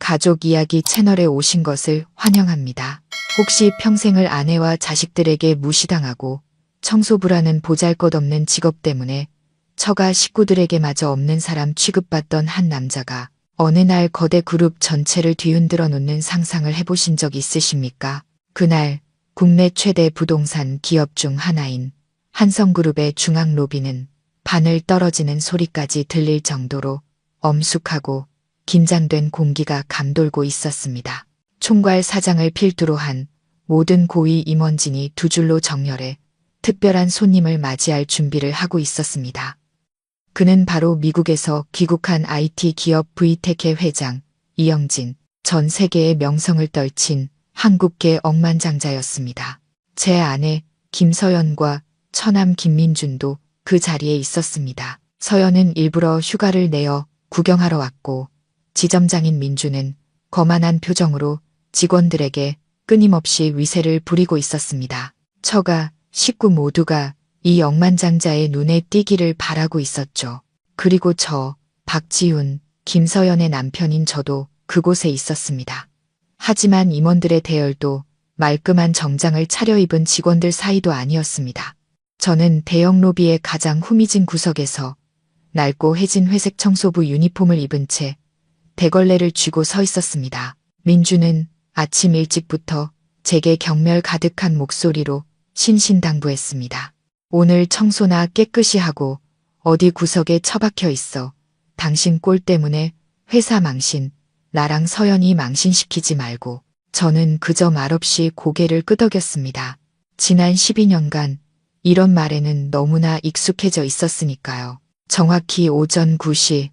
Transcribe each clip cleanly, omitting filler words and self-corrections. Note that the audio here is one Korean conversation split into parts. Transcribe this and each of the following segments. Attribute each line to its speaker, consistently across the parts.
Speaker 1: 가족 이야기 채널에 오신 것을 환영합니다. 혹시 평생을 아내와 자식들에게 무시당하고 청소부라는 보잘것없는 직업 때문에 처가 식구들에게마저 없는 사람 취급받던 한 남자가 어느 날 거대 그룹 전체를 뒤흔들어 놓는 상상을 해보신 적 있으십니까? 그날 국내 최대 부동산 기업 중 하나인 한성그룹의 중앙 로비는 바늘 떨어지는 소리까지 들릴 정도로 엄숙하고 긴장된 공기가 감돌고 있었습니다. 총괄 사장을 필두로 한 모든 고위 임원진이 두 줄로 정렬해 특별한 손님을 맞이할 준비를 하고 있었습니다. 그는 바로 미국에서 귀국한 IT 기업 VTech 회장 이영진, 전 세계의 명성을 떨친 한국계 억만장자였습니다. 제 아내 김서연과 처남 김민준도 그 자리에 있었습니다. 서연은 일부러 휴가를 내어 구경하러 왔고 지점장인 민주는 거만한 표정으로 직원들에게 끊임없이 위세를 부리고 있었습니다. 처가, 식구 모두가 이 억만장자의 눈에 띄기를 바라고 있었죠. 그리고 저, 박지훈, 김서연의 남편인 저도 그곳에 있었습니다. 하지만 임원들의 대열도 말끔한 정장을 차려입은 직원들 사이도 아니었습니다. 저는 대형 로비의 가장 후미진 구석에서 낡고 해진 회색 청소부 유니폼을 입은 채 대걸레를 쥐고 서 있었습니다. 민주는 아침 일찍부터 제게 경멸 가득한 목소리로 신신당부했습니다. 오늘 청소나 깨끗이 하고 어디 구석에 처박혀 있어. 당신 꼴 때문에 회사 망신, 나랑 서연이 망신시키지 말고. 저는 그저 말없이 고개를 끄덕였습니다. 지난 12년간 이런 말에는 너무나 익숙해져 있었으니까요. 정확히 오전 9시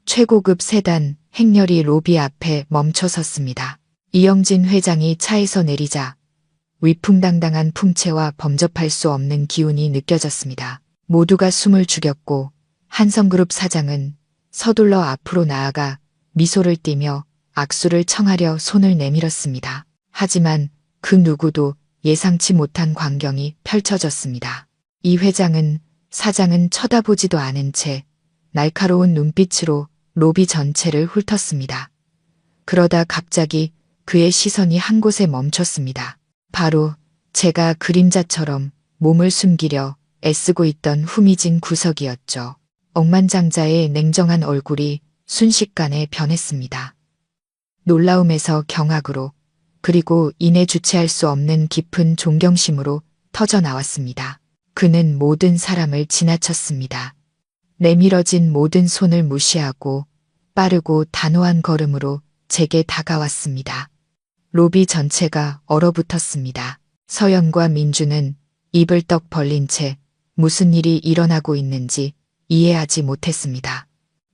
Speaker 1: 최고급 세단 행렬이 로비 앞에 멈춰섰습니다. 이영진 회장이 차에서 내리자 위풍당당한 풍채와 범접할 수 없는 기운이 느껴졌습니다. 모두가 숨을 죽였고 한성그룹 사장은 서둘러 앞으로 나아가 미소를 띠며 악수를 청하려 손을 내밀었습니다. 하지만 그 누구도 예상치 못한 광경이 펼쳐졌습니다. 이 회장은 사장은 쳐다보지도 않은 채 날카로운 눈빛으로 로비 전체를 훑었습니다. 그러다 갑자기 그의 시선이 한 곳에 멈췄습니다. 바로 제가 그림자처럼 몸을 숨기려 애쓰고 있던 후미진 구석이었죠. 억만장자의 냉정한 얼굴이 순식간에 변했습니다. 놀라움에서 경악으로 그리고 이내 주체할 수 없는 깊은 존경심으로 터져 나왔습니다. 그는 모든 사람을 지나쳤습니다. 내밀어진 모든 손을 무시하고 빠르고 단호한 걸음으로 제게 다가왔습니다. 로비 전체가 얼어붙었습니다. 서연과 민주는 입을 떡 벌린 채 무슨 일이 일어나고 있는지 이해하지 못했습니다.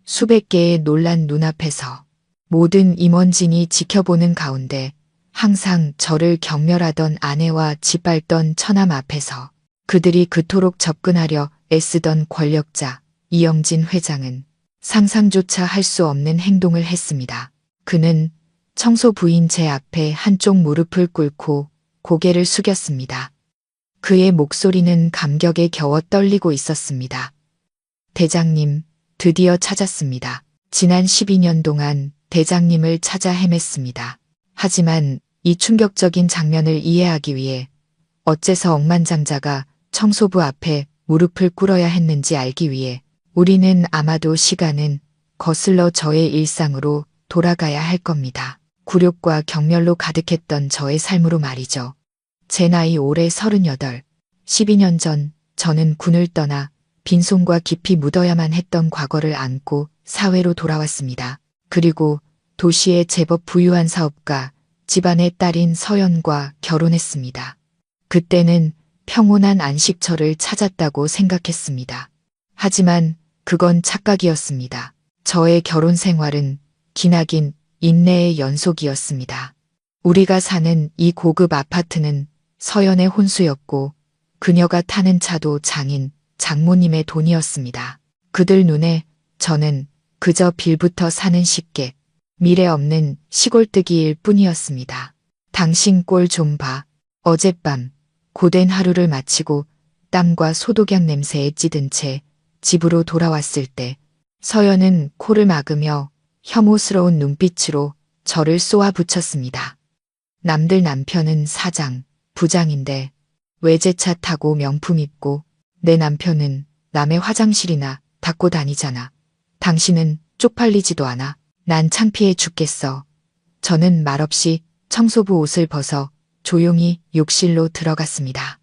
Speaker 1: 수백 개의 놀란 눈앞에서 모든 임원진이 지켜보는 가운데 항상 저를 경멸하던 아내와 짓밟던 처남 앞에서 그들이 그토록 접근하려 애쓰던 권력자 이영진 회장은 상상조차 할 수 없는 행동을 했습니다. 그는 청소 부인 제 앞에 한쪽 무릎을 꿇고 고개를 숙였습니다. 그의 목소리는 감격에 겨워 떨리고 있었습니다. 대장님, 드디어 찾았습니다. 지난 12년 동안 대장님을 찾아 헤맸습니다. 하지만 이 충격적인 장면을 이해하기 위해 어째서 억만장자가 청소부 앞에 무릎을 꿇어야 했는지 알기 위해 우리는 아마도 시간은 거슬러 저의 일상으로 돌아가야 할 겁니다. 굴욕과 경멸로 가득했던 저의 삶으로 말이죠. 제 나이 올해 38. 12년 전 저는 군을 떠나 빈손과 깊이 묻어야만 했던 과거를 안고 사회로 돌아왔습니다. 그리고 도시의 제법 부유한 사업가 집안의 딸인 서연과 결혼했습니다. 그때는 평온한 안식처를 찾았다고 생각했습니다. 하지만 그건 착각이었습니다. 저의 결혼 생활은 기나긴 인내의 연속이었습니다. 우리가 사는 이 고급 아파트는 서연의 혼수였고 그녀가 타는 차도 장모님의 돈이었습니다. 그들 눈에 저는 그저 빌부터 사는 식객, 미래 없는 시골뜨기일 뿐이었습니다. 당신 꼴 좀 봐. 어젯밤 고된 하루를 마치고 땀과 소독약 냄새에 찌든 채 집으로 돌아왔을 때 서연은 코를 막으며 혐오스러운 눈빛으로 저를 쏘아 붙였습니다. 남들 남편은 사장, 부장인데 외제차 타고 명품 입고 내 남편은 남의 화장실이나 닦고 다니잖아. 당신은 쪽팔리지도 않아. 난 창피해 죽겠어. 저는 말없이 청소부 옷을 벗어 조용히 욕실로 들어갔습니다.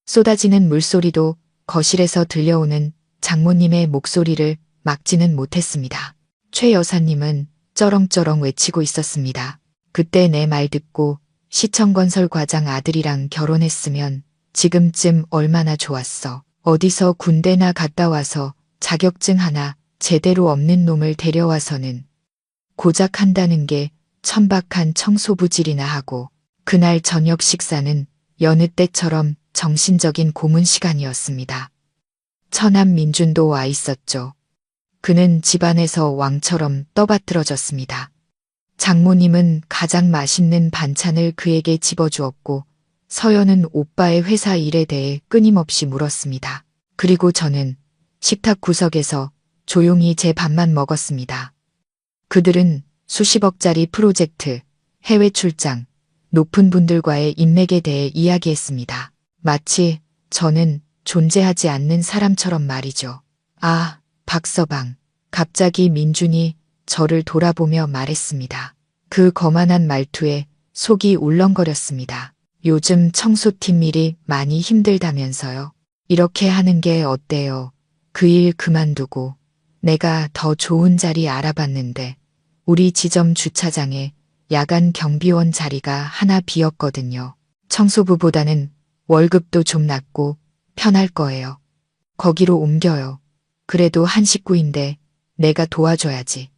Speaker 1: 쏟아지는 물소리도 거실에서 들려오는 장모님의 목소리를 막지는 못했습니다. 최 여사님은 쩌렁쩌렁 외치고 있었습니다. 그때 내 말 듣고 시청건설 과장 아들이랑 결혼했으면 지금쯤 얼마나 좋았어. 어디서 군대나 갔다 와서 자격증 하나 제대로 없는 놈을 데려와서는 고작 한다는 게 천박한 청소부질이나 하고 그날 저녁 식사는 여느 때처럼 정신적인 고문 시간이었습니다. 처남 민준도 와 있었죠. 그는 집안에서 왕처럼 떠받들어졌습니다. 장모님은 가장 맛있는 반찬을 그에게 집어주었고 서연은 오빠의 회사 일에 대해 끊임없이 물었습니다. 그리고 저는 식탁 구석에서 조용히 제 밥만 먹었습니다. 그들은 수십억짜리 프로젝트, 해외 출장, 높은 분들과의 인맥에 대해 이야기했습니다. 마치 저는 존재하지 않는 사람처럼 말이죠. 아, 박서방. 갑자기 민준이 저를 돌아보며 말했습니다. 그 거만한 말투에 속이 울렁거렸습니다. 요즘 청소팀 일이 많이 힘들다면서요. 이렇게 하는 게 어때요? 그 일 그만두고 내가 더 좋은 자리 알아봤는데 우리 지점 주차장에 야간 경비원 자리가 하나 비었거든요. 청소부보다는 월급도 좀 낮고 편할 거예요. 거기로 옮겨요. 그래도 한 식구인데 내가 도와줘야지.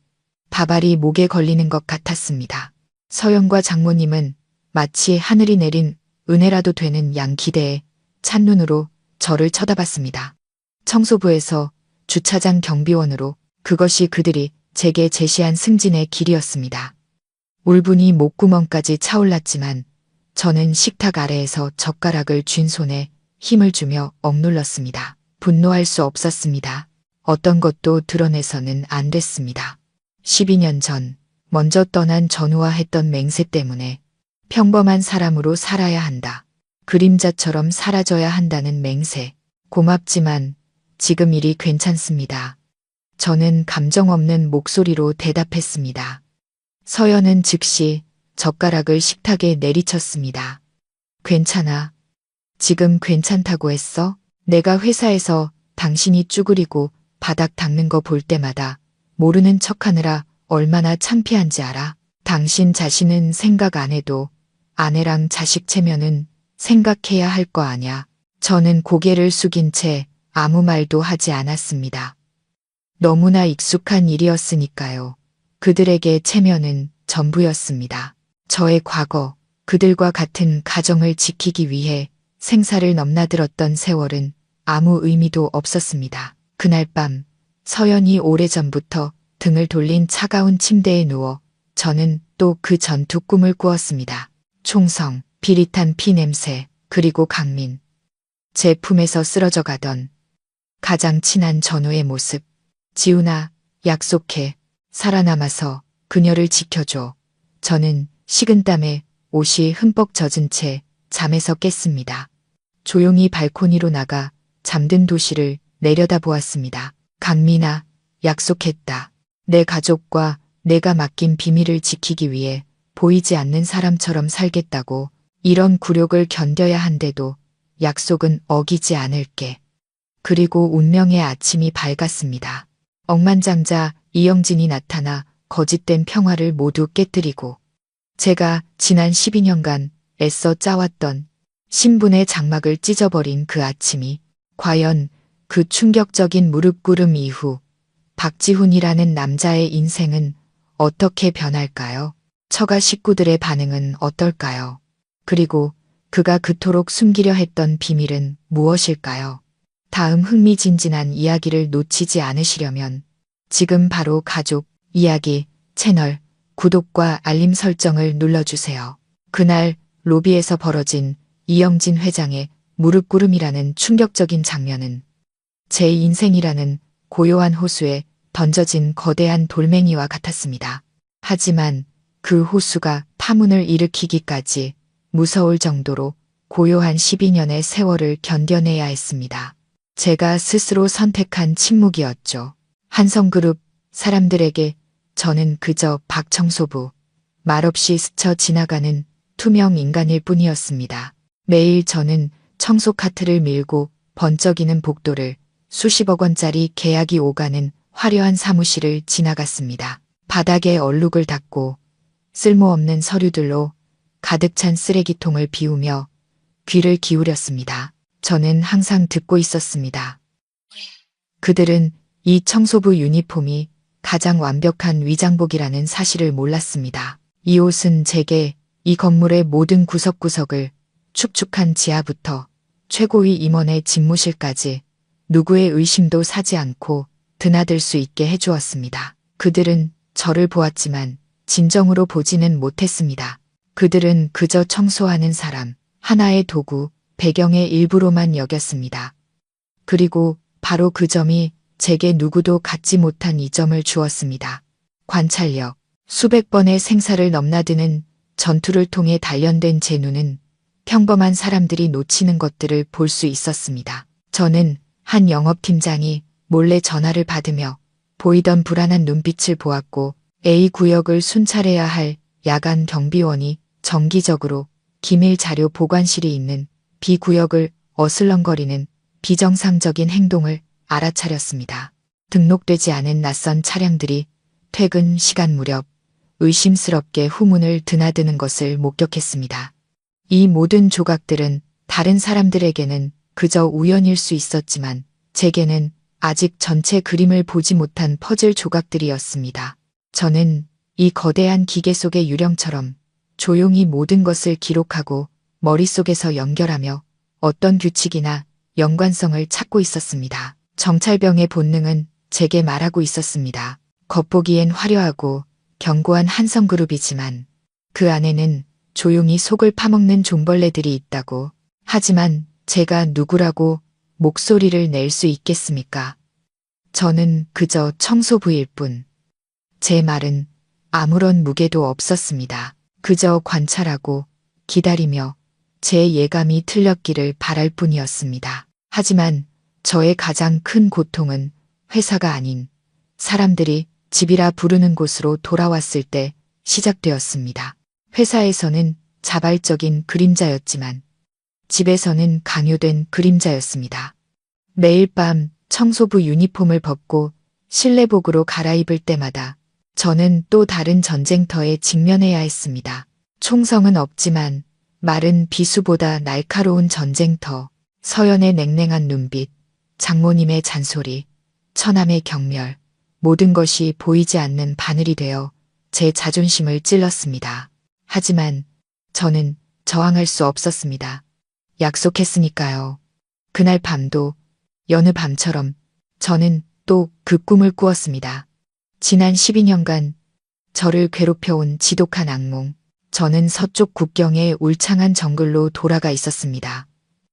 Speaker 1: 밥알이 목에 걸리는 것 같았습니다. 서연과 장모님은 마치 하늘이 내린 은혜라도 되는 양 기대에 찬눈으로 저를 쳐다봤습니다. 청소부에서 주차장 경비원으로 그것이 그들이 제게 제시한 승진의 길이었습니다. 울분이 목구멍까지 차올랐지만 저는 식탁 아래에서 젓가락을 쥔 손에 힘을 주며 억눌렀습니다. 분노할 수 없었습니다. 어떤 것도 드러내서는 안 됐습니다. 12년 전 먼저 떠난 전우와 했던 맹세 때문에 평범한 사람으로 살아야 한다. 그림자처럼 사라져야 한다는 맹세. 고맙지만 지금 일이 괜찮습니다. 저는 감정 없는 목소리로 대답했습니다. 서연은 즉시 젓가락을 식탁에 내리쳤습니다. 괜찮아. 지금 괜찮다고 했어? 내가 회사에서 당신이 쭈그리고 바닥 닦는 거 볼 때마다 모르는 척하느라 얼마나 창피한지 알아? 당신 자신은 생각 안 해도 아내랑 자식 체면은 생각해야 할 거 아냐. 저는 고개를 숙인 채 아무 말도 하지 않았습니다. 너무나 익숙한 일이었으니까요. 그들에게 체면은 전부였습니다. 저의 과거, 그들과 같은 가정을 지키기 위해 생사를 넘나들었던 세월은 아무 의미도 없었습니다. 그날 밤 서연이 오래전부터 등을 돌린 차가운 침대에 누워 저는 또 그 전투 꿈을 꾸었습니다. 총성, 비릿한 피 냄새, 그리고 강민. 제 품에서 쓰러져 가던 가장 친한 전우의 모습. 지훈아, 약속해. 살아남아서 그녀를 지켜줘. 저는 식은땀에 옷이 흠뻑 젖은 채 잠에서 깼습니다. 조용히 발코니로 나가 잠든 도시를 내려다보았습니다. 강민아, 약속했다. 내 가족과 내가 맡긴 비밀을 지키기 위해 보이지 않는 사람처럼 살겠다고. 이런 굴욕을 견뎌야 한데도 약속은 어기지 않을게. 그리고 운명의 아침이 밝았습니다. 억만장자 이영진이 나타나 거짓된 평화를 모두 깨뜨리고 제가 지난 12년간 애써 짜왔던 신분의 장막을 찢어버린 그 아침이 과연 그 충격적인 무릎 꿇음 이후 박지훈이라는 남자의 인생은 어떻게 변할까요? 처가 식구들의 반응은 어떨까요? 그리고 그가 그토록 숨기려 했던 비밀은 무엇일까요? 다음 흥미진진한 이야기를 놓치지 않으시려면 지금 바로 가족 이야기 채널 구독과 알림 설정을 눌러주세요. 그날 로비에서 벌어진 이영진 회장의 무릎 꿇음이라는 충격적인 장면은 제 인생이라는 고요한 호수에 던져진 거대한 돌멩이와 같았습니다. 하지만 그 호수가 파문을 일으키기까지 무서울 정도로 고요한 12년의 세월을 견뎌내야 했습니다. 제가 스스로 선택한 침묵이었죠. 한성그룹 사람들에게 저는 그저 박청소부, 말없이 스쳐 지나가는 투명 인간일 뿐이었습니다. 매일 저는 청소 카트를 밀고 번쩍이는 복도를 수십억 원짜리 계약이 오가는 화려한 사무실을 지나갔습니다. 바닥에 얼룩을 닦고 쓸모없는 서류들로 가득 찬 쓰레기통을 비우며 귀를 기울였습니다. 저는 항상 듣고 있었습니다. 그들은 이 청소부 유니폼이 가장 완벽한 위장복이라는 사실을 몰랐습니다. 이 옷은 제게 이 건물의 모든 구석구석을 축축한 지하부터 최고위 임원의 집무실까지 누구의 의심도 사지 않고 드나들 수 있게 해주었습니다. 그들은 저를 보았지만 진정으로 보지는 못했습니다. 그들은 그저 청소하는 사람, 하나의 도구, 배경의 일부로만 여겼습니다. 그리고 바로 그 점이 제게 누구도 갖지 못한 이점을 주었습니다. 관찰력. 수백 번의 생사를 넘나드는 전투를 통해 단련된 제 눈은 평범한 사람들이 놓치는 것들을 볼 수 있었습니다. 저는 한 영업팀장이 몰래 전화를 받으며 보이던 불안한 눈빛을 보았고 A구역을 순찰해야 할 야간 경비원이 정기적으로 기밀 자료 보관실이 있는 B구역을 어슬렁거리는 비정상적인 행동을 알아차렸습니다. 등록되지 않은 낯선 차량들이 퇴근 시간 무렵 의심스럽게 후문을 드나드는 것을 목격했습니다. 이 모든 조각들은 다른 사람들에게는 그저 우연일 수 있었지만 제게는 아직 전체 그림을 보지 못한 퍼즐 조각들이었습니다. 저는 이 거대한 기계 속의 유령처럼 조용히 모든 것을 기록하고 머릿속에서 연결하며 어떤 규칙이나 연관성을 찾고 있었습니다. 정찰병의 본능은 제게 말하고 있었습니다. 겉보기엔 화려하고 견고한 한성그룹이지만 그 안에는 조용히 속을 파먹는 종벌레들이 있다고. 하지만 제가 누구라고 목소리를 낼 수 있겠습니까? 저는 그저 청소부일 뿐. 제 말은 아무런 무게도 없었습니다. 그저 관찰하고 기다리며 제 예감이 틀렸기를 바랄 뿐이었습니다. 하지만 저의 가장 큰 고통은 회사가 아닌 사람들이 집이라 부르는 곳으로 돌아왔을 때 시작되었습니다. 회사에서는 자발적인 그림자였지만 집에서는 강요된 그림자였습니다. 매일 밤 청소부 유니폼을 벗고 실내복으로 갈아입을 때마다 저는 또 다른 전쟁터에 직면해야 했습니다. 총성은 없지만 마른 비수보다 날카로운 전쟁터, 서연의 냉랭한 눈빛, 장모님의 잔소리, 처남의 경멸, 모든 것이 보이지 않는 바늘이 되어 제 자존심을 찔렀습니다. 하지만 저는 저항할 수 없었습니다. 약속했으니까요. 그날 밤도 여느 밤처럼 저는 또 그 꿈을 꾸었습니다. 지난 12년간 저를 괴롭혀온 지독한 악몽. 저는 서쪽 국경의 울창한 정글로 돌아가 있었습니다.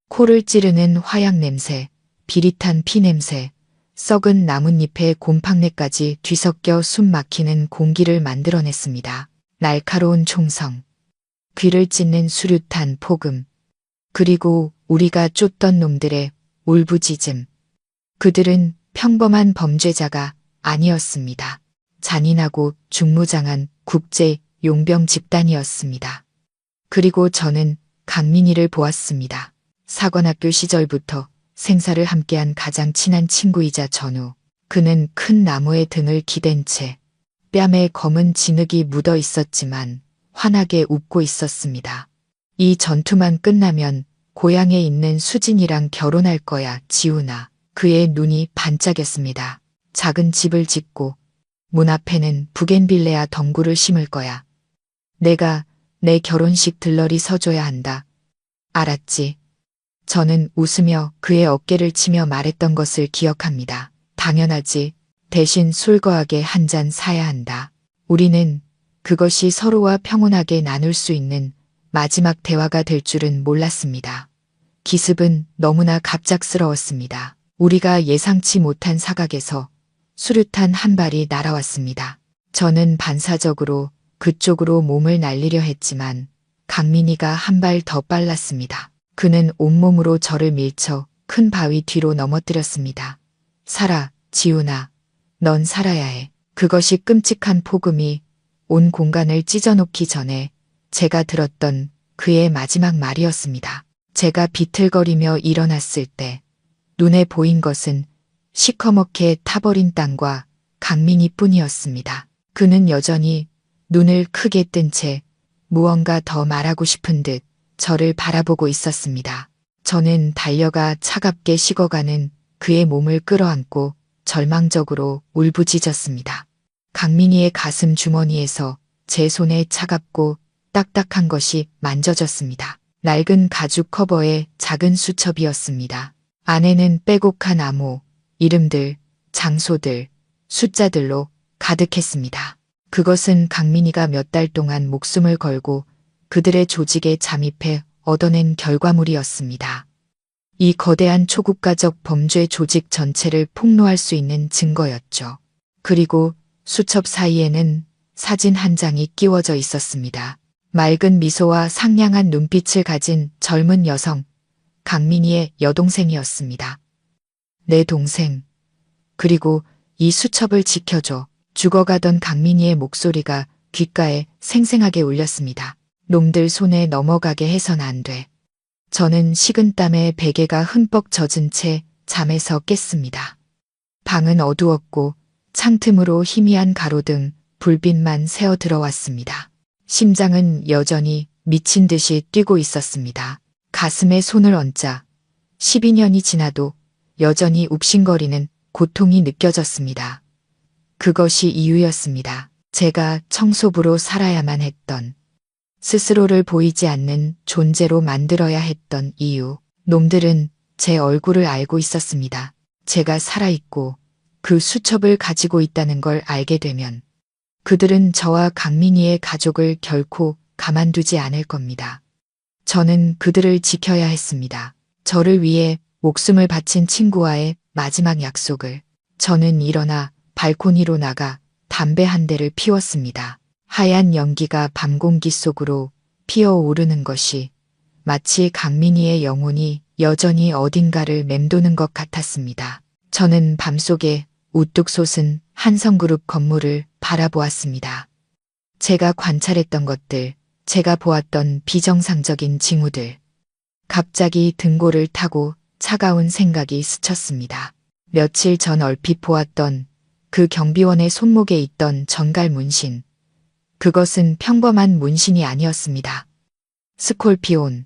Speaker 1: 코를 찌르는 화약 냄새, 비릿한 피 냄새, 썩은 나뭇잎의 곰팡내까지 뒤섞여 숨 막히는 공기를 만들어냈습니다. 날카로운 총성, 귀를 찢는 수류탄 폭음, 그리고 우리가 쫓던 놈들의 울부짖음. 그들은 평범한 범죄자가 아니었습니다. 잔인하고 중무장한 국제 용병 집단이었습니다. 그리고 저는 강민희를 보았습니다. 사관학교 시절부터 생사를 함께한 가장 친한 친구이자 전우. 그는 큰 나무에 등을 기댄 채 뺨에 검은 진흙이 묻어 있었지만 환하게 웃고 있었습니다. 이 전투만 끝나면 고향에 있는 수진이랑 결혼할 거야, 지훈아. 그의 눈이 반짝였습니다. 작은 집을 짓고 문 앞에는 부겐빌레아 덩굴을 심을 거야. 내가 내 결혼식 들러리 서줘야 한다. 알았지? 저는 웃으며 그의 어깨를 치며 말했던 것을 기억합니다. 당연하지. 대신 술거하게 한 잔 사야 한다. 우리는 그것이 서로와 평온하게 나눌 수 있는 마지막 대화가 될 줄은 몰랐습니다. 기습은 너무나 갑작스러웠습니다. 우리가 예상치 못한 사각에서 수류탄 한 발이 날아왔습니다. 저는 반사적으로 그쪽으로 몸을 날리려 했지만 강민이가 한 발 더 빨랐습니다. 그는 온몸으로 저를 밀쳐 큰 바위 뒤로 넘어뜨렸습니다. 살아, 지훈아. 넌 살아야 해. 그것이 끔찍한 폭음이 온 공간을 찢어놓기 전에 제가 들었던 그의 마지막 말이었습니다. 제가 비틀거리며 일어났을 때 눈에 보인 것은 시커멓게 타버린 땅과 강민이 뿐이었습니다. 그는 여전히 눈을 크게 뜬 채 무언가 더 말하고 싶은 듯 저를 바라보고 있었습니다. 저는 달려가 차갑게 식어가는 그의 몸을 끌어안고 절망적으로 울부짖었습니다. 강민이의 가슴 주머니에서 제 손에 차갑고 딱딱한 것이 만져졌습니다. 낡은 가죽 커버의 작은 수첩이었습니다. 안에는 빼곡한 암호, 이름들, 장소들, 숫자들로 가득했습니다. 그것은 강민이가 몇 달 동안 목숨을 걸고 그들의 조직에 잠입해 얻어낸 결과물이었습니다. 이 거대한 초국가적 범죄 조직 전체를 폭로할 수 있는 증거였죠. 그리고 수첩 사이에는 사진 한 장이 끼워져 있었습니다. 맑은 미소와 상냥한 눈빛을 가진 젊은 여성, 강민이의 여동생이었습니다. 내 동생. 그리고 이 수첩을 지켜줘. 죽어가던 강민이의 목소리가 귓가에 생생하게 울렸습니다. 놈들 손에 넘어가게 해선 안 돼. 저는 식은땀에 베개가 흠뻑 젖은 채 잠에서 깼습니다. 방은 어두웠고 창틈으로 희미한 가로등, 불빛만 새어 들어왔습니다. 심장은 여전히 미친 듯이 뛰고 있었습니다. 가슴에 손을 얹자 12년이 지나도 여전히 욱신거리는 고통이 느껴졌습니다. 그것이 이유였습니다. 제가 청소부로 살아야만 했던, 스스로를 보이지 않는 존재로 만들어야 했던 이유. 놈들은 제 얼굴을 알고 있었습니다. 제가 살아있고 그 수첩을 가지고 있다는 걸 알게 되면 그들은 저와 강민이의 가족을 결코 가만두지 않을 겁니다. 저는 그들을 지켜야 했습니다. 저를 위해 목숨을 바친 친구와의 마지막 약속을. 저는 일어나 발코니로 나가 담배 한 대를 피웠습니다. 하얀 연기가 밤 공기 속으로 피어오르는 것이 마치 강민이의 영혼이 여전히 어딘가를 맴도는 것 같았습니다. 저는 밤속에 우뚝 솟은 한성그룹 건물을 바라보았습니다. 제가 관찰했던 것들, 제가 보았던 비정상적인 징후들. 갑자기 등골을 타고 차가운 생각이 스쳤습니다. 며칠 전 얼핏 보았던 그 경비원의 손목에 있던 전갈 문신. 그것은 평범한 문신이 아니었습니다. 스콜피온.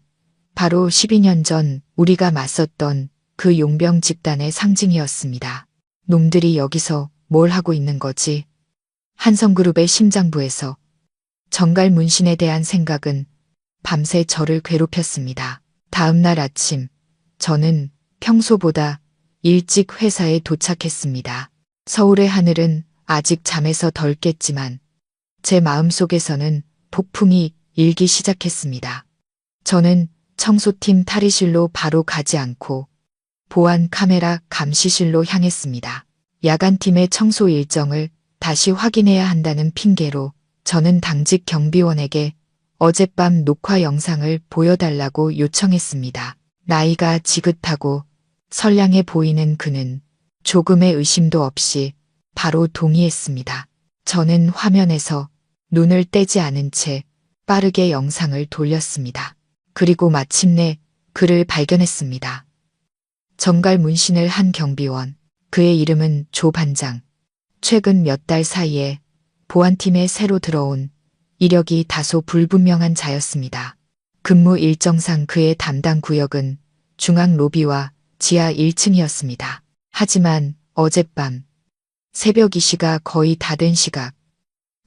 Speaker 1: 바로 12년 전 우리가 맞섰던 그 용병 집단의 상징이었습니다. 놈들이 여기서 뭘 하고 있는 거지? 한성그룹의 심장부에서 전갈 문신에 대한 생각은 밤새 저를 괴롭혔습니다. 다음 날 아침, 저는 평소보다 일찍 회사에 도착했습니다. 서울의 하늘은 아직 잠에서 덜 깼지만 제 마음속에서는 폭풍이 일기 시작했습니다. 저는 청소팀 탈의실로 바로 가지 않고 보안 카메라 감시실로 향했습니다. 야간팀의 청소 일정을 다시 확인해야 한다는 핑계로 저는 당직 경비원에게 어젯밤 녹화 영상을 보여달라고 요청했습니다. 나이가 지긋하고 선량해 보이는 그는 조금의 의심도 없이 바로 동의했습니다. 저는 화면에서 눈을 떼지 않은 채 빠르게 영상을 돌렸습니다. 그리고 마침내 그를 발견했습니다. 전갈 문신을 한 경비원. 그의 이름은 조 반장. 최근 몇 달 사이에 보안팀에 새로 들어온 이력이 다소 불분명한 자였습니다. 근무 일정상 그의 담당 구역은 중앙 로비와 지하 1층이었습니다. 하지만 어젯밤 새벽 2시가 거의 다 된 시각,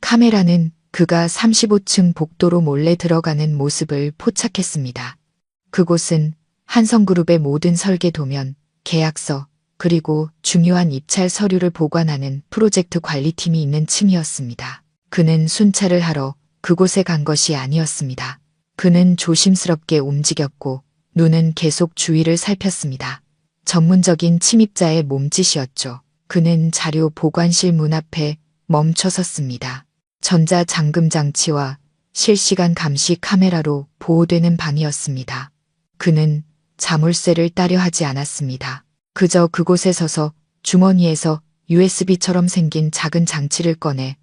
Speaker 1: 카메라는 그가 35층 복도로 몰래 들어가는 모습을 포착했습니다. 그곳은 한성그룹의 모든 설계 도면, 계약서, 그리고 중요한 입찰 서류를 보관하는 프로젝트 관리팀이 있는 층이었습니다. 그는 순찰을 하러 그곳에 간 것이 아니었습니다. 그는 조심스럽게 움직였고 눈은 계속 주위를 살폈습니다. 전문적인 침입자의 몸짓이었죠. 그는 자료 보관실 문 앞에 멈춰 섰습니다. 전자 잠금 장치와 실시간 감시 카메라로 보호되는 방이었습니다. 그는 자물쇠를 따려 하지 않았습니다. 그저 그곳에 서서 주머니에서 USB처럼 생긴 작은 장치를 꺼내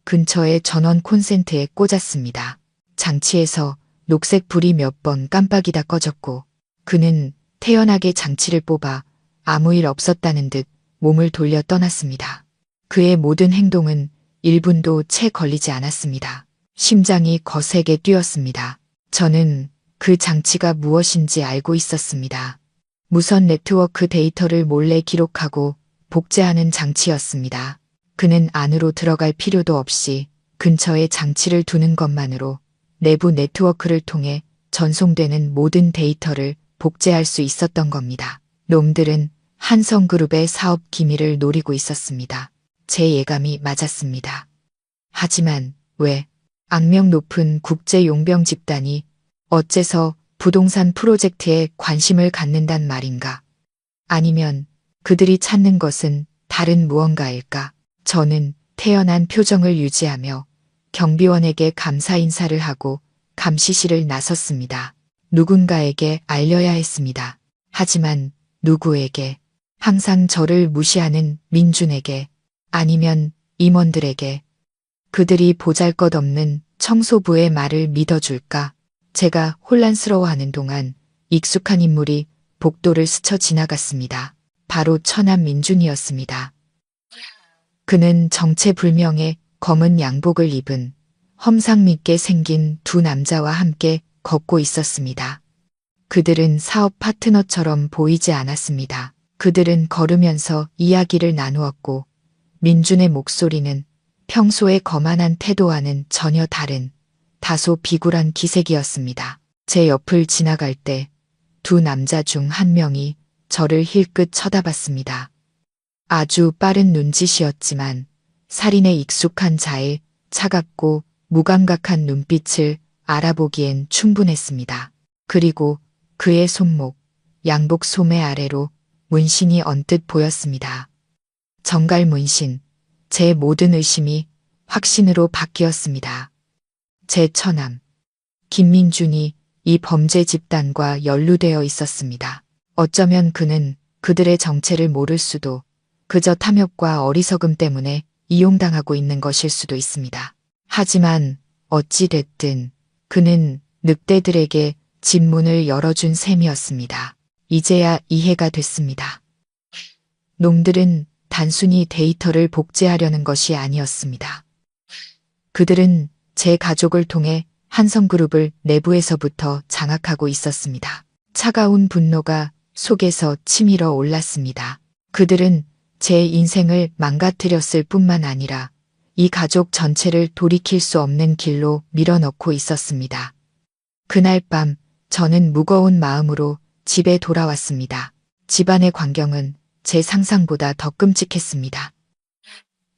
Speaker 1: 근처의 전원 콘센트에 꽂았습니다. 장치에서 녹색 불이 몇 번 깜빡이다 꺼졌고 그는 태연하게 장치를 뽑아 아무 일 없었다는 듯 몸을 돌려 떠났습니다. 그의 모든 행동은 1분도 채 걸리지 않았습니다. 심장이 거세게 뛰었습니다. 저는 그 장치가 무엇인지 알고 있었습니다. 무선 네트워크 데이터를 몰래 기록하고 복제하는 장치였습니다. 그는 안으로 들어갈 필요도 없이 근처에 장치를 두는 것만으로 내부 네트워크를 통해 전송되는 모든 데이터를 복제할 수 있었던 겁니다. 놈들은 한성그룹의 사업 기밀을 노리고 있었습니다. 제 예감이 맞았습니다. 하지만 왜 악명 높은 국제 용병 집단이 어째서 부동산 프로젝트에 관심을 갖는단 말인가? 아니면 그들이 찾는 것은 다른 무언가일까? 저는 태연한 표정을 유지하며 경비원에게 감사 인사를 하고 감시실을 나섰습니다. 누군가에게 알려야 했습니다. 하지만 누구에게? 항상 저를 무시하는 민준에게, 아니면 임원들에게. 그들이 보잘것없는 청소부의 말을 믿어줄까? 제가 혼란스러워하는 동안 익숙한 인물이 복도를 스쳐 지나갔습니다. 바로 처남 민준이었습니다. 그는 정체불명의 검은 양복을 입은 험상궂게 생긴 두 남자와 함께 걷고 있었습니다. 그들은 사업 파트너처럼 보이지 않았습니다. 그들은 걸으면서 이야기를 나누었고 민준의 목소리는 평소의 거만한 태도와는 전혀 다른 다소 비굴한 기색이었습니다. 제 옆을 지나갈 때 두 남자 중 한 명이 저를 힐끗 쳐다봤습니다. 아주 빠른 눈짓이었지만 살인에 익숙한 자의 차갑고 무감각한 눈빛을 알아보기엔 충분했습니다. 그리고 그의 손목, 양복 소매 아래로 문신이 언뜻 보였습니다. 정갈 문신, 제 모든 의심이 확신으로 바뀌었습니다. 제 처남, 김민준이 이 범죄 집단과 연루되어 있었습니다. 어쩌면 그는 그들의 정체를 모를 수도, 그저 탐욕과 어리석음 때문에 이용당하고 있는 것일 수도 있습니다. 하지만 어찌 됐든 그는 늑대들에게 집 문을 열어준 셈이었습니다. 이제야 이해가 됐습니다. 놈들은 단순히 데이터를 복제하려는 것이 아니었습니다. 그들은 제 가족을 통해 한성그룹을 내부에서부터 장악하고 있었습니다. 차가운 분노가 속에서 치밀어 올랐습니다. 그들은 제 인생을 망가뜨렸을 뿐만 아니라 이 가족 전체를 돌이킬 수 없는 길로 밀어넣고 있었습니다. 그날 밤 저는 무거운 마음으로 집에 돌아왔습니다. 집안의 광경은 제 상상보다 더 끔찍했습니다.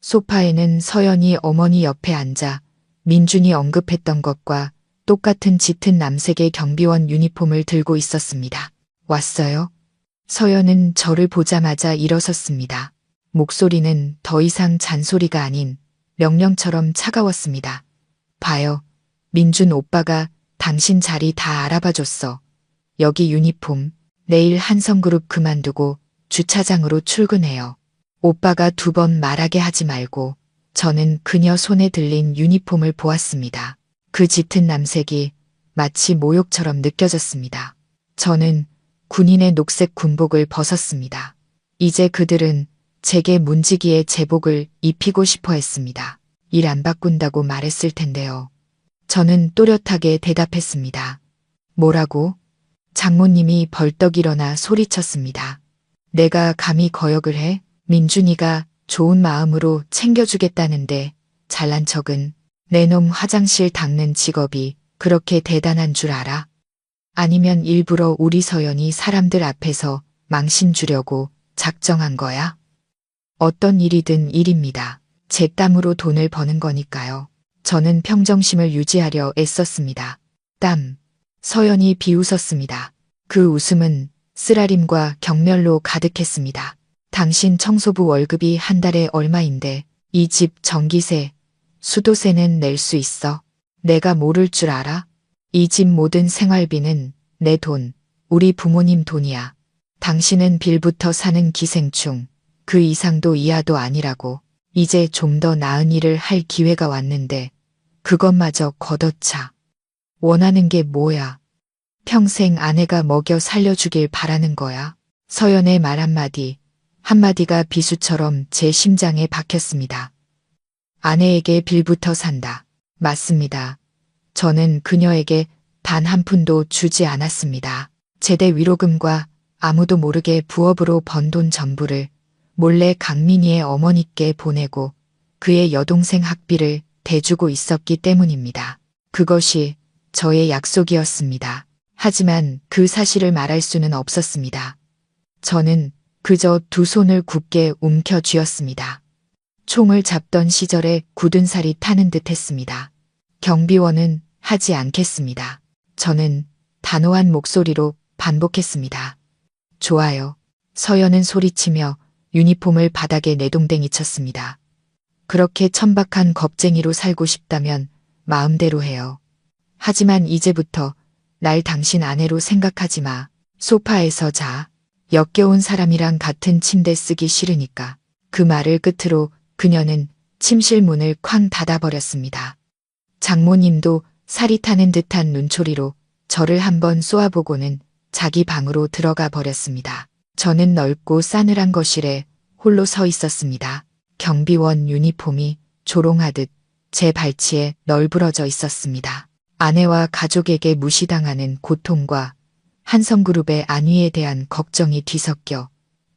Speaker 1: 소파에는 서연이 어머니 옆에 앉아 민준이 언급했던 것과 똑같은 짙은 남색의 경비원 유니폼을 들고 있었습니다. 왔어요? 서연은 저를 보자마자 일어섰습니다. 목소리는 더 이상 잔소리가 아닌 명령처럼 차가웠습니다. 봐요. 민준 오빠가 당신 자리 다 알아봐줬어. 여기 유니폼. 내일 한성그룹 그만두고 주차장으로 출근해요. 오빠가 2번 말하게 하지 말고. 저는 그녀 손에 들린 유니폼을 보았습니다. 그 짙은 남색이 마치 모욕처럼 느껴졌습니다. 저는 군인의 녹색 군복을 벗었습니다. 이제 그들은 제게 문지기의 제복을 입히고 싶어 했습니다. 일 안 바꾼다고 말했을 텐데요. 저는 또렷하게 대답했습니다. 뭐라고? 장모님이 벌떡 일어나 소리쳤습니다. 내가 감히 거역을 해? 민준이가 좋은 마음으로 챙겨주겠다는데 잘난 척은 내 놈 화장실 닦는 직업이 그렇게 대단한 줄 알아? 아니면 일부러 우리 서연이 사람들 앞에서 망신 주려고 작정한 거야? 어떤 일이든 일입니다. 제 땀으로 돈을 버는 거니까요. 저는 평정심을 유지하려 애썼습니다. 땀. 서연이 비웃었습니다. 그 웃음은 쓰라림과 경멸로 가득했습니다. 당신 청소부 월급이 한 달에 얼마인데 이 집 전기세, 수도세는 낼 수 있어. 내가 모를 줄 알아? 이 집 모든 생활비는 내 돈, 우리 부모님 돈이야. 당신은 빌부터 사는 기생충, 그 이상도 이하도 아니라고. 이제 좀 더 나은 일을 할 기회가 왔는데 그것마저 걷어차. 원하는 게 뭐야? 평생 아내가 먹여 살려주길 바라는 거야. 서연의 말 한마디가 비수처럼 제 심장에 박혔습니다. 아내에게 빌부터 산다. 맞습니다. 저는 그녀에게 단 한 푼도 주지 않았습니다. 제대 위로금과 아무도 모르게 부업으로 번 돈 전부를 몰래 강민희의 어머니께 보내고 그의 여동생 학비를 대주고 있었기 때문입니다. 그것이 저의 약속이었습니다. 하지만 그 사실을 말할 수는 없었습니다. 저는 그저 두 손을 굳게 움켜쥐었습니다. 총을 잡던 시절에 굳은 살이 타는 듯 했습니다. 경비원은 하지 않겠습니다. 저는 단호한 목소리로 반복했습니다. 좋아요. 서연은 소리치며 유니폼을 바닥에 내동댕이 쳤습니다. 그렇게 천박한 겁쟁이로 살고 싶다면 마음대로 해요. 하지만 이제부터 날 당신 아내로 생각하지 마. 소파에서 자. 역겨운 사람이랑 같은 침대 쓰기 싫으니까. 그 말을 끝으로 그녀는 침실 문을 쾅 닫아버렸습니다. 장모님도 살이 타는 듯한 눈초리로 저를 한번 쏘아보고는 자기 방으로 들어가 버렸습니다. 저는 넓고 싸늘한 거실에 홀로 서 있었습니다. 경비원 유니폼이 조롱하듯 제 발치에 널브러져 있었습니다. 아내와 가족에게 무시당하는 고통과 한성그룹의 안위에 대한 걱정이 뒤섞여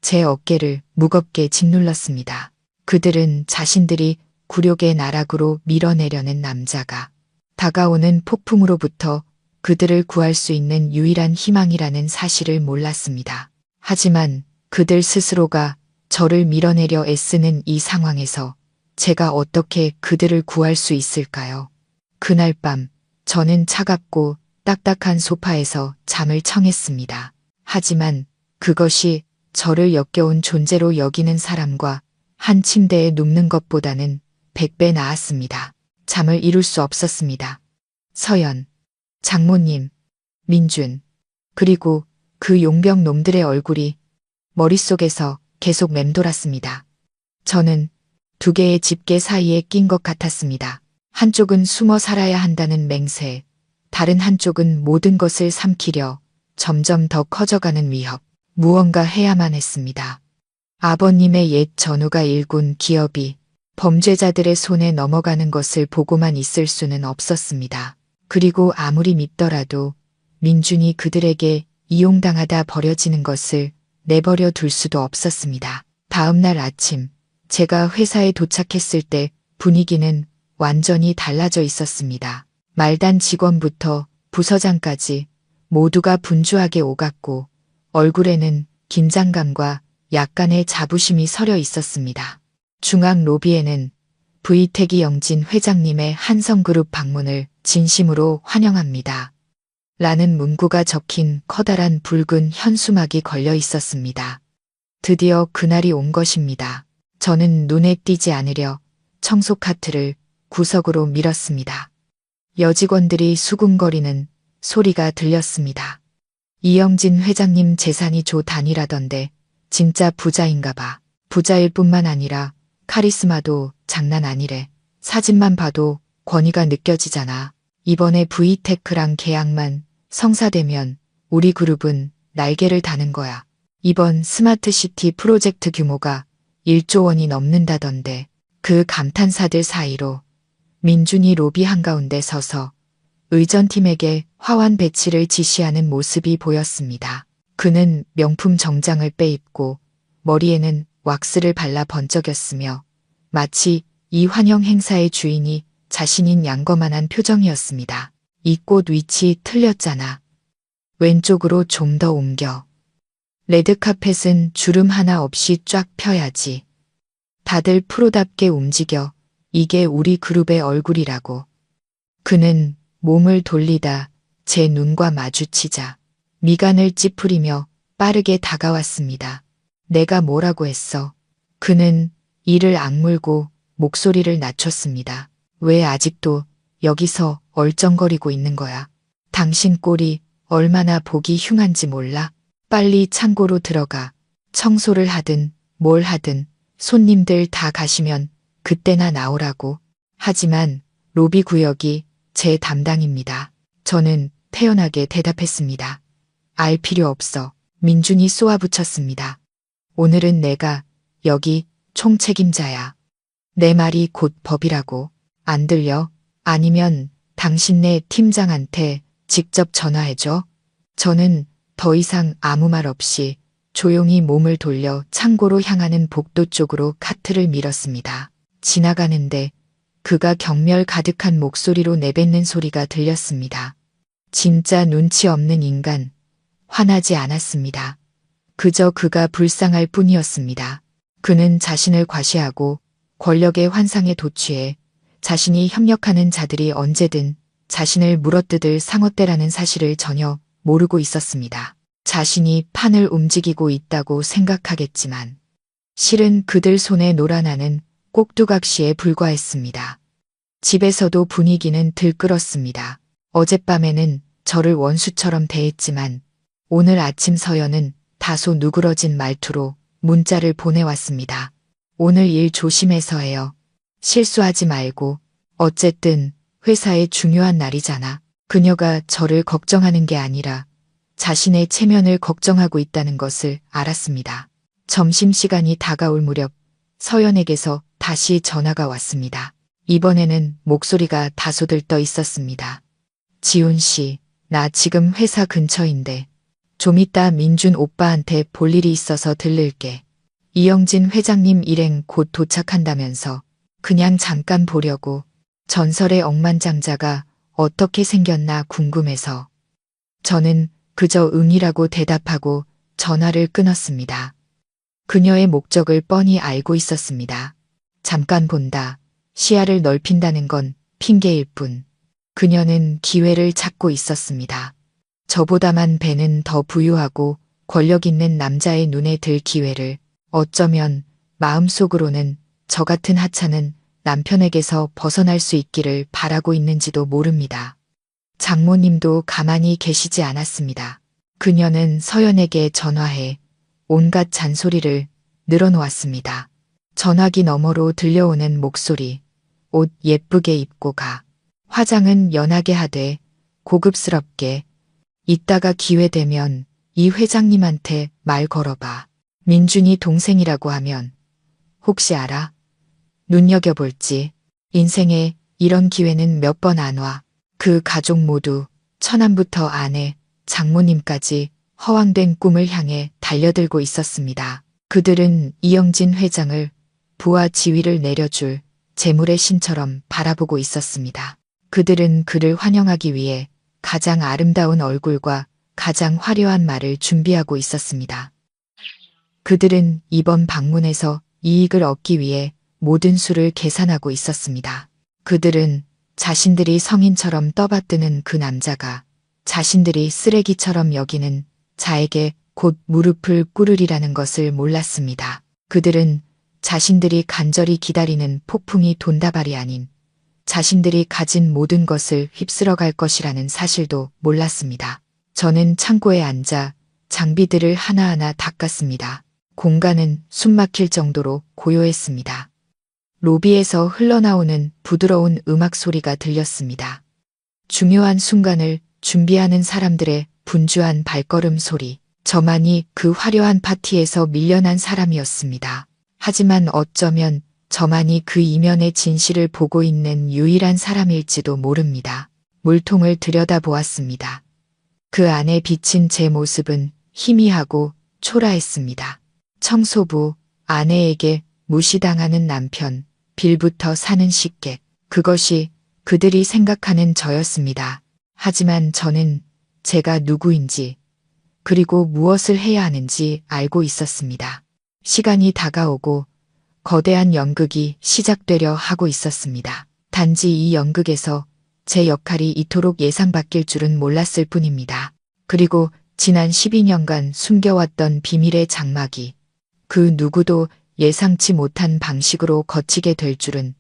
Speaker 1: 제 어깨를 무겁게 짓눌렀습니다. 그들은 자신들이 굴욕의 나락으로 밀어내려는 남자가 다가오는 폭풍으로부터 그들을 구할 수 있는 유일한 희망이라는 사실을 몰랐습니다. 하지만 그들 스스로가 저를 밀어내려 애쓰는 이 상황에서 제가 어떻게 그들을 구할 수 있을까요? 그날 밤 저는 차갑고 딱딱한 소파에서 잠을 청했습니다. 하지만 그것이 저를 역겨운 존재로 여기는 사람과 한 침대에 눕는 것보다는 100배 나았습니다. 잠을 이룰 수 없었습니다. 서연, 장모님, 민준, 그리고 그 용병 놈들의 얼굴이 머릿속에서 계속 맴돌았습니다. 저는 두 개의 집게 사이에 낀 것 같았습니다. 한쪽은 숨어 살아야 한다는 맹세, 다른 한쪽은 모든 것을 삼키려 점점 더 커져가는 위협, 무언가 해야만 했습니다. 아버님의 옛 전우가 일군 기업이 범죄자들의 손에 넘어가는 것을 보고만 있을 수는 없었습니다. 그리고 아무리 믿더라도 민준이 그들에게 이용당하다 버려지는 것을 내버려 둘 수도 없었습니다. 다음 날 아침 제가 회사에 도착했을 때 분위기는 완전히 달라져 있었습니다. 말단 직원부터 부서장까지 모두가 분주하게 오갔고 얼굴에는 긴장감과 약간의 자부심이 서려 있었습니다. 중앙 로비에는 V택이 영진 회장님의 한성그룹 방문을 진심으로 환영합니다. 라는 문구가 적힌 커다란 붉은 현수막이 걸려 있었습니다. 드디어 그날이 온 것입니다. 저는 눈에 띄지 않으려 청소 카트를 구석으로 밀었습니다. 여직원들이 수군거리는 소리가 들렸습니다. 이영진 회장님 재산이 조 단위라던데 진짜 부자인가 봐. 부자일 뿐만 아니라 카리스마도 장난 아니래. 사진만 봐도 권위가 느껴지잖아. 이번에 V테크랑 계약만 성사되면 우리 그룹은 날개를 다는 거야. 이번 스마트시티 프로젝트 규모가 1조 원이 넘는다던데. 그 감탄사들 사이로 민준이 로비 한가운데 서서 의전팀에게 화환 배치를 지시하는 모습이 보였습니다. 그는 명품 정장을 빼입고 머리에는 왁스를 발라 번쩍였으며 마치 이 환영 행사의 주인이 자신인 양거만한 표정이었습니다. 이 꽃 위치 틀렸잖아. 왼쪽으로 좀 더 옮겨. 레드카펫은 주름 하나 없이 쫙 펴야지. 다들 프로답게 움직여. 이게 우리 그룹의 얼굴이라고. 그는 몸을 돌리다 제 눈과 마주치자 미간을 찌푸리며 빠르게 다가왔습니다. 내가 뭐라고 했어? 그는 이를 악물고 목소리를 낮췄습니다. 왜 아직도 여기서 얼쩡거리고 있는 거야? 당신 꼴이 얼마나 보기 흉한지 몰라? 빨리 창고로 들어가. 청소를 하든 뭘 하든 손님들 다 가시면 그때나 나오라고. 하지만 로비 구역이 제 담당입니다. 저는 태연하게 대답했습니다. 알 필요 없어. 민준이 쏘아붙였습니다. 오늘은 내가 여기 총책임자야. 내 말이 곧 법이라고. 안 들려? 아니면 당신네 팀장한테 직접 전화해줘. 저는 더 이상 아무 말 없이 조용히 몸을 돌려 창고로 향하는 복도 쪽으로 카트를 밀었습니다. 지나가는데 그가 경멸 가득한 목소리로 내뱉는 소리가 들렸습니다. 진짜 눈치 없는 인간. 화나지 않았습니다. 그저 그가 불쌍할 뿐이었습니다. 그는 자신을 과시하고 권력의 환상에 도취해 자신이 협력하는 자들이 언제든 자신을 물어뜯을 상어떼라는 사실을 전혀 모르고 있었습니다. 자신이 판을 움직이고 있다고 생각하겠지만 실은 그들 손에 놀아나는 꼭두각시에 불과했습니다. 집에서도 분위기는 들끓었습니다. 어젯밤에는 저를 원수처럼 대했지만 오늘 아침 서연은 다소 누그러진 말투로 문자를 보내왔습니다. 오늘 일 조심해서 해요. 실수하지 말고. 어쨌든 회사의 중요한 날이잖아. 그녀가 저를 걱정하는 게 아니라 자신의 체면을 걱정하고 있다는 것을 알았습니다. 점심시간이 다가올 무렵 서연에게서 다시 전화가 왔습니다. 이번에는 목소리가 다소 들떠 있었습니다. 지훈 씨, 나 지금 회사 근처인데 좀 이따 민준 오빠한테 볼 일이 있어서 들를게. 이영진 회장님 일행 곧 도착한다면서 그냥 잠깐 보려고. 전설의 억만장자가 어떻게 생겼나 궁금해서. 저는 그저 응이라고 대답하고 전화를 끊었습니다. 그녀의 목적을 뻔히 알고 있었습니다. 잠깐 본다. 시야를 넓힌다는 건 핑계일 뿐. 그녀는 기회를 찾고 있었습니다. 저보다만 배는 더 부유하고 권력 있는 남자의 눈에 들 기회를. 어쩌면 마음속으로는 저 같은 하찮은 남편에게서 벗어날 수 있기를 바라고 있는지도 모릅니다. 장모님도 가만히 계시지 않았습니다. 그녀는 서연에게 전화해 온갖 잔소리를 늘어놓았습니다. 전화기 너머로 들려오는 목소리. 옷 예쁘게 입고 가. 화장은 연하게 하되 고급스럽게. 이따가 기회 되면 이 회장님한테 말 걸어봐. 민준이 동생이라고 하면 혹시 알아? 눈여겨볼지. 인생에 이런 기회는 몇 번 안 와. 그 가족 모두 처남부터 아내, 장모님까지 허황된 꿈을 향해 달려들고 있었습니다. 그들은 이영진 회장을 부하 지위를 내려줄 재물의 신처럼 바라보고 있었습니다. 그들은 그를 환영하기 위해 가장 아름다운 얼굴과 가장 화려한 말을 준비하고 있었습니다. 그들은 이번 방문에서 이익을 얻기 위해 모든 수를 계산하고 있었습니다. 그들은 자신들이 성인처럼 떠받드는 그 남자가 자신들이 쓰레기처럼 여기는 자에게 곧 무릎을 꿇으리라는 것을 몰랐습니다. 그들은 자신들이 간절히 기다리는 폭풍이 돈다발이 아닌 자신들이 가진 모든 것을 휩쓸어 갈 것이라는 사실도 몰랐습니다. 저는 창고에 앉아 장비들을 하나하나 닦았습니다. 공간은 숨막힐 정도로 고요했습니다. 로비에서 흘러나오는 부드러운 음악 소리가 들렸습니다. 중요한 순간을 준비하는 사람들의 분주한 발걸음 소리. 저만이 그 화려한 파티에서 밀려난 사람이었습니다. 하지만 어쩌면 저만이 그 이면의 진실을 보고 있는 유일한 사람일지도 모릅니다. 물통을 들여다보았습니다. 그 안에 비친 제 모습은 희미하고 초라했습니다. 청소부, 아내에게 무시당하는 남편, 빌부터 사는 식객. 그것이 그들이 생각하는 저였습니다. 하지만 저는 제가 누구인지 그리고 무엇을 해야 하는지 알고 있었습니다. 시간이 다가오고 거대한 연극이 시작되려 하고 있었습니다. 단지 이 연극에서 제 역할이 이토록 예상바뀔 줄은 몰랐을 뿐입니다. 그리고 지난 12년간 숨겨왔던 비밀의 장막이 그 누구도 예상치 못한 방식으로 걷히게 될 줄은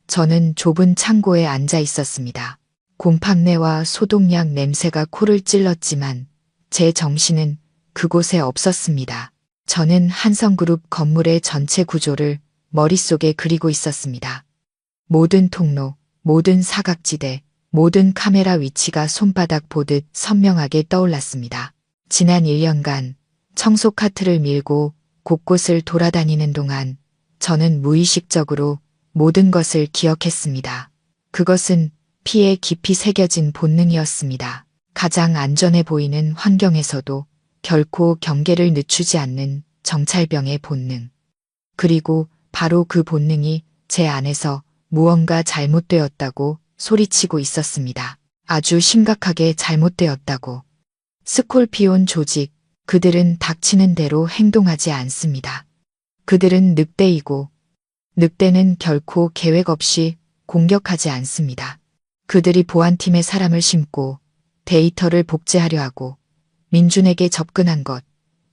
Speaker 1: 저는 좁은 창고에 앉아 있었습니다. 곰팡내와 소독약 냄새가 코를 찔렀지만 제 정신은 그곳에 없었습니다. 저는 한성그룹 건물의 전체 구조를 머릿속에 그리고 있었습니다. 모든 통로, 모든 사각지대, 모든 카메라 위치가 손바닥 보듯 선명하게 떠올랐습니다. 지난 1년간 청소 카트를 밀고 곳곳을 돌아다니는 동안 저는 무의식적으로 모든 것을 기억했습니다. 그것은 피에 깊이 새겨진 본능이었습니다. 가장 안전해 보이는 환경에서도 결코 경계를 늦추지 않는 정찰병의 본능. 그리고 바로 그 본능이 제 안에서 무언가 잘못되었다고 소리치고 있었습니다. 아주 심각하게 잘못되었다고. 스콜피온 조직, 그들은 닥치는 대로 행동하지 않습니다. 그들은 늑대이고, 늑대는 결코 계획 없이 공격하지 않습니다. 그들이 보안팀에 사람을 심고 데이터를 복제하려 하고 민준에게 접근한 것,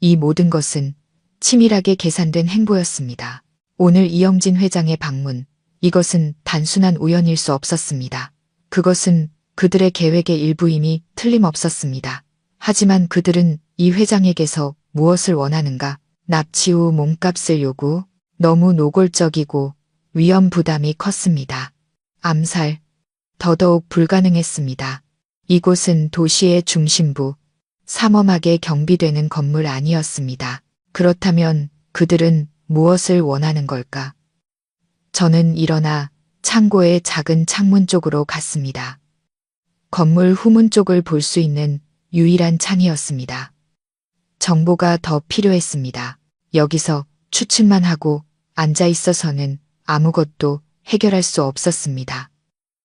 Speaker 1: 이 모든 것은 치밀하게 계산된 행보였습니다. 오늘 이영진 회장의 방문, 이것은 단순한 우연일 수 없었습니다. 그것은 그들의 계획의 일부임이 틀림없었습니다. 하지만 그들은 이 회장에게서 무엇을 원하는가? 납치 후 몸값을 요구, 너무 노골적이고 위험 부담이 컸습니다. 암살, 더더욱 불가능했습니다. 이곳은 도시의 중심부, 삼엄하게 경비되는 건물 아니었습니다. 그렇다면 그들은 무엇을 원하는 걸까? 저는 일어나 창고의 작은 창문 쪽으로 갔습니다. 건물 후문 쪽을 볼 수 있는 유일한 창이었습니다. 정보가 더 필요했습니다. 여기서 추측만 하고 앉아 있어서는 아무것도 해결할 수 없었습니다.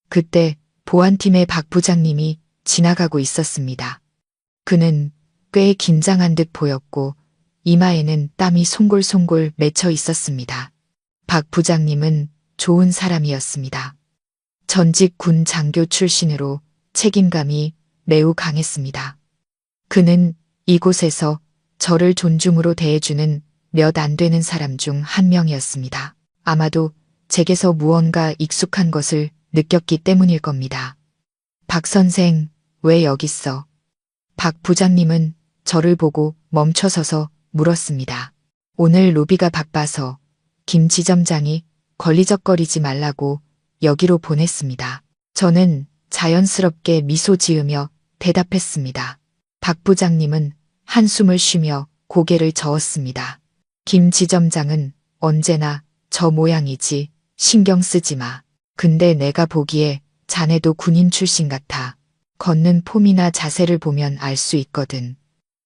Speaker 1: 그때 보안팀의 박 부장님이 지나가고 있었습니다. 그는 꽤 긴장한 듯 보였고 이마에는 땀이 송골송골 맺혀 있었습니다. 박 부장님은 좋은 사람이었습니다. 전직 군 장교 출신으로 책임감이 매우 강했습니다. 그는 이곳에서 저를 존중으로 대해주는 몇 안 되는 사람 중 한 명이었습니다. 아마도 제게서 무언가 익숙한 것을 느꼈기 때문일 겁니다. 박 선생, 왜 여기 있어? 박 부장님은 저를 보고 멈춰서서 물었습니다. 오늘 로비가 바빠서 김 지점장이 걸리적거리지 말라고 여기로 보냈습니다. 저는 자연스럽게 미소 지으며 대답했습니다. 박 부장님은 한숨을 쉬며 고개를 저었습니다. 김 지점장은 언제나 저 모양이지, 신경 쓰지 마. 근데 내가 보기에 자네도 군인 출신 같아. 걷는 폼이나 자세를 보면 알 수 있거든.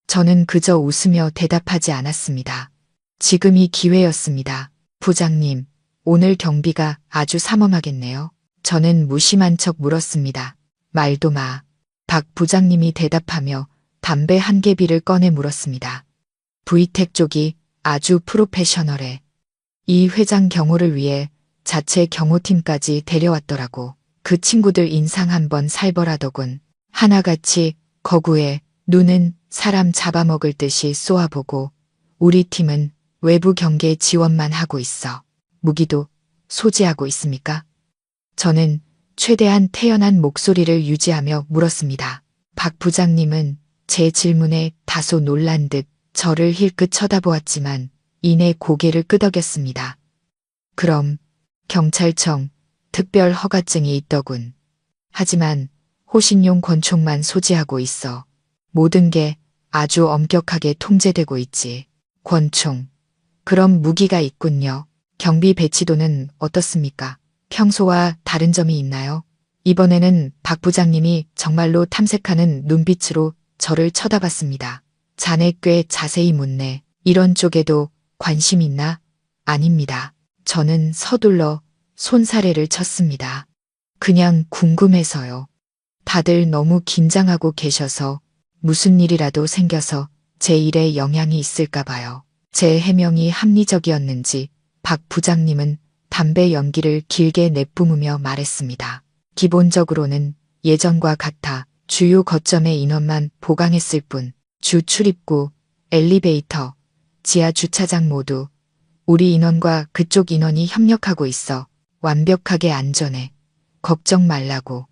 Speaker 1: 저는 그저 웃으며 대답하지 않았습니다. 지금이 기회였습니다. 부장님, 오늘 경비가 아주 삼엄하겠네요. 저는 무심한 척 물었습니다. 말도 마. 박 부장님이 대답하며 담배 한 개비를 꺼내 물었습니다. VTech 쪽이 아주 프로페셔널해. 이 회장 경호를 위해 자체 경호팀까지 데려왔더라고. 그 친구들 인상 한번 살벌하더군. 하나같이 거구해. 눈은 사람 잡아먹을 듯이 쏘아보고 우리 팀은 외부 경계 지원만 하고 있어. 무기도 소지하고 있습니까? 저는 최대한 태연한 목소리를 유지하며 물었습니다. 박 부장님은 제 질문에 다소 놀란 듯 저를 힐끗 쳐다보았지만 이내 고개를 끄덕였습니다. 그럼 경찰청 특별 허가증이 있더군. 하지만 호신용 권총만 소지하고 있어. 모든 게 아주 엄격하게 통제되고 있지. 권총. 그럼 무기가 있군요. 경비 배치도는 어떻습니까? 평소와 다른 점이 있나요? 이번에는 박 부장님이 정말로 탐색하는 눈빛으로 저를 쳐다봤습니다. 자네 꽤 자세히 묻네. 이런 쪽에도 관심 있나? 아닙니다. 저는 서둘러 손사래를 쳤습니다. 그냥 궁금해서요. 다들 너무 긴장하고 계셔서 무슨 일이라도 생겨서 제 일에 영향이 있을까 봐요. 제 해명이 합리적이었는지 박 부장님은 담배 연기를 길게 내뿜으며 말했습니다. 기본적으로는 예전과 같아 주요 거점의 인원만 보강했을 뿐 주 출입구, 엘리베이터, 지하 주차장 모두 우리 인원과 그쪽 인원이 협력하고 있어 완벽하게 안전해. 걱정 말라고.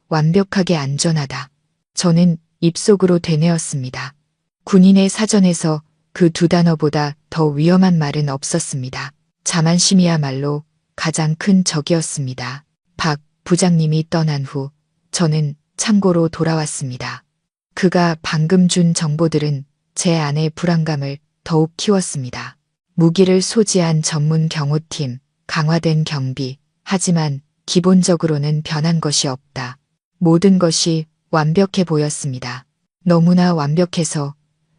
Speaker 1: 완벽하게 안전하다. 저는 입속으로 되뇌었습니다. 군인의 사전에서 그 두 단어보다 더 위험한 말은 없었습니다. 자만심이야말로 가장 큰 적이었습니다. 박 부장님이 떠난 후 저는 참고로 돌아왔습니다. 그가 방금 준 정보들은 제 안의 불안감을 더욱 키웠습니다. 무기를 소지한 전문 경호팀, 강화된 경비, 하지만 기본적으로는 변한 것이 없다. 모든 것이 완벽해 보였습니다. 너무나 완벽해서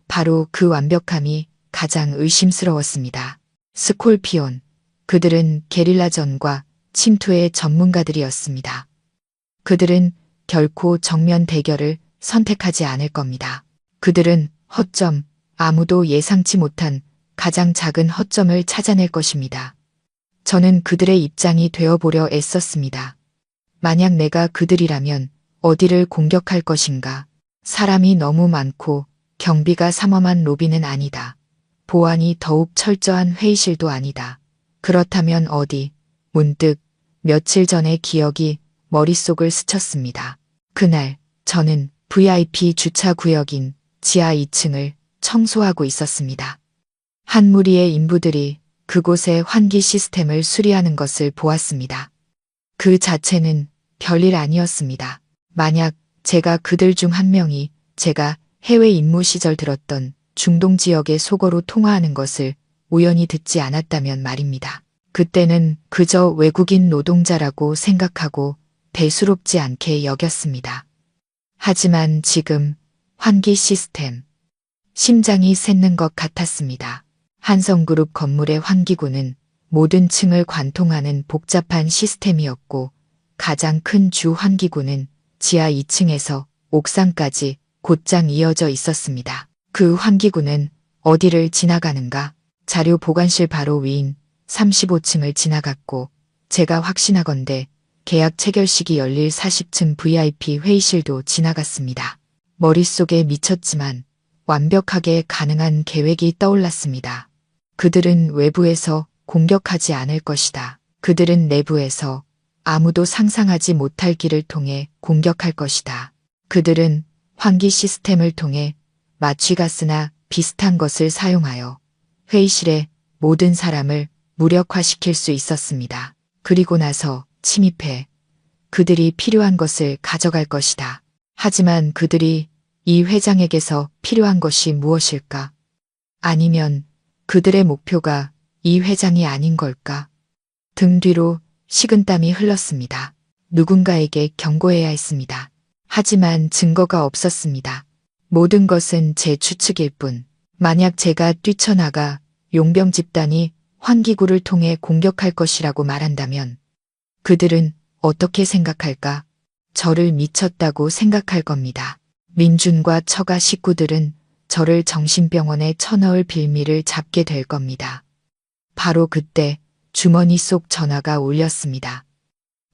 Speaker 1: 바로 그 완벽함이 가장 의심스러웠습니다. 스콜피온, 그들은 게릴라전과 침투의 전문가들이었습니다. 그들은 결코 정면 대결을 선택하지 않을 겁니다. 그들은 허점, 아무도 예상치 못한 가장 작은 허점을 찾아낼 것입니다. 저는 그들의 입장이 되어보려 애썼습니다. 만약 내가 그들이라면 어디를 공격할 것인가? 사람이 너무 많고 경비가 삼엄한 로비는 아니다. 보안이 더욱 철저한 회의실도 아니다. 그렇다면 어디? 문득 며칠 전의 기억이 머릿속을 스쳤습니다. 그날 저는 VIP 주차 구역인 지하 2층을 청소하고 있었습니다. 한 무리의 인부들이 그곳의 환기 시스템을 수리하는 것을 보았습니다. 그 자체는 별일 아니었습니다. 만약 제가 그들 중 한 명이 제가 해외 임무 시절 들었던 중동 지역의 속어로 통화하는 것을 우연히 듣지 않았다면 말입니다. 그때는 그저 외국인 노동자라고 생각하고 대수롭지 않게 여겼습니다. 하지만 지금 환기 시스템, 심장이 샜는 것 같았습니다. 한성그룹 건물의 환기구는 모든 층을 관통하는 복잡한 시스템이었고 가장 큰 주 환기구는 지하 2층에서 옥상까지 곧장 이어져 있었습니다. 그 환기구는 어디를 지나가는가? 자료 보관실 바로 위인 35층을 지나갔고 제가 확신하건대 계약 체결식이 열릴 40층 VIP 회의실도 지나갔습니다. 머릿속에 미쳤지만 완벽하게 가능한 계획이 떠올랐습니다. 그들은 외부에서 공격하지 않을 것이다. 그들은 내부에서 아무도 상상하지 못할 길을 통해 공격할 것이다. 그들은 환기 시스템을 통해 마취가스나 비슷한 것을 사용하여 회의실의 모든 사람을 무력화시킬 수 있었습니다. 그리고 나서 침입해 그들이 필요한 것을 가져갈 것이다. 하지만 그들이 이 회장에게서 필요한 것이 무엇일까? 아니면 그들의 목표가 이 회장이 아닌 걸까? 등 뒤로 식은땀이 흘렀습니다. 누군가에게 경고해야 했습니다. 하지만 증거가 없었습니다. 모든 것은 제 추측일 뿐. 만약 제가 뛰쳐나가 용병 집단이 환기구를 통해 공격할 것이라고 말한다면 그들은 어떻게 생각할까? 저를 미쳤다고 생각할 겁니다. 민준과 처가 식구들은 저를 정신병원에 쳐넣을 빌미를 잡게 될 겁니다. 바로 그때 주머니 속 전화가 울렸습니다.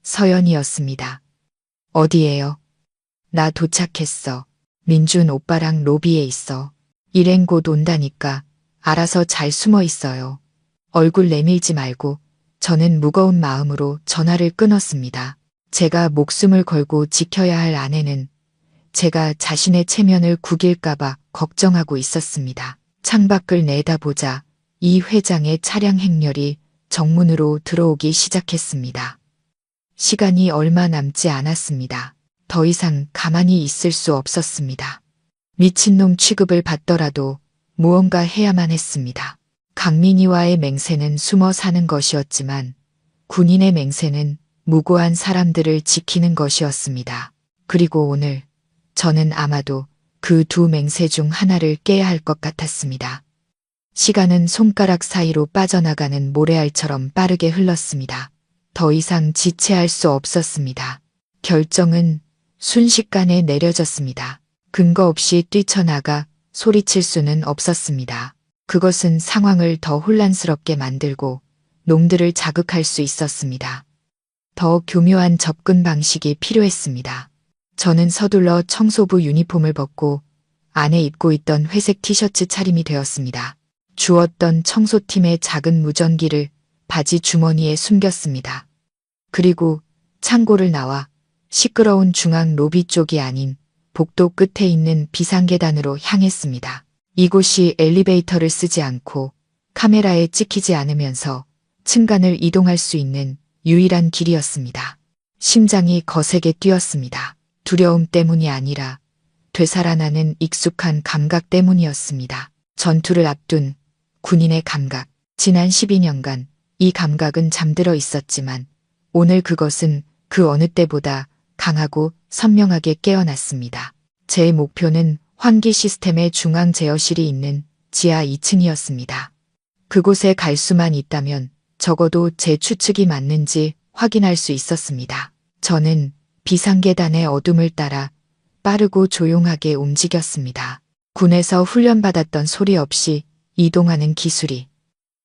Speaker 1: 서연이었습니다. 어디에요? 나 도착했어. 민준 오빠랑 로비에 있어. 일행 곧 온다니까 알아서 잘 숨어 있어요. 얼굴 내밀지 말고. 저는 무거운 마음으로 전화를 끊었습니다. 제가 목숨을 걸고 지켜야 할 아내는 제가 자신의 체면을 구길까봐 걱정하고 있었습니다. 창밖을 내다보자 이 회장의 차량 행렬이 정문으로 들어오기 시작했습니다. 시간이 얼마 남지 않았습니다. 더 이상 가만히 있을 수 없었습니다. 미친놈 취급을 받더라도 무언가 해야만 했습니다. 강민이와의 맹세는 숨어 사는 것이었지만 군인의 맹세는 무고한 사람들을 지키는 것이었습니다. 그리고 오늘 저는 아마도 그 두 맹세 중 하나를 깨야 할 것 같았습니다. 시간은 손가락 사이로 빠져나가는 모래알처럼 빠르게 흘렀습니다. 더 이상 지체할 수 없었습니다. 결정은 순식간에 내려졌습니다. 근거 없이 뛰쳐나가 소리칠 수는 없었습니다. 그것은 상황을 더 혼란스럽게 만들고 놈들을 자극할 수 있었습니다. 더 교묘한 접근 방식이 필요했습니다. 저는 서둘러 청소부 유니폼을 벗고 안에 입고 있던 회색 티셔츠 차림이 되었습니다. 주웠던 청소팀의 작은 무전기를 바지 주머니에 숨겼습니다. 그리고 창고를 나와 시끄러운 중앙 로비 쪽이 아닌 복도 끝에 있는 비상계단으로 향했습니다. 이곳이 엘리베이터를 쓰지 않고 카메라에 찍히지 않으면서 층간을 이동할 수 있는 유일한 길이었습니다. 심장이 거세게 뛰었습니다. 두려움 때문이 아니라 되살아나는 익숙한 감각 때문이었습니다. 전투를 앞둔 군인의 감각. 지난 12년간 이 감각은 잠들어 있었지만 오늘 그것은 그 어느 때보다 강하고 선명하게 깨어났습니다. 제 목표는 환기 시스템의 중앙 제어실이 있는 지하 2층이었습니다. 그곳에 갈 수만 있다면 적어도 제 추측이 맞는지 확인할 수 있었습니다. 저는 비상계단의 어둠을 따라 빠르고 조용하게 움직였습니다. 군에서 훈련받았던 소리 없이 이동하는 기술이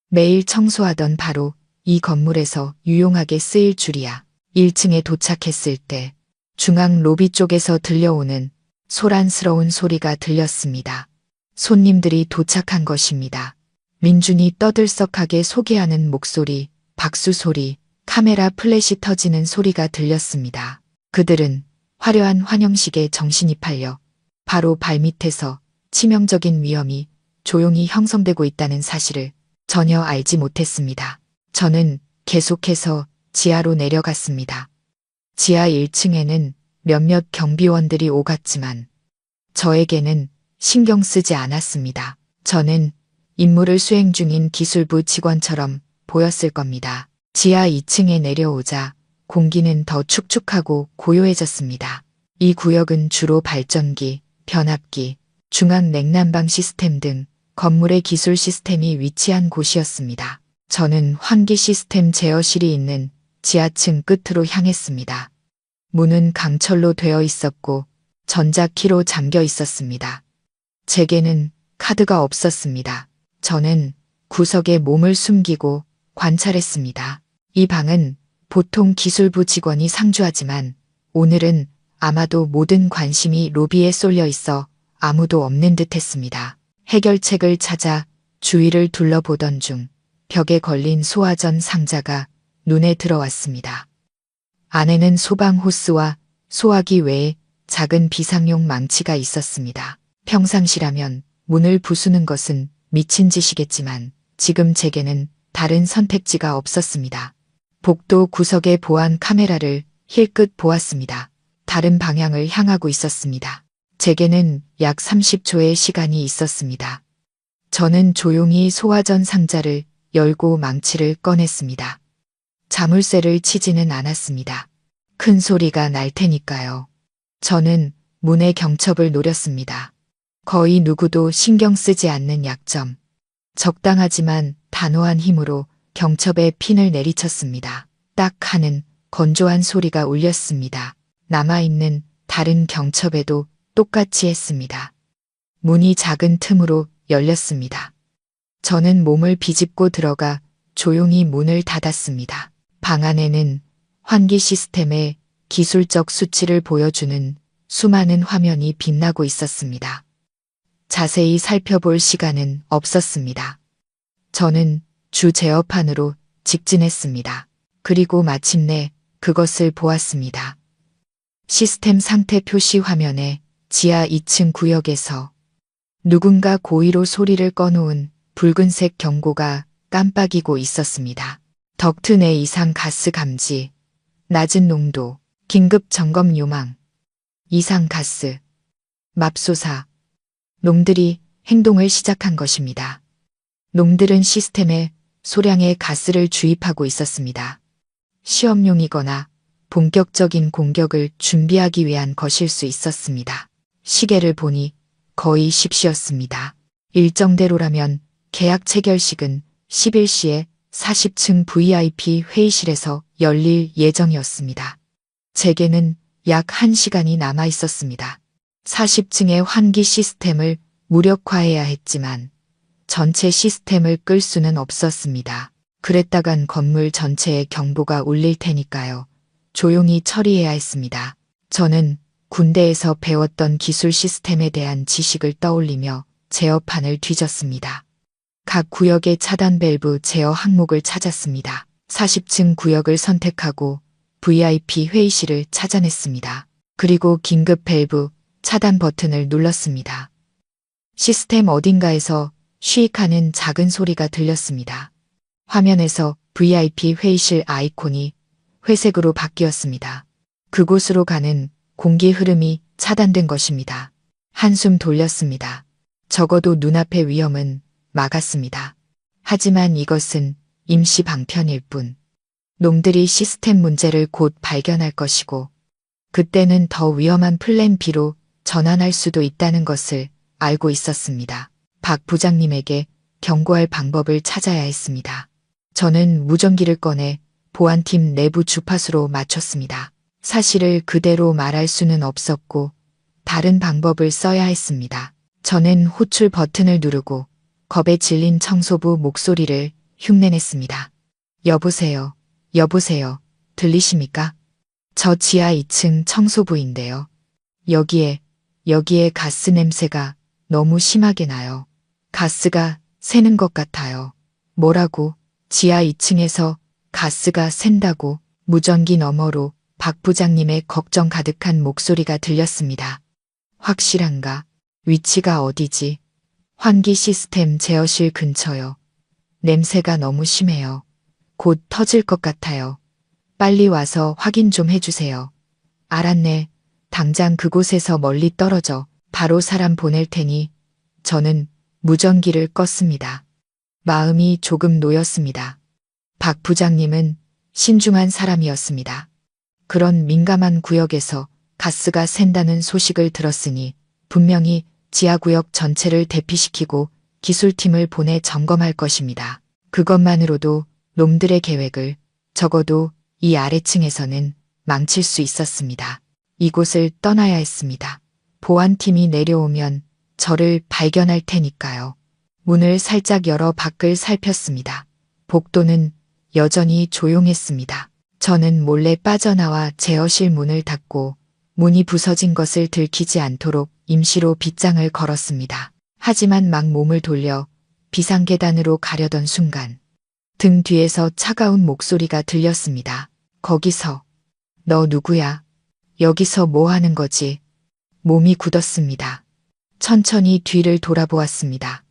Speaker 1: 매일 청소하던 바로 이 건물에서 유용하게 쓰일 줄이야. 1층에 도착했을 때 중앙 로비 쪽에서 들려오는 소란스러운 소리가 들렸습니다. 손님들이 도착한 것입니다. 민준이 떠들썩하게 소개하는 목소리, 박수 소리, 카메라 플래시 터지는 소리가 들렸습니다. 그들은 화려한 환영식에 정신이 팔려 바로 발밑에서 치명적인 위험이 조용히 형성되고 있다는 사실을 전혀 알지 못했습니다. 저는 계속해서 지하로 내려갔습니다. 지하 1층에는 몇몇 경비원들이 오갔지만 저에게는 신경 쓰지 않았습니다. 저는 임무를 수행 중인 기술부 직원처럼 보였을 겁니다. 지하 2층에 내려오자 공기는 더 축축하고 고요해졌습니다. 이 구역은 주로 발전기, 변압기, 중앙 냉난방 시스템 등 건물의 기술 시스템이 위치한 곳이었습니다. 저는 환기 시스템 제어실이 있는 지하층 끝으로 향했습니다. 문은 강철로 되어 있었고 전자키로 잠겨 있었습니다. 제게는 카드가 없었습니다. 저는 구석에 몸을 숨기고 관찰했습니다. 이 방은 보통 기술부 직원이 상주하지만 오늘은 아마도 모든 관심이 로비에 쏠려 있어 아무도 없는 듯 했습니다. 해결책을 찾아 주위를 둘러보던 중 벽에 걸린 소화전 상자가 눈에 들어왔습니다. 안에는 소방 호스와 소화기 외에 작은 비상용 망치가 있었습니다. 평상시라면 문을 부수는 것은 미친 짓이겠지만 지금 제게는 다른 선택지가 없었습니다. 복도 구석의 보안 카메라를 힐끗 보았습니다. 다른 방향을 향하고 있었습니다. 제게는 약 30초의 시간이 있었습니다. 저는 조용히 소화전 상자를 열고 망치를 꺼냈습니다. 자물쇠를 치지는 않았습니다. 큰 소리가 날 테니까요. 저는 문의 경첩을 노렸습니다. 거의 누구도 신경 쓰지 않는 약점. 적당하지만 단호한 힘으로 경첩에 핀을 내리쳤습니다. 딱 하는 건조한 소리가 울렸습니다. 남아있는 다른 경첩에도 똑같이 했습니다. 문이 작은 틈으로 열렸습니다. 저는 몸을 비집고 들어가 조용히 문을 닫았습니다. 방 안에는 환기 시스템의 기술적 수치를 보여주는 수많은 화면이 빛나고 있었습니다. 자세히 살펴볼 시간은 없었습니다. 저는 주 제어판으로 직진했습니다. 그리고 마침내 그것을 보았습니다. 시스템 상태 표시 화면에 지하 2층 구역에서 누군가 고의로 소리를 꺼놓은 붉은색 경고가 깜빡이고 있었습니다. 덕트 내 이상 가스 감지, 낮은 농도, 긴급 점검 요망, 이상 가스, 맙소사. 놈들이 행동을 시작한 것입니다. 놈들은 시스템에 소량의 가스를 주입하고 있었습니다. 시험용이거나 본격적인 공격을 준비하기 위한 것일 수 있었습니다. 시계를 보니 거의 10시였습니다. 일정대로라면 계약 체결식은 11시에 40층 VIP 회의실에서 열릴 예정이었습니다. 제게는 약 1시간이 남아 있었습니다. 40층의 환기 시스템을 무력화해야 했지만 전체 시스템을 끌 수는 없었습니다. 그랬다간 건물 전체에 경보가 울릴 테니까요. 조용히 처리해야 했습니다. 저는 군대에서 배웠던 기술 시스템에 대한 지식을 떠올리며 제어판을 뒤졌습니다. 각 구역의 차단 밸브 제어 항목을 찾았습니다. 40층 구역을 선택하고 VIP 회의실을 찾아냈습니다. 그리고 긴급 밸브 차단 버튼을 눌렀습니다. 시스템 어딘가에서 쉬익하는 작은 소리가 들렸습니다. 화면에서 VIP 회의실 아이콘이 회색으로 바뀌었습니다. 그곳으로 가는 공기 흐름이 차단된 것입니다. 한숨 돌렸습니다. 적어도 눈앞의 위험은 막았습니다. 하지만 이것은 임시 방편일 뿐. 놈들이 시스템 문제를 곧 발견할 것이고 그때는 더 위험한 플랜 B로 전환할 수도 있다는 것을 알고 있었습니다. 박 부장님에게 경고할 방법을 찾아야 했습니다. 저는 무전기를 꺼내 보안팀 내부 주파수로 맞췄습니다. 사실을 그대로 말할 수는 없었고 다른 방법을 써야 했습니다. 저는 호출 버튼을 누르고 겁에 질린 청소부 목소리를 흉내냈습니다. 여보세요. 여보세요. 들리십니까? 저 지하 2층 청소부인데요. 여기에 가스 냄새가 너무 심하게 나요. 가스가 새는 것 같아요. 뭐라고? 지하 2층에서 가스가 샌다고? 무전기 너머로 박 부장님의 걱정 가득한 목소리가 들렸습니다. 확실한가? 위치가 어디지? 환기 시스템 제어실 근처요. 냄새가 너무 심해요. 곧 터질 것 같아요. 빨리 와서 확인 좀 해주세요. 알았네. 당장 그곳에서 멀리 떨어져 바로 사람 보낼 테니. 저는 무전기를 껐습니다. 마음이 조금 놓였습니다. 박 부장님은 신중한 사람이었습니다. 그런 민감한 구역에서 가스가 샌다는 소식을 들었으니 분명히 지하구역 전체를 대피시키고 기술팀을 보내 점검할 것입니다. 그것만으로도 놈들의 계획을 적어도 이 아래층에서는 망칠 수 있었습니다. 이곳을 떠나야 했습니다. 보안팀이 내려오면 저를 발견할 테니까요. 문을 살짝 열어 밖을 살폈습니다. 복도는 여전히 조용했습니다. 저는 몰래 빠져나와 제어실 문을 닫고 문이 부서진 것을 들키지 않도록 임시로 빗장을 걸었습니다. 하지만 막 몸을 돌려 비상계단으로 가려던 순간 등 뒤에서 차가운 목소리가 들렸습니다. 거기서. 너 누구야? 여기서 뭐 하는 거지? 몸이 굳었습니다. 천천히 뒤를 돌아보았습니다.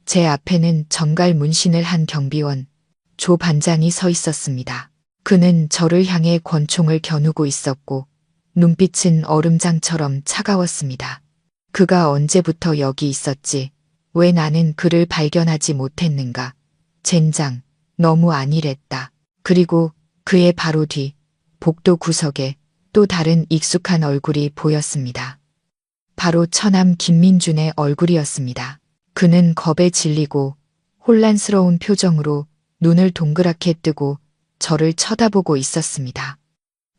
Speaker 1: 제 앞에는 정갈 문신을 한 경비원 조 반장이 서 있었습니다. 그는 저를 향해 권총을 겨누고 있었고 눈빛은 얼음장처럼 차가웠습니다. 그가 언제부터 여기 있었지? 왜 나는 그를 발견하지 못했는가? 젠장, 너무 안일했다. 그리고 그의 바로 뒤 복도 구석에 또 다른 익숙한 얼굴이 보였습니다. 바로 처남 김민준의 얼굴이었습니다. 그는 겁에 질리고 혼란스러운 표정으로 눈을 동그랗게 뜨고 저를 쳐다보고 있었습니다.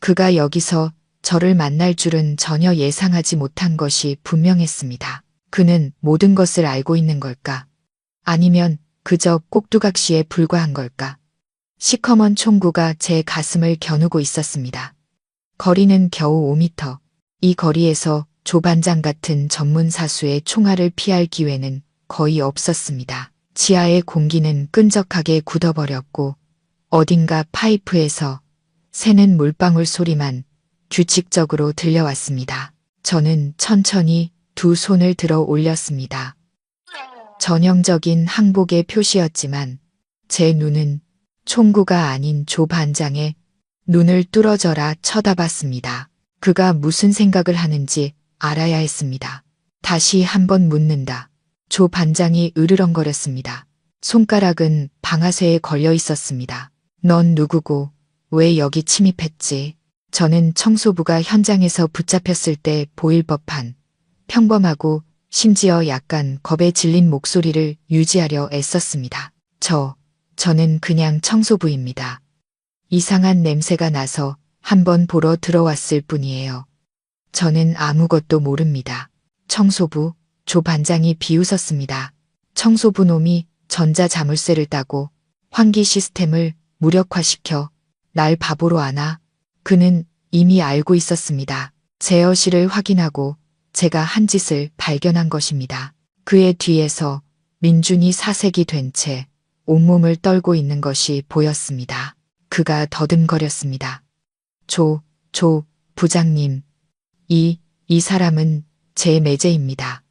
Speaker 1: 그가 여기서 저를 만날 줄은 전혀 예상하지 못한 것이 분명했습니다. 그는 모든 것을 알고 있는 걸까? 아니면 그저 꼭두각시에 불과한 걸까? 시커먼 총구가 제 가슴을 겨누고 있었습니다. 거리는 겨우 5m. 이 거리에서 조 반장 같은 전문 사수의 총알을 피할 기회는 거의 없었습니다. 지하의 공기는 끈적하게 굳어버렸고 어딘가 파이프에서 새는 물방울 소리만 규칙적으로 들려왔습니다. 저는 천천히 두 손을 들어 올렸습니다. 전형적인 항복의 표시였지만 제 눈은 총구가 아닌 조 반장의 눈을 뚫어져라 쳐다봤습니다. 그가 무슨 생각을 하는지 알아야 했습니다. 다시 한번 묻는다. 조 반장이 으르렁거렸습니다. 손가락은 방아쇠에 걸려 있었습니다. 넌 누구고 왜 여기 침입했지? 저는 청소부가 현장에서 붙잡혔을 때 보일 법한 평범하고 심지어 약간 겁에 질린 목소리를 유지하려 애썼습니다. 저는 그냥 청소부입니다. 이상한 냄새가 나서 한번 보러 들어왔을 뿐이에요. 저는 아무것도 모릅니다. 청소부, 조 반장이 비웃었습니다. 청소부 놈이 전자자물쇠를 따고 환기 시스템을 무력화시켜 날 바보로 아나? 그는 이미 알고 있었습니다. 제어실을 확인하고 제가 한 짓을 발견한 것입니다. 그의 뒤에서 민준이 사색이 된 채 온몸을 떨고 있는 것이 보였습니다. 그가 더듬거렸습니다. 조 부장님. 이 사람은 제 매제입니다.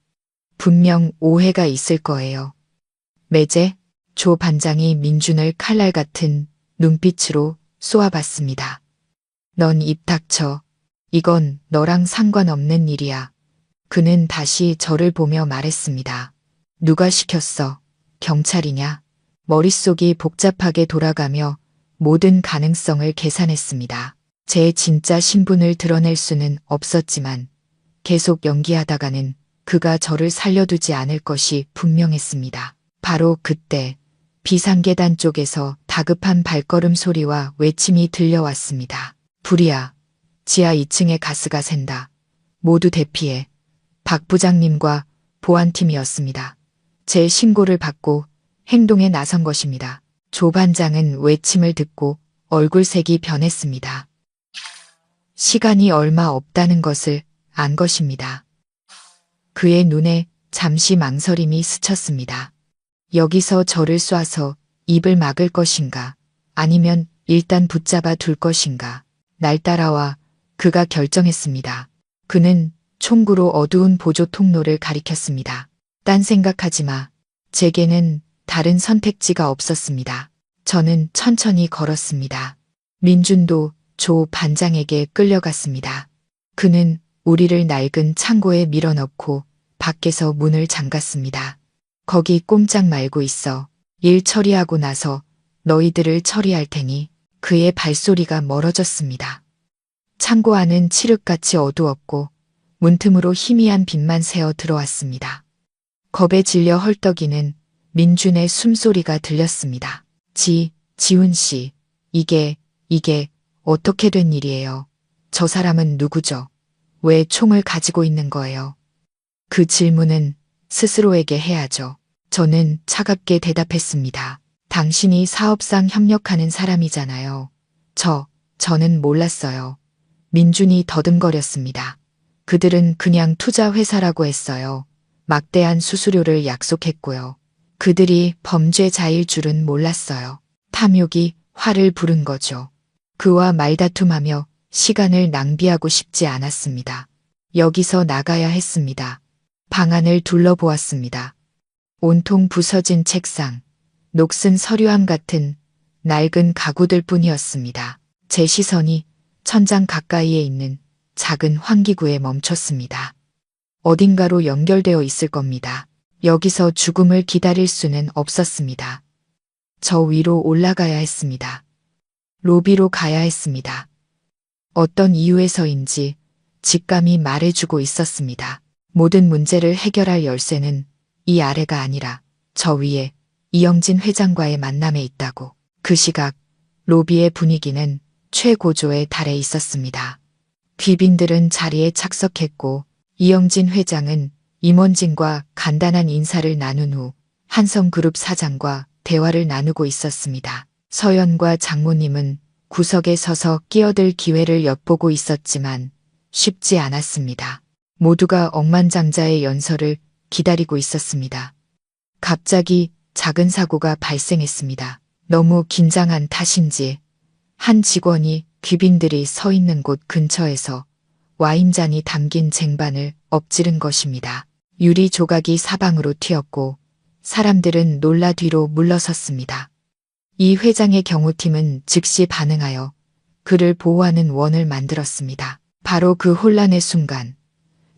Speaker 1: 분명 오해가 있을 거예요. 매제? 조 반장이 민준을 칼날 같은 눈빛으로 쏘아봤습니다. 넌 입 닥쳐. 이건 너랑 상관없는 일이야. 그는 다시 저를 보며 말했습니다. 누가 시켰어? 경찰이냐? 머릿속이 복잡하게 돌아가며 모든 가능성을 계산했습니다. 제 진짜 신분을 드러낼 수는 없었지만 계속 연기하다가는 그가 저를 살려두지 않을 것이 분명했습니다. 바로 그때 비상계단 쪽에서 다급한 발걸음 소리와 외침이 들려왔습니다. 불이야. 지하 2층에 가스가 샌다. 모두 대피해. 박 부장님과 보안팀이었습니다. 제 신고를 받고 행동에 나선 것입니다. 조 반장은 외침을 듣고 얼굴색이 변했습니다. 시간이 얼마 없다는 것을 안 것입니다. 그의 눈에 잠시 망설임이 스쳤습니다. 여기서 저를 쏴서 입을 막을 것인가, 아니면 일단 붙잡아 둘 것인가. 날 따라와. 그가 결정했습니다. 그는 총구로 어두운 보조 통로를 가리켰습니다. 딴 생각하지 마. 제게는 다른 선택지가 없었습니다. 저는 천천히 걸었습니다. 민준도 조 반장에게 끌려갔습니다. 그는 우리를 낡은 창고에 밀어넣고 밖에서 문을 잠갔습니다. 거기 꼼짝 말고 있어. 일 처리하고 나서 너희들을 처리할 테니. 그의 발소리가 멀어졌습니다. 창고 안은 칠흑같이 어두웠고 문틈으로 희미한 빛만 새어 들어왔습니다. 겁에 질려 헐떡이는 민준의 숨소리가 들렸습니다. 지훈 씨, 이게 어떻게 된 일이에요? 저 사람은 누구죠? 왜 총을 가지고 있는 거예요? 그 질문은 스스로에게 해야죠. 저는 차갑게 대답했습니다. 당신이 사업상 협력하는 사람이잖아요. 저는 몰랐어요. 민준이 더듬거렸습니다. 그들은 그냥 투자 회사라고 했어요. 막대한 수수료를 약속했고요. 그들이 범죄자일 줄은 몰랐어요. 탐욕이 화를 부른 거죠. 그와 말다툼하며 시간을 낭비하고 싶지 않았습니다. 여기서 나가야 했습니다. 방안을 둘러보았습니다. 온통 부서진 책상, 녹슨 서류함 같은 낡은 가구들 뿐이었습니다. 제 시선이 천장 가까이에 있는 작은 환기구에 멈췄습니다. 어딘가로 연결되어 있을 겁니다. 여기서 죽음을 기다릴 수는 없었습니다. 저 위로 올라가야 했습니다. 로비로 가야 했습니다. 어떤 이유에서인지 직감이 말해주고 있었습니다. 모든 문제를 해결할 열쇠는 이 아래가 아니라 저 위에 이영진 회장과의 만남에 있다고. 그 시각 로비의 분위기는 최고조에 달해 있었습니다. 귀빈들은 자리에 착석했고 이영진 회장은 임원진과 간단한 인사를 나눈 후 한성그룹 사장과 대화를 나누고 있었습니다. 서연과 장모님은 구석에 서서 끼어들 기회를 엿보고 있었지만 쉽지 않았습니다. 모두가 억만장자의 연설을 기다리고 있었습니다. 갑자기 작은 사고가 발생했습니다. 너무 긴장한 탓인지 한 직원이 귀빈들이 서 있는 곳 근처에서 와인잔이 담긴 쟁반을 엎지른 것입니다. 유리 조각이 사방으로 튀었고 사람들은 놀라 뒤로 물러섰습니다. 이 회장의 경호팀은 즉시 반응하여 그를 보호하는 원을 만들었습니다. 바로 그 혼란의 순간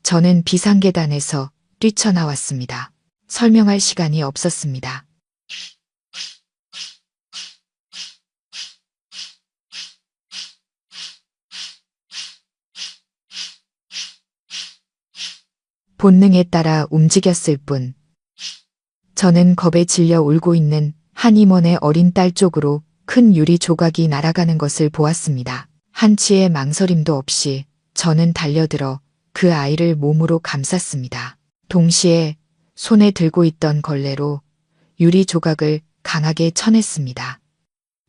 Speaker 1: 저는 비상계단에서 뛰쳐나왔습니다. 설명할 시간이 없었습니다. 본능에 따라 움직였을 뿐. 저는 겁에 질려 울고 있는 한 임원의 어린 딸 쪽으로 큰 유리 조각이 날아가는 것을 보았습니다. 한치의 망설임도 없이 저는 달려들어 그 아이를 몸으로 감쌌습니다. 동시에 손에 들고 있던 걸레로 유리 조각을 강하게 쳐냈습니다.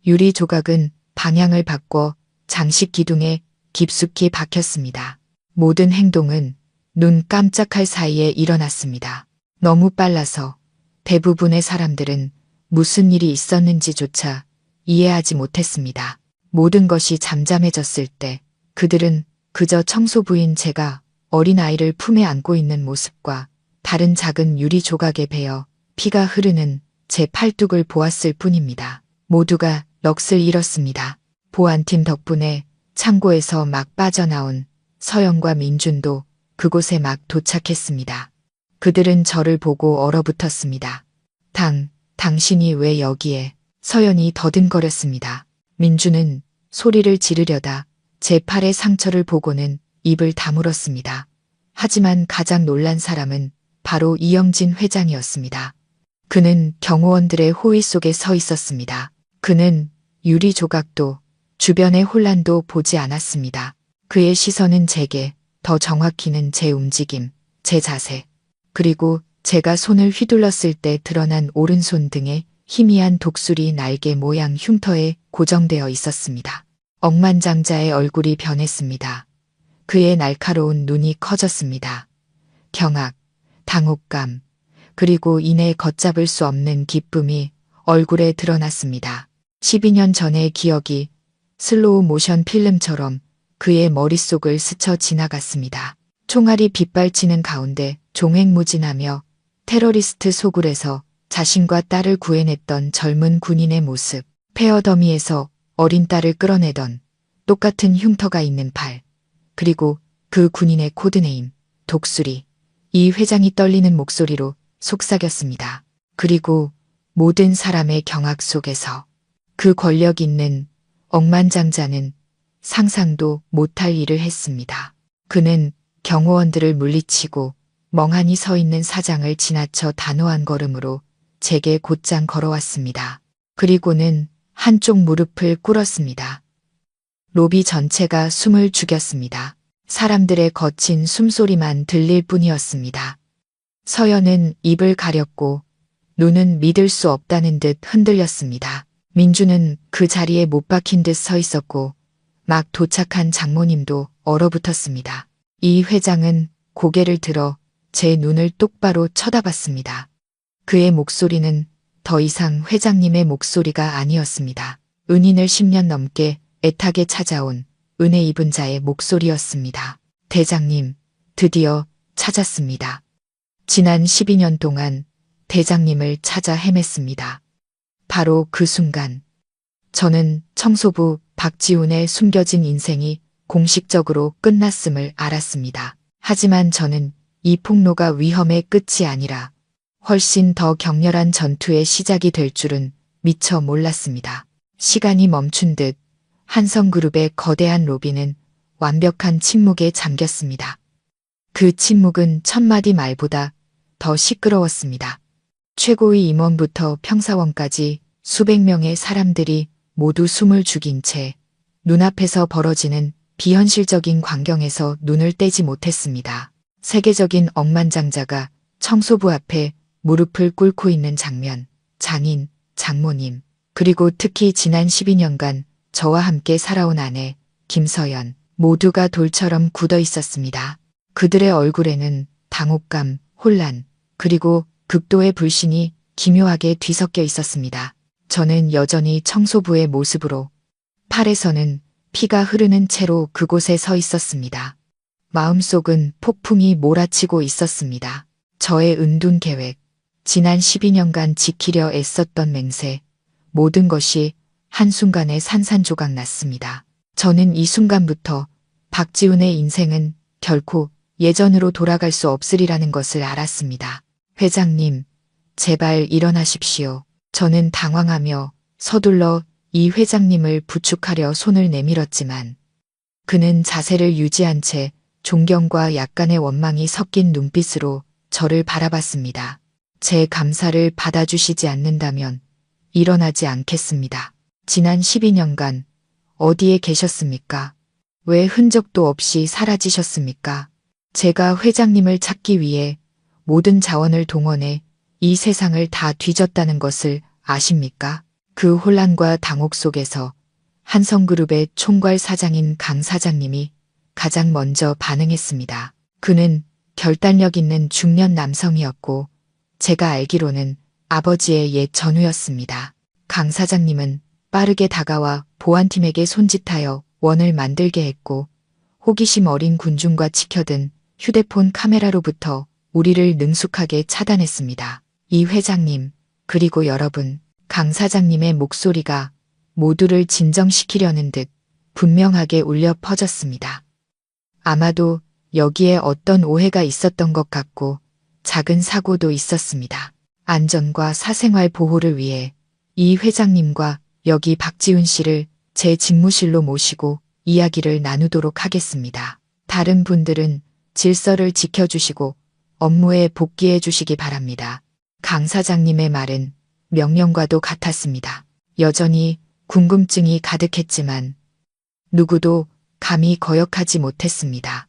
Speaker 1: 유리 조각은 방향을 바꿔 장식 기둥에 깊숙이 박혔습니다. 모든 행동은 눈 깜짝할 사이에 일어났습니다. 너무 빨라서 대부분의 사람들은 무슨 일이 있었는지조차 이해하지 못했습니다. 모든 것이 잠잠해졌을 때 그들은 그저 청소부인 제가 어린아이를 품에 안고 있는 모습과 다른 작은 유리 조각에 베어 피가 흐르는 제 팔뚝을 보았을 뿐입니다. 모두가 넋을 잃었습니다. 보안팀 덕분에 창고에서 막 빠져나온 서연과 민준도 그곳에 막 도착했습니다. 그들은 저를 보고 얼어붙었습니다. 당신이 왜 여기에? 서연이 더듬거렸습니다. 민준은 소리를 지르려다 제 팔의 상처를 보고는 입을 다물었습니다. 하지만 가장 놀란 사람은 바로 이영진 회장이었습니다. 그는 경호원들의 호의 속에 서 있었습니다. 그는 유리 조각도 주변의 혼란도 보지 않았습니다. 그의 시선은 제게, 더 정확히는 제 움직임, 제 자세, 그리고 제가 손을 휘둘렀을 때 드러난 오른손 등의 희미한 독수리 날개 모양 흉터에 고정되어 있었습니다. 억만장자의 얼굴이 변했습니다. 그의 날카로운 눈이 커졌습니다. 경악, 당혹감, 그리고 이내 걷잡을 수 없는 기쁨이 얼굴에 드러났습니다. 12년 전의 기억이 슬로우 모션 필름처럼 그의 머릿속을 스쳐 지나갔습니다. 총알이 빗발치는 가운데 종횡무진하며 테러리스트 소굴에서 자신과 딸을 구해냈던 젊은 군인의 모습, 폐허더미에서 어린 딸을 끌어내던 똑같은 흉터가 있는 팔, 그리고 그 군인의 코드네임, 독수리. 이 회장이 떨리는 목소리로 속삭였습니다. 그리고 모든 사람의 경악 속에서 그 권력 있는 억만장자는 상상도 못할 일을 했습니다. 그는 경호원들을 물리치고 멍하니 서 있는 사장을 지나쳐 단호한 걸음으로 제게 곧장 걸어왔습니다. 그리고는 한쪽 무릎을 꿇었습니다. 로비 전체가 숨을 죽였습니다. 사람들의 거친 숨소리만 들릴 뿐이었습니다. 서연은 입을 가렸고 눈은 믿을 수 없다는 듯 흔들렸습니다. 민주는 그 자리에 못 박힌 듯 서 있었고 막 도착한 장모님도 얼어붙었습니다. 이 회장은 고개를 들어 제 눈을 똑바로 쳐다봤습니다. 그의 목소리는 더 이상 회장님의 목소리가 아니었습니다. 은인을 10년 넘게 애타게 찾아온 은혜 입은 자의 목소리였습니다. 대장님, 드디어 찾았습니다. 지난 12년 동안 대장님을 찾아 헤맸습니다. 바로 그 순간, 저는 청소부 박지훈의 숨겨진 인생이 공식적으로 끝났음을 알았습니다. 하지만 저는 이 폭로가 위험의 끝이 아니라 훨씬 더 격렬한 전투의 시작이 될 줄은 미처 몰랐습니다. 시간이 멈춘 듯 한성그룹의 거대한 로비는 완벽한 침묵에 잠겼습니다. 그 침묵은 천마디 말보다 더 시끄러웠습니다. 최고위 임원부터 평사원까지 수백 명의 사람들이 모두 숨을 죽인 채 눈앞에서 벌어지는 비현실적인 광경에서 눈을 떼지 못했습니다. 세계적인 억만장자가 청소부 앞에 무릎을 꿇고 있는 장면, 장인, 장모님, 그리고 특히 지난 12년간 저와 함께 살아온 아내, 김서연, 모두가 돌처럼 굳어 있었습니다. 그들의 얼굴에는 당혹감, 혼란, 그리고 극도의 불신이 기묘하게 뒤섞여 있었습니다. 저는 여전히 청소부의 모습으로 팔에서는 피가 흐르는 채로 그곳에 서 있었습니다. 마음속은 폭풍이 몰아치고 있었습니다. 저의 은둔 계획, 지난 12년간 지키려 애썼던 맹세, 모든 것이 한순간에 산산조각 났습니다. 저는 이 순간부터 박지훈의 인생은 결코 예전으로 돌아갈 수 없으리라는 것을 알았습니다. 회장님, 제발 일어나십시오. 저는 당황하며 서둘러 이 회장님을 부축하려 손을 내밀었지만 그는 자세를 유지한 채 존경과 약간의 원망이 섞인 눈빛으로 저를 바라봤습니다. 제 감사를 받아주시지 않는다면 일어나지 않겠습니다. 지난 12년간 어디에 계셨습니까? 왜 흔적도 없이 사라지셨습니까? 제가 회장님을 찾기 위해 모든 자원을 동원해 이 세상을 다 뒤졌다는 것을 아십니까? 그 혼란과 당혹 속에서 한성그룹의 총괄 사장인 강 사장님이 가장 먼저 반응했습니다. 그는 결단력 있는 중년 남성이었고 제가 알기로는 아버지의 옛 전우였습니다. 강 사장님은 빠르게 다가와 보안팀에게 손짓하여 원을 만들게 했고 호기심 어린 군중과 치켜든 휴대폰 카메라로부터 우리를 능숙하게 차단했습니다. 이 회장님, 그리고 여러분, 강 사장님의 목소리가 모두를 진정시키려는 듯 분명하게 울려 퍼졌습니다. 아마도 여기에 어떤 오해가 있었던 것 같고 작은 사고도 있었습니다. 안전과 사생활 보호를 위해 이 회장님과 여기 박지훈 씨를 제 집무실로 모시고 이야기를 나누도록 하겠습니다. 다른 분들은 질서를 지켜주시고 업무에 복귀해 주시기 바랍니다. 강 사장님의 말은 명령과도 같았습니다. 여전히 궁금증이 가득했지만 누구도 감히 거역하지 못했습니다.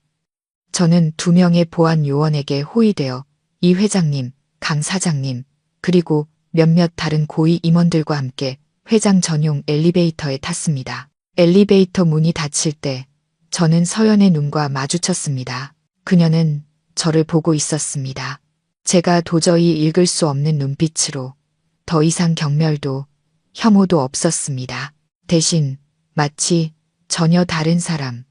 Speaker 1: 저는 2명의 보안 요원에게 호위되어 이 회장님, 강 사장님, 그리고 몇몇 다른 고위 임원들과 함께 회장 전용 엘리베이터에 탔습니다. 엘리베이터 문이 닫힐 때 저는 서연의 눈과 마주쳤습니다. 그녀는 저를 보고 있었습니다. 제가 도저히 읽을 수 없는 눈빛으로 더 이상 경멸도 혐오도 없었습니다. 대신 마치 전혀 다른 사람,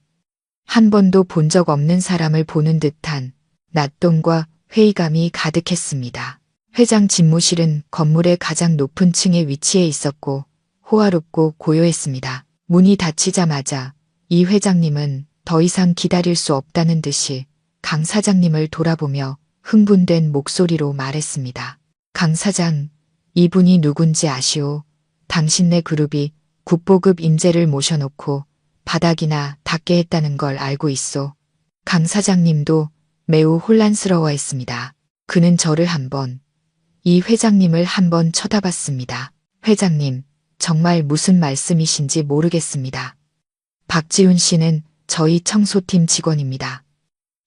Speaker 1: 한 번도 본 적 없는 사람을 보는 듯한 낯섦과 회의감이 가득했습니다. 회장 집무실은 건물의 가장 높은 층에 위치해 있었고 호화롭고 고요했습니다. 문이 닫히자마자 이 회장님은 더 이상 기다릴 수 없다는 듯이 강 사장님을 돌아보며 흥분된 목소리로 말했습니다. 강 사장, 이분이 누군지 아시오? 당신네 그룹이 국보급 인재를 모셔놓고 바닥이나 닦게 했다는 걸 알고 있소. 강 사장님도 매우 혼란스러워했습니다. 그는 저를 이 회장님을 한 번 쳐다봤습니다. 회장님, 정말 무슨 말씀이신지 모르겠습니다. 박지훈 씨는 저희 청소팀 직원입니다.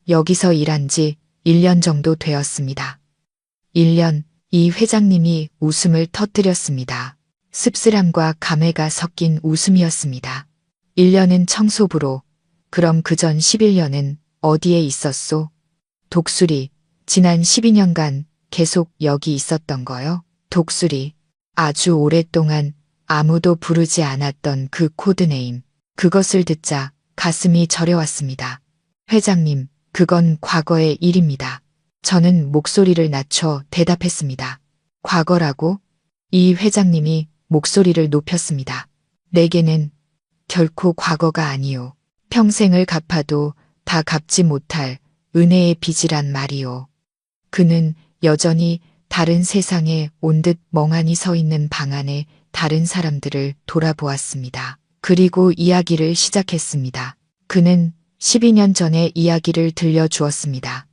Speaker 1: 여기서 일한 지 1년 정도 되었습니다. 1년, 이 회장님이 웃음을 터뜨렸습니다. 씁쓸함과 감회가 섞인 웃음이었습니다. 1년은 청소부로, 그럼 그전 11년은 어디에 있었소? 독수리, 지난 12년간 계속 여기 있었던 거요? 독수리, 아주 오랫동안 아무도 부르지 않았던 그 코드네임. 그것을 듣자 가슴이 저려왔습니다. 회장님, 그건 과거의 일입니다. 저는 목소리를 낮춰 대답했습니다. 과거라고? 이 회장님이 목소리를 높였습니다. 내게는 결코 과거가 아니오. 평생을 갚아도 다 갚지 못할 은혜의 빚이란 말이오. 그는 여전히 다른 세상에 온 듯 멍하니 서 있는 방 안에 다른 사람들을 돌아보았습니다. 그리고 이야기를 시작했습니다. 그는 12년 전의 이야기를 들려주었습니다.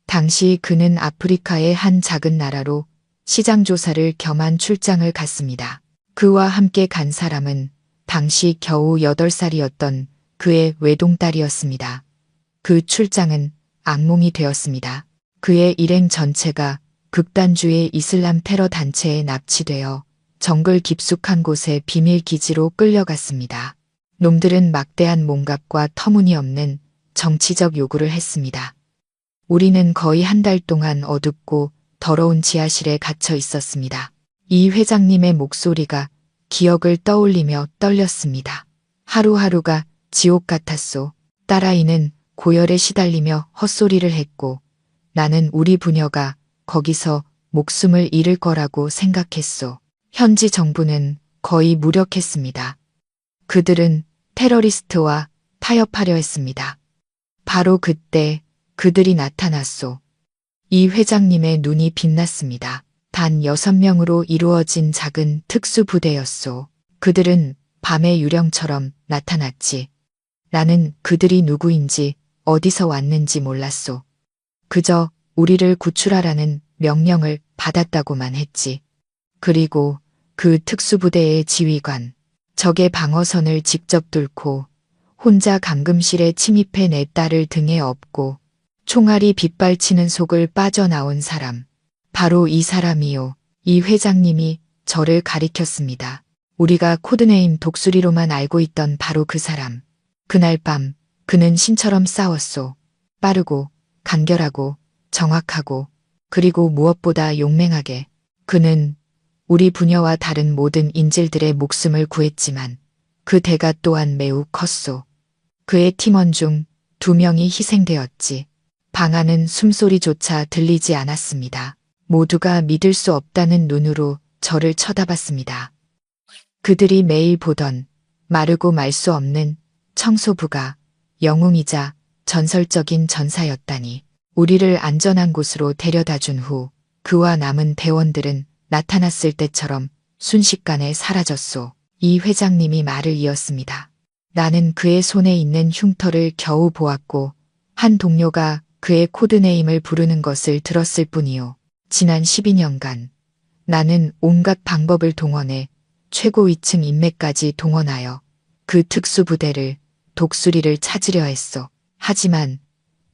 Speaker 1: 당시 그는 아프리카의 한 작은 나라로 시장 조사를 겸한 출장을 갔습니다. 그와 함께 간 사람은 당시 겨우 8살이었던 그의 외동딸이었습니다. 그 출장은 악몽이 되었습니다. 그의 일행 전체가 극단주의 이슬람 테러 단체에 납치되어 정글 깊숙한 곳에 비밀 기지로 끌려갔습니다. 놈들은 막대한 몸값과 터무니없는 정치적 요구를 했습니다. 우리는 거의 한 달 동안 어둡고 더러운 지하실에 갇혀 있었습니다. 이 회장님의 목소리가 기억을 떠올리며 떨렸습니다. 하루하루가 지옥 같았소. 딸아이는 고열에 시달리며 헛소리를 했고 나는 우리 부녀가 거기서 목숨을 잃을 거라고 생각했소. 현지 정부는 거의 무력했습니다. 그들은 테러리스트와 타협하려 했습니다. 바로 그때 그들이 나타났소. 이 회장님의 눈이 빛났습니다. 단 6명으로 이루어진 작은 특수부대였소. 그들은 밤의 유령처럼 나타났지. 나는 그들이 누구인지 어디서 왔는지 몰랐소. 그저 우리를 구출하라는 명령을 받았다고만 했지. 그리고 그 특수부대의 지휘관, 적의 방어선을 직접 뚫고 혼자 감금실에 침입해 내 딸을 등에 업고 총알이 빗발치는 속을 빠져나온 사람. 바로 이 사람이요. 이 회장님이 저를 가리켰습니다. 우리가 코드네임 독수리로만 알고 있던 바로 그 사람. 그날 밤 그는 신처럼 싸웠소. 빠르고 간결하고 정확하고 그리고 무엇보다 용맹하게. 그는 우리 부녀와 다른 모든 인질들의 목숨을 구했지만 그 대가 또한 매우 컸소. 그의 팀원 중 2명이 희생되었지. 방 안은 숨소리조차 들리지 않았습니다. 모두가 믿을 수 없다는 눈으로 저를 쳐다봤습니다. 그들이 매일 보던 마르고 말 수 없는 청소부가 영웅이자 전설적인 전사였다니. 우리를 안전한 곳으로 데려다 준 후 그와 남은 대원들은 나타났을 때처럼 순식간에 사라졌소. 이 회장님이 말을 이었습니다. 나는 그의 손에 있는 흉터를 겨우 보았고 한 동료가 그의 코드네임을 부르는 것을 들었을 뿐이요. 지난 12년간 나는 온갖 방법을 동원해 최고 위층 인맥까지 동원하여 그 특수부대를 독수리를 찾으려 했소. 하지만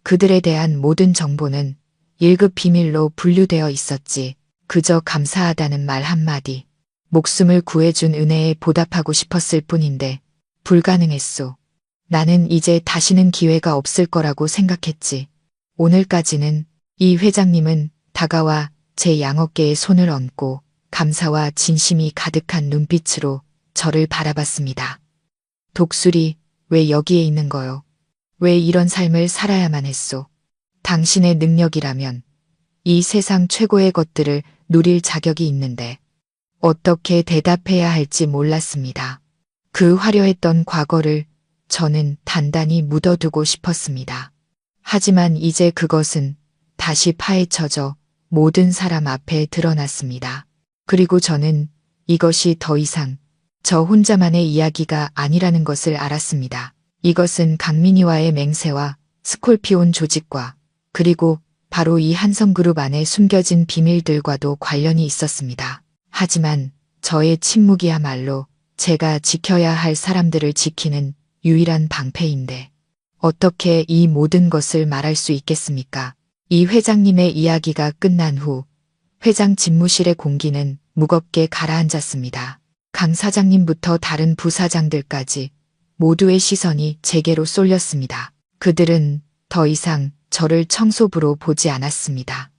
Speaker 1: 그들에 대한 모든 정보는 1급 비밀로 분류되어 있었지. 그저 감사하다는 말 한마디, 목숨을 구해준 은혜에 보답하고 싶었을 뿐인데 불가능했소. 나는 이제 다시는 기회가 없을 거라고 생각했지. 오늘까지는 이 회장님은 다가와 제 양어깨에 손을 얹고 감사와 진심이 가득한 눈빛으로 저를 바라봤습니다. 독수리, 왜 여기에 있는 거요? 왜 이런 삶을 살아야만 했소? 당신의 능력이라면 이 세상 최고의 것들을 누릴 자격이 있는데 어떻게 대답해야 할지 몰랐습니다. 그 화려했던 과거를 저는 단단히 묻어두고 싶었습니다. 하지만 이제 그것은 다시 파헤쳐져 모든 사람 앞에 드러났습니다. 그리고 저는 이것이 더 이상 저 혼자만의 이야기가 아니라는 것을 알았습니다. 이것은 강민희와의 맹세와 스콜피온 조직과 그리고 바로 이 한성그룹 안에 숨겨진 비밀들과도 관련이 있었습니다. 하지만 저의 침묵이야말로 제가 지켜야 할 사람들을 지키는 유일한 방패인데 어떻게 이 모든 것을 말할 수 있겠습니까? 이 회장님의 이야기가 끝난 후 회장 집무실의 공기는 무겁게 가라앉았습니다. 강 사장님부터 다른 부사장들까지 모두의 시선이 제게로 쏠렸습니다. 그들은 더 이상 저를 청소부로 보지 않았습니다.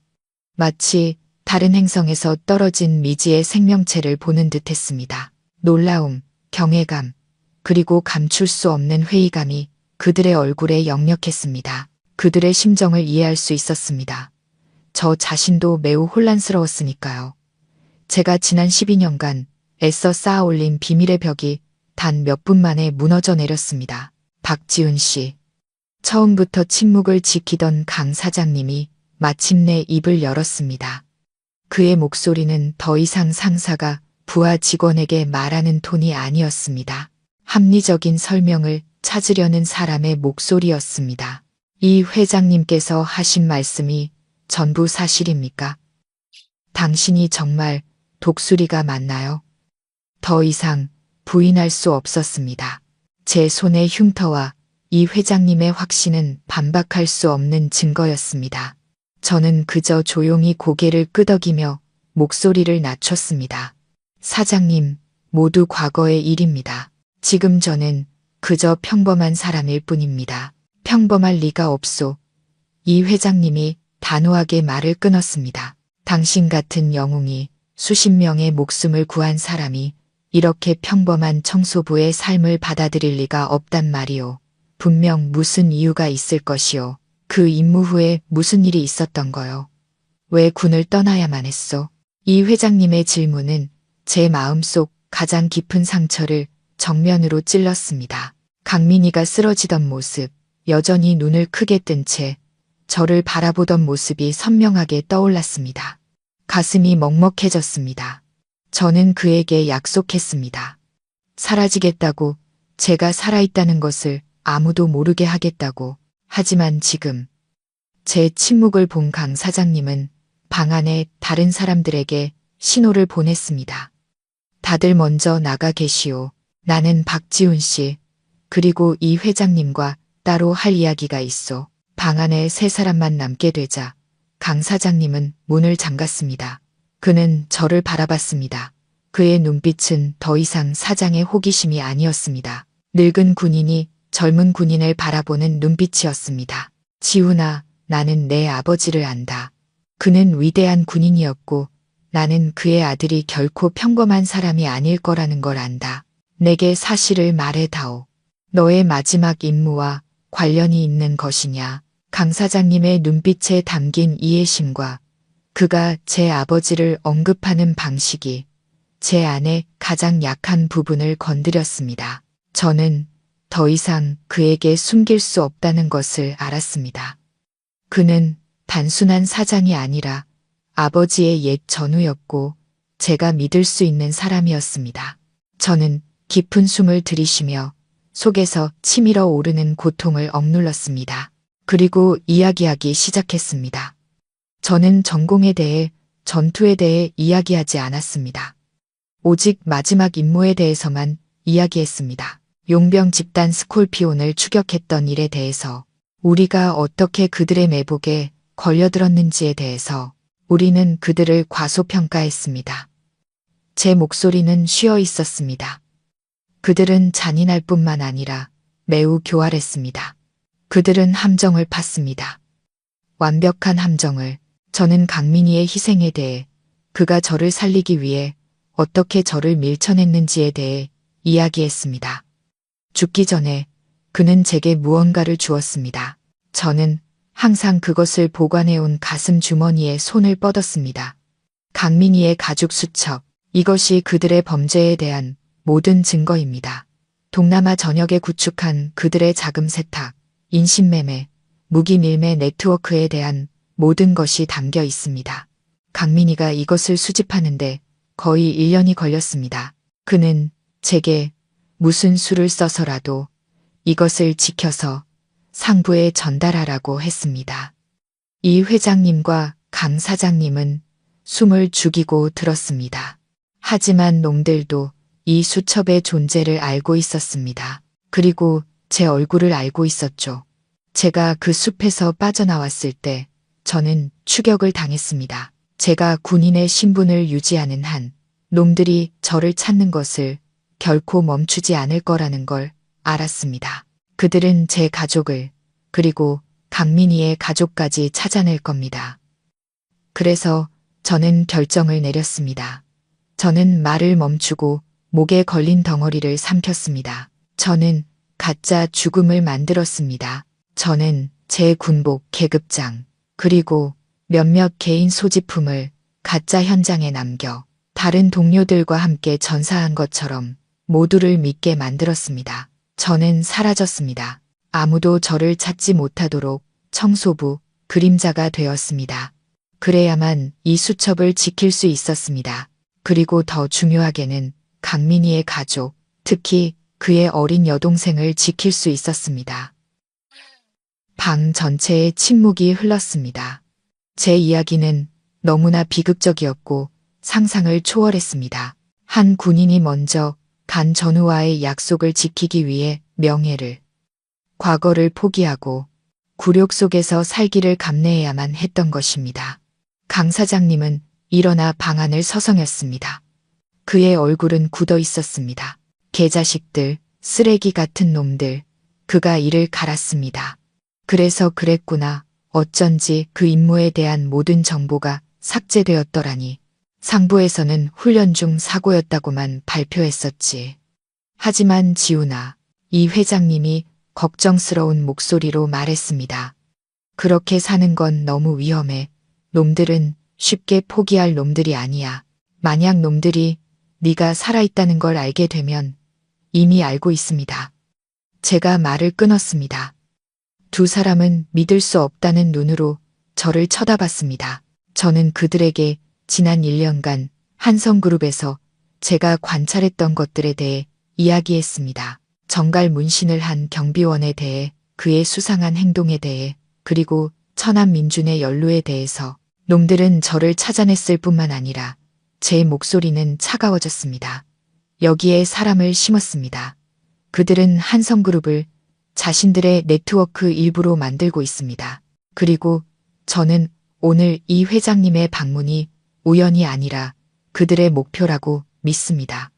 Speaker 1: 마치 다른 행성에서 떨어진 미지의 생명체를 보는 듯했습니다. 놀라움, 경외감, 그리고 감출 수 없는 회의감이 그들의 얼굴에 역력했습니다. 그들의 심정을 이해할 수 있었습니다. 저 자신도 매우 혼란스러웠으니까요. 제가 지난 12년간 애써 쌓아올린 비밀의 벽이 단 몇 분 만에 무너져 내렸습니다. 박지훈 씨. 처음부터 침묵을 지키던 강 사장님이 마침내 입을 열었습니다. 그의 목소리는 더 이상 상사가 부하 직원에게 말하는 톤이 아니었습니다. 합리적인 설명을 찾으려는 사람의 목소리였습니다. 이 회장님께서 하신 말씀이 전부 사실입니까? 당신이 정말 독수리가 맞나요? 더 이상 부인할 수 없었습니다. 제 손의 흉터와 이 회장님의 확신은 반박할 수 없는 증거였습니다. 저는 그저 조용히 고개를 끄덕이며 목소리를 낮췄습니다. 사장님, 모두 과거의 일입니다. 지금 저는 그저 평범한 사람일 뿐입니다. 평범할 리가 없소. 이 회장님이 단호하게 말을 끊었습니다. 당신 같은 영웅이 수십 명의 목숨을 구한 사람이 이렇게 평범한 청소부의 삶을 받아들일 리가 없단 말이오. 분명 무슨 이유가 있을 것이오. 그 임무 후에 무슨 일이 있었던 거요? 왜 군을 떠나야만 했소? 이 회장님의 질문은 제 마음속 가장 깊은 상처를 정면으로 찔렀습니다. 강민희가 쓰러지던 모습, 여전히 눈을 크게 뜬 채 저를 바라보던 모습이 선명하게 떠올랐습니다. 가슴이 먹먹해졌습니다. 저는 그에게 약속했습니다. 사라지겠다고, 제가 살아있다는 것을 아무도 모르게 하겠다고. 하지만 지금 제 침묵을 본 강 사장님은 방 안에 다른 사람들에게 신호를 보냈습니다. 다들 먼저 나가 계시오. 나는 박지훈 씨, 그리고 이 회장님과 따로 할 이야기가 있어. 방 안에 3사람만 남게 되자 강 사장님은 문을 잠갔습니다. 그는 저를 바라봤습니다. 그의 눈빛은 더 이상 사장의 호기심이 아니었습니다. 늙은 군인이 젊은 군인을 바라보는 눈빛이었습니다. 지훈아, 나는 내 아버지를 안다. 그는 위대한 군인이었고 나는 그의 아들이 결코 평범한 사람이 아닐 거라는 걸 안다. 내게 사실을 말해다오. 너의 마지막 임무와 관련이 있는 것이냐. 강 사장님의 눈빛에 담긴 이해심과 그가 제 아버지를 언급하는 방식이 제 안의 가장 약한 부분을 건드렸습니다. 저는 더 이상 그에게 숨길 수 없다는 것을 알았습니다. 그는 단순한 사장이 아니라 아버지의 옛 전우였고 제가 믿을 수 있는 사람이었습니다. 저는 깊은 숨을 들이쉬며 속에서 치밀어 오르는 고통을 억눌렀습니다. 그리고 이야기하기 시작했습니다. 저는 전공에 대해, 전투에 대해 이야기하지 않았습니다. 오직 마지막 임무에 대해서만 이야기했습니다. 용병 집단 스콜피온을 추격했던 일에 대해서, 우리가 어떻게 그들의 매복에 걸려들었는지에 대해서 우리는 그들을 과소평가했습니다. 제 목소리는 쉬어 있었습니다. 그들은 잔인할 뿐만 아니라 매우 교활했습니다. 그들은 함정을 팠습니다. 완벽한 함정을. 저는 강민희의 희생에 대해, 그가 저를 살리기 위해 어떻게 저를 밀쳐냈는지에 대해 이야기했습니다. 죽기 전에 그는 제게 무언가를 주었습니다. 저는 항상 그것을 보관해온 가슴 주머니에 손을 뻗었습니다. 강민희의 가죽 수첩, 이것이 그들의 범죄에 대한 모든 증거입니다. 동남아 전역에 구축한 그들의 자금 세탁, 인신매매, 무기밀매 네트워크에 대한 모든 것이 담겨 있습니다. 강민희가 이것을 수집하는데 거의 1년이 걸렸습니다. 그는 제게 무슨 수를 써서라도 이것을 지켜서 상부에 전달하라고 했습니다. 이 회장님과 강 사장님은 숨을 죽이고 들었습니다. 하지만 놈들도 이 수첩의 존재를 알고 있었습니다. 그리고 제 얼굴을 알고 있었죠. 제가 그 숲에서 빠져나왔을 때 저는 추격을 당했습니다. 제가 군인의 신분을 유지하는 한 놈들이 저를 찾는 것을 결코 멈추지 않을 거라는 걸 알았습니다. 그들은 제 가족을, 그리고 강민희의 가족까지 찾아낼 겁니다. 그래서 저는 결정을 내렸습니다. 저는 말을 멈추고 목에 걸린 덩어리를 삼켰습니다. 저는 가짜 죽음을 만들었습니다. 저는 제 군복, 계급장, 그리고 몇몇 개인 소지품을 가짜 현장에 남겨 다른 동료들과 함께 전사한 것처럼 모두를 믿게 만들었습니다. 저는 사라졌습니다. 아무도 저를 찾지 못하도록 청소부, 그림자가 되었습니다. 그래야만 이 수첩을 지킬 수 있었습니다. 그리고 더 중요하게는 강민희의 가족, 특히 그의 어린 여동생을 지킬 수 있었습니다. 방 전체에 침묵이 흘렀습니다. 제 이야기는 너무나 비극적이었고 상상을 초월했습니다. 한 군인이 먼저 간 전우와의 약속을 지키기 위해 명예를, 과거를 포기하고 굴욕 속에서 살기를 감내해야만 했던 것입니다. 강 사장님은 일어나 방 안을 서성였습니다. 그의 얼굴은 굳어 있었습니다. 개자식들, 쓰레기 같은 놈들, 그가 이를 갈았습니다. 그래서 그랬구나. 어쩐지 그 임무에 대한 모든 정보가 삭제되었더라니. 상부에서는 훈련 중 사고였다고만 발표했었지. 하지만 지훈아, 이 회장님이 걱정스러운 목소리로 말했습니다. 그렇게 사는 건 너무 위험해. 놈들은 쉽게 포기할 놈들이 아니야. 만약 놈들이 네가 살아있다는 걸 알게 되면 이미 알고 있습니다. 제가 말을 끊었습니다. 두 사람은 믿을 수 없다는 눈으로 저를 쳐다봤습니다. 저는 그들에게 지난 1년간 한성그룹에서 제가 관찰했던 것들에 대해 이야기했습니다. 정갈 문신을 한 경비원에 대해, 그의 수상한 행동에 대해, 그리고 천안민준의 연루에 대해서. 놈들은 저를 찾아냈을 뿐만 아니라 제 목소리는 차가워졌습니다. 여기에 사람을 심었습니다. 그들은 한성그룹을 자신들의 네트워크 일부로 만들고 있습니다. 그리고 저는 오늘 이 회장님의 방문이 우연이 아니라 그들의 목표라고 믿습니다.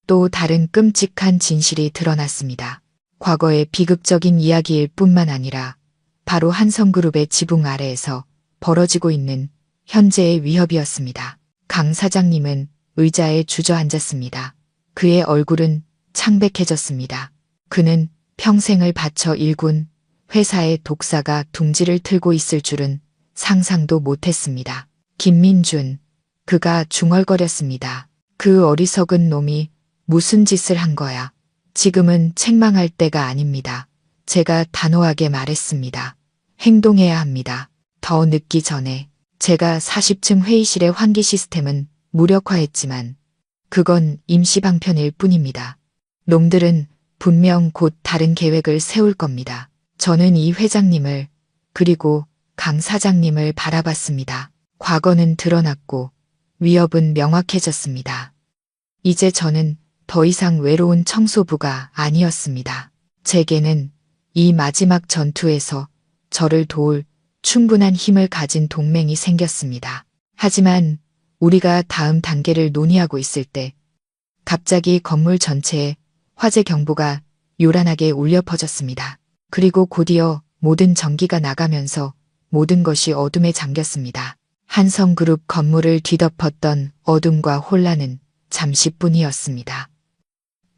Speaker 1: 또 다른 끔찍한 진실이 드러났습니다. 과거의 비극적인 이야기일 뿐만 아니라 바로 한성그룹의 지붕 아래에서 벌어지고 있는 현재의 위협이었습니다. 강 사장님은 의자에 주저앉았습니다. 그의 얼굴은 창백해졌습니다. 그는 평생을 바쳐 일군 회사의 독사가 둥지를 틀고 있을 줄은 상상도 못했습니다. 김민준, 그가 중얼거렸습니다. 그 어리석은 놈이 무슨 짓을 한 거야. 지금은 책망할 때가 아닙니다. 제가 단호하게 말했습니다. 행동해야 합니다. 더 늦기 전에. 제가 40층 회의실의 환기 시스템은 무력화했지만 그건 임시 방편일 뿐입니다. 놈들은 분명 곧 다른 계획을 세울 겁니다. 저는 이 회장님을 그리고 강 사장님을 바라봤습니다. 과거는 드러났고 위협은 명확해졌습니다. 이제 저는 더 이상 외로운 청소부가 아니었습니다. 제게는 이 마지막 전투에서 저를 도울 충분한 힘을 가진 동맹이 생겼습니다. 하지만 우리가 다음 단계를 논의하고 있을 때 갑자기 건물 전체에 화재 경보가 요란하게 울려 퍼졌습니다. 그리고 곧이어 모든 전기가 나가면서 모든 것이 어둠에 잠겼습니다. 한성그룹 건물을 뒤덮었던 어둠과 혼란은 잠시뿐이었습니다.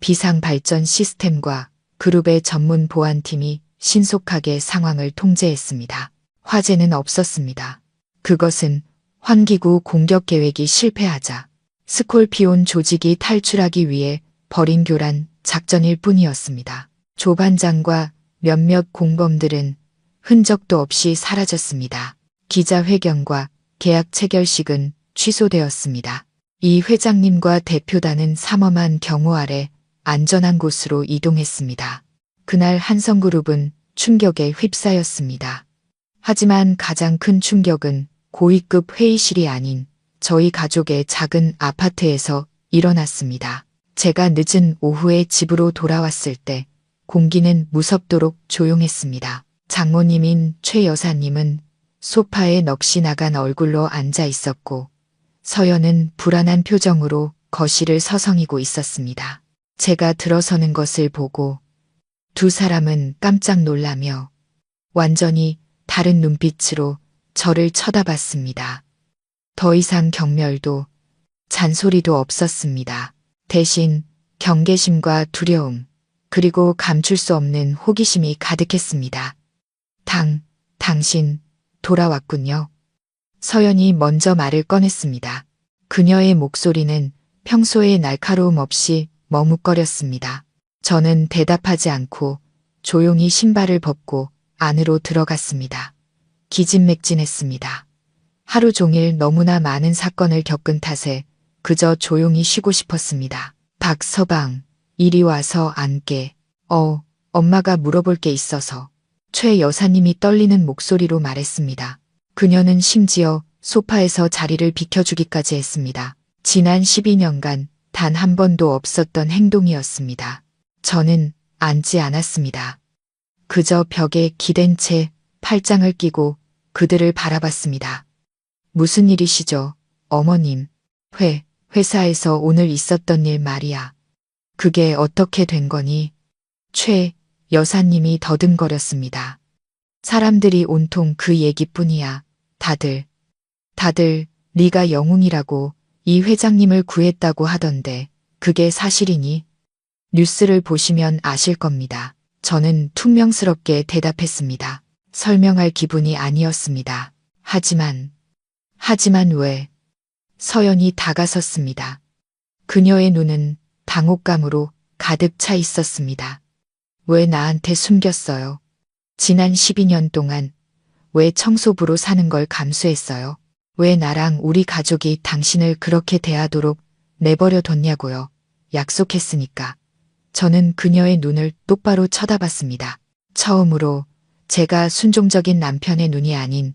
Speaker 1: 비상발전 시스템과 그룹의 전문 보안팀이 신속하게 상황을 통제했습니다. 화재는 없었습니다. 그것은 환기구 공격 계획이 실패하자 스콜피온 조직이 탈출하기 위해 벌인 교란 작전일 뿐이었습니다. 조반장과 몇몇 공범들은 흔적도 없이 사라졌습니다. 기자회견과 계약 체결식은 취소되었습니다. 이 회장님과 대표단은 삼엄한 경호 아래 안전한 곳으로 이동했습니다. 그날 한성그룹은 충격에 휩싸였습니다. 하지만 가장 큰 충격은 고위급 회의실이 아닌 저희 가족의 작은 아파트에서 일어났습니다. 제가 늦은 오후에 집으로 돌아왔을 때 공기는 무섭도록 조용했습니다. 장모님인 최 여사님은 소파에 넋이 나간 얼굴로 앉아 있었고 서연은 불안한 표정으로 거실을 서성이고 있었습니다. 제가 들어서는 것을 보고 두 사람은 깜짝 놀라며 완전히 다른 눈빛으로 저를 쳐다봤습니다. 더 이상 경멸도 잔소리도 없었습니다. 대신 경계심과 두려움, 그리고 감출 수 없는 호기심이 가득했습니다. 당신 돌아왔군요. 서연이 먼저 말을 꺼냈습니다. 그녀의 목소리는 평소의 날카로움 없이 머뭇거렸습니다. 저는 대답하지 않고 조용히 신발을 벗고 안으로 들어갔습니다. 기진맥진했습니다. 하루 종일 너무나 많은 사건을 겪은 탓에 그저 조용히 쉬고 싶었습니다. 박서방, 이리 와서 앉게. 엄마가 물어볼 게 있어서. 최 여사님이 떨리는 목소리로 말했습니다. 그녀는 심지어 소파에서 자리를 비켜주기까지 했습니다. 지난 12년간 단 한 번도 없었던 행동이었습니다. 저는 앉지 않았습니다. 그저 벽에 기댄 채 팔짱을 끼고 그들을 바라봤습니다. 무슨 일이시죠, 어머님? 회사에서 오늘 있었던 일 말이야. 그게 어떻게 된 거니? 최 여사님이 더듬거렸습니다. 사람들이 온통 그 얘기뿐이야. 다들 네가 영웅이라고 이 회장님을 구했다고 하던데 그게 사실이니? 뉴스를 보시면 아실 겁니다. 저는 퉁명스럽게 대답했습니다. 설명할 기분이 아니었습니다. 하지만 왜? 서연이 다가섰습니다. 그녀의 눈은 당혹감으로 가득 차 있었습니다. 왜 나한테 숨겼어요? 지난 12년 동안 왜 청소부로 사는 걸 감수했어요? 왜 나랑 우리 가족이 당신을 그렇게 대하도록 내버려 뒀냐고요? 약속했으니까. 저는 그녀의 눈을 똑바로 쳐다봤습니다. 처음으로 제가 순종적인 남편의 눈이 아닌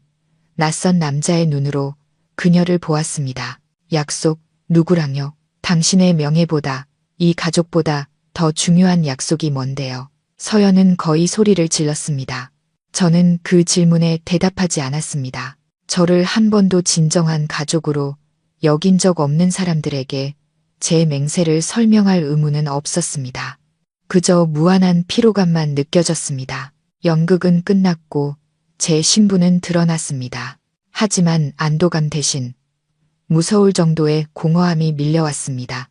Speaker 1: 낯선 남자의 눈으로 그녀를 보았습니다. 약속, 누구랑요? 당신의 명예보다, 이 가족보다 더 중요한 약속이 뭔데요? 서연은 거의 소리를 질렀습니다. 저는 그 질문에 대답하지 않았습니다. 저를 한 번도 진정한 가족으로 여긴 적 없는 사람들에게 제 맹세를 설명할 의무는 없었습니다. 그저 무한한 피로감만 느껴졌습니다. 연극은 끝났고 제 신분은 드러났습니다. 하지만 안도감 대신 무서울 정도의 공허함이 밀려왔습니다.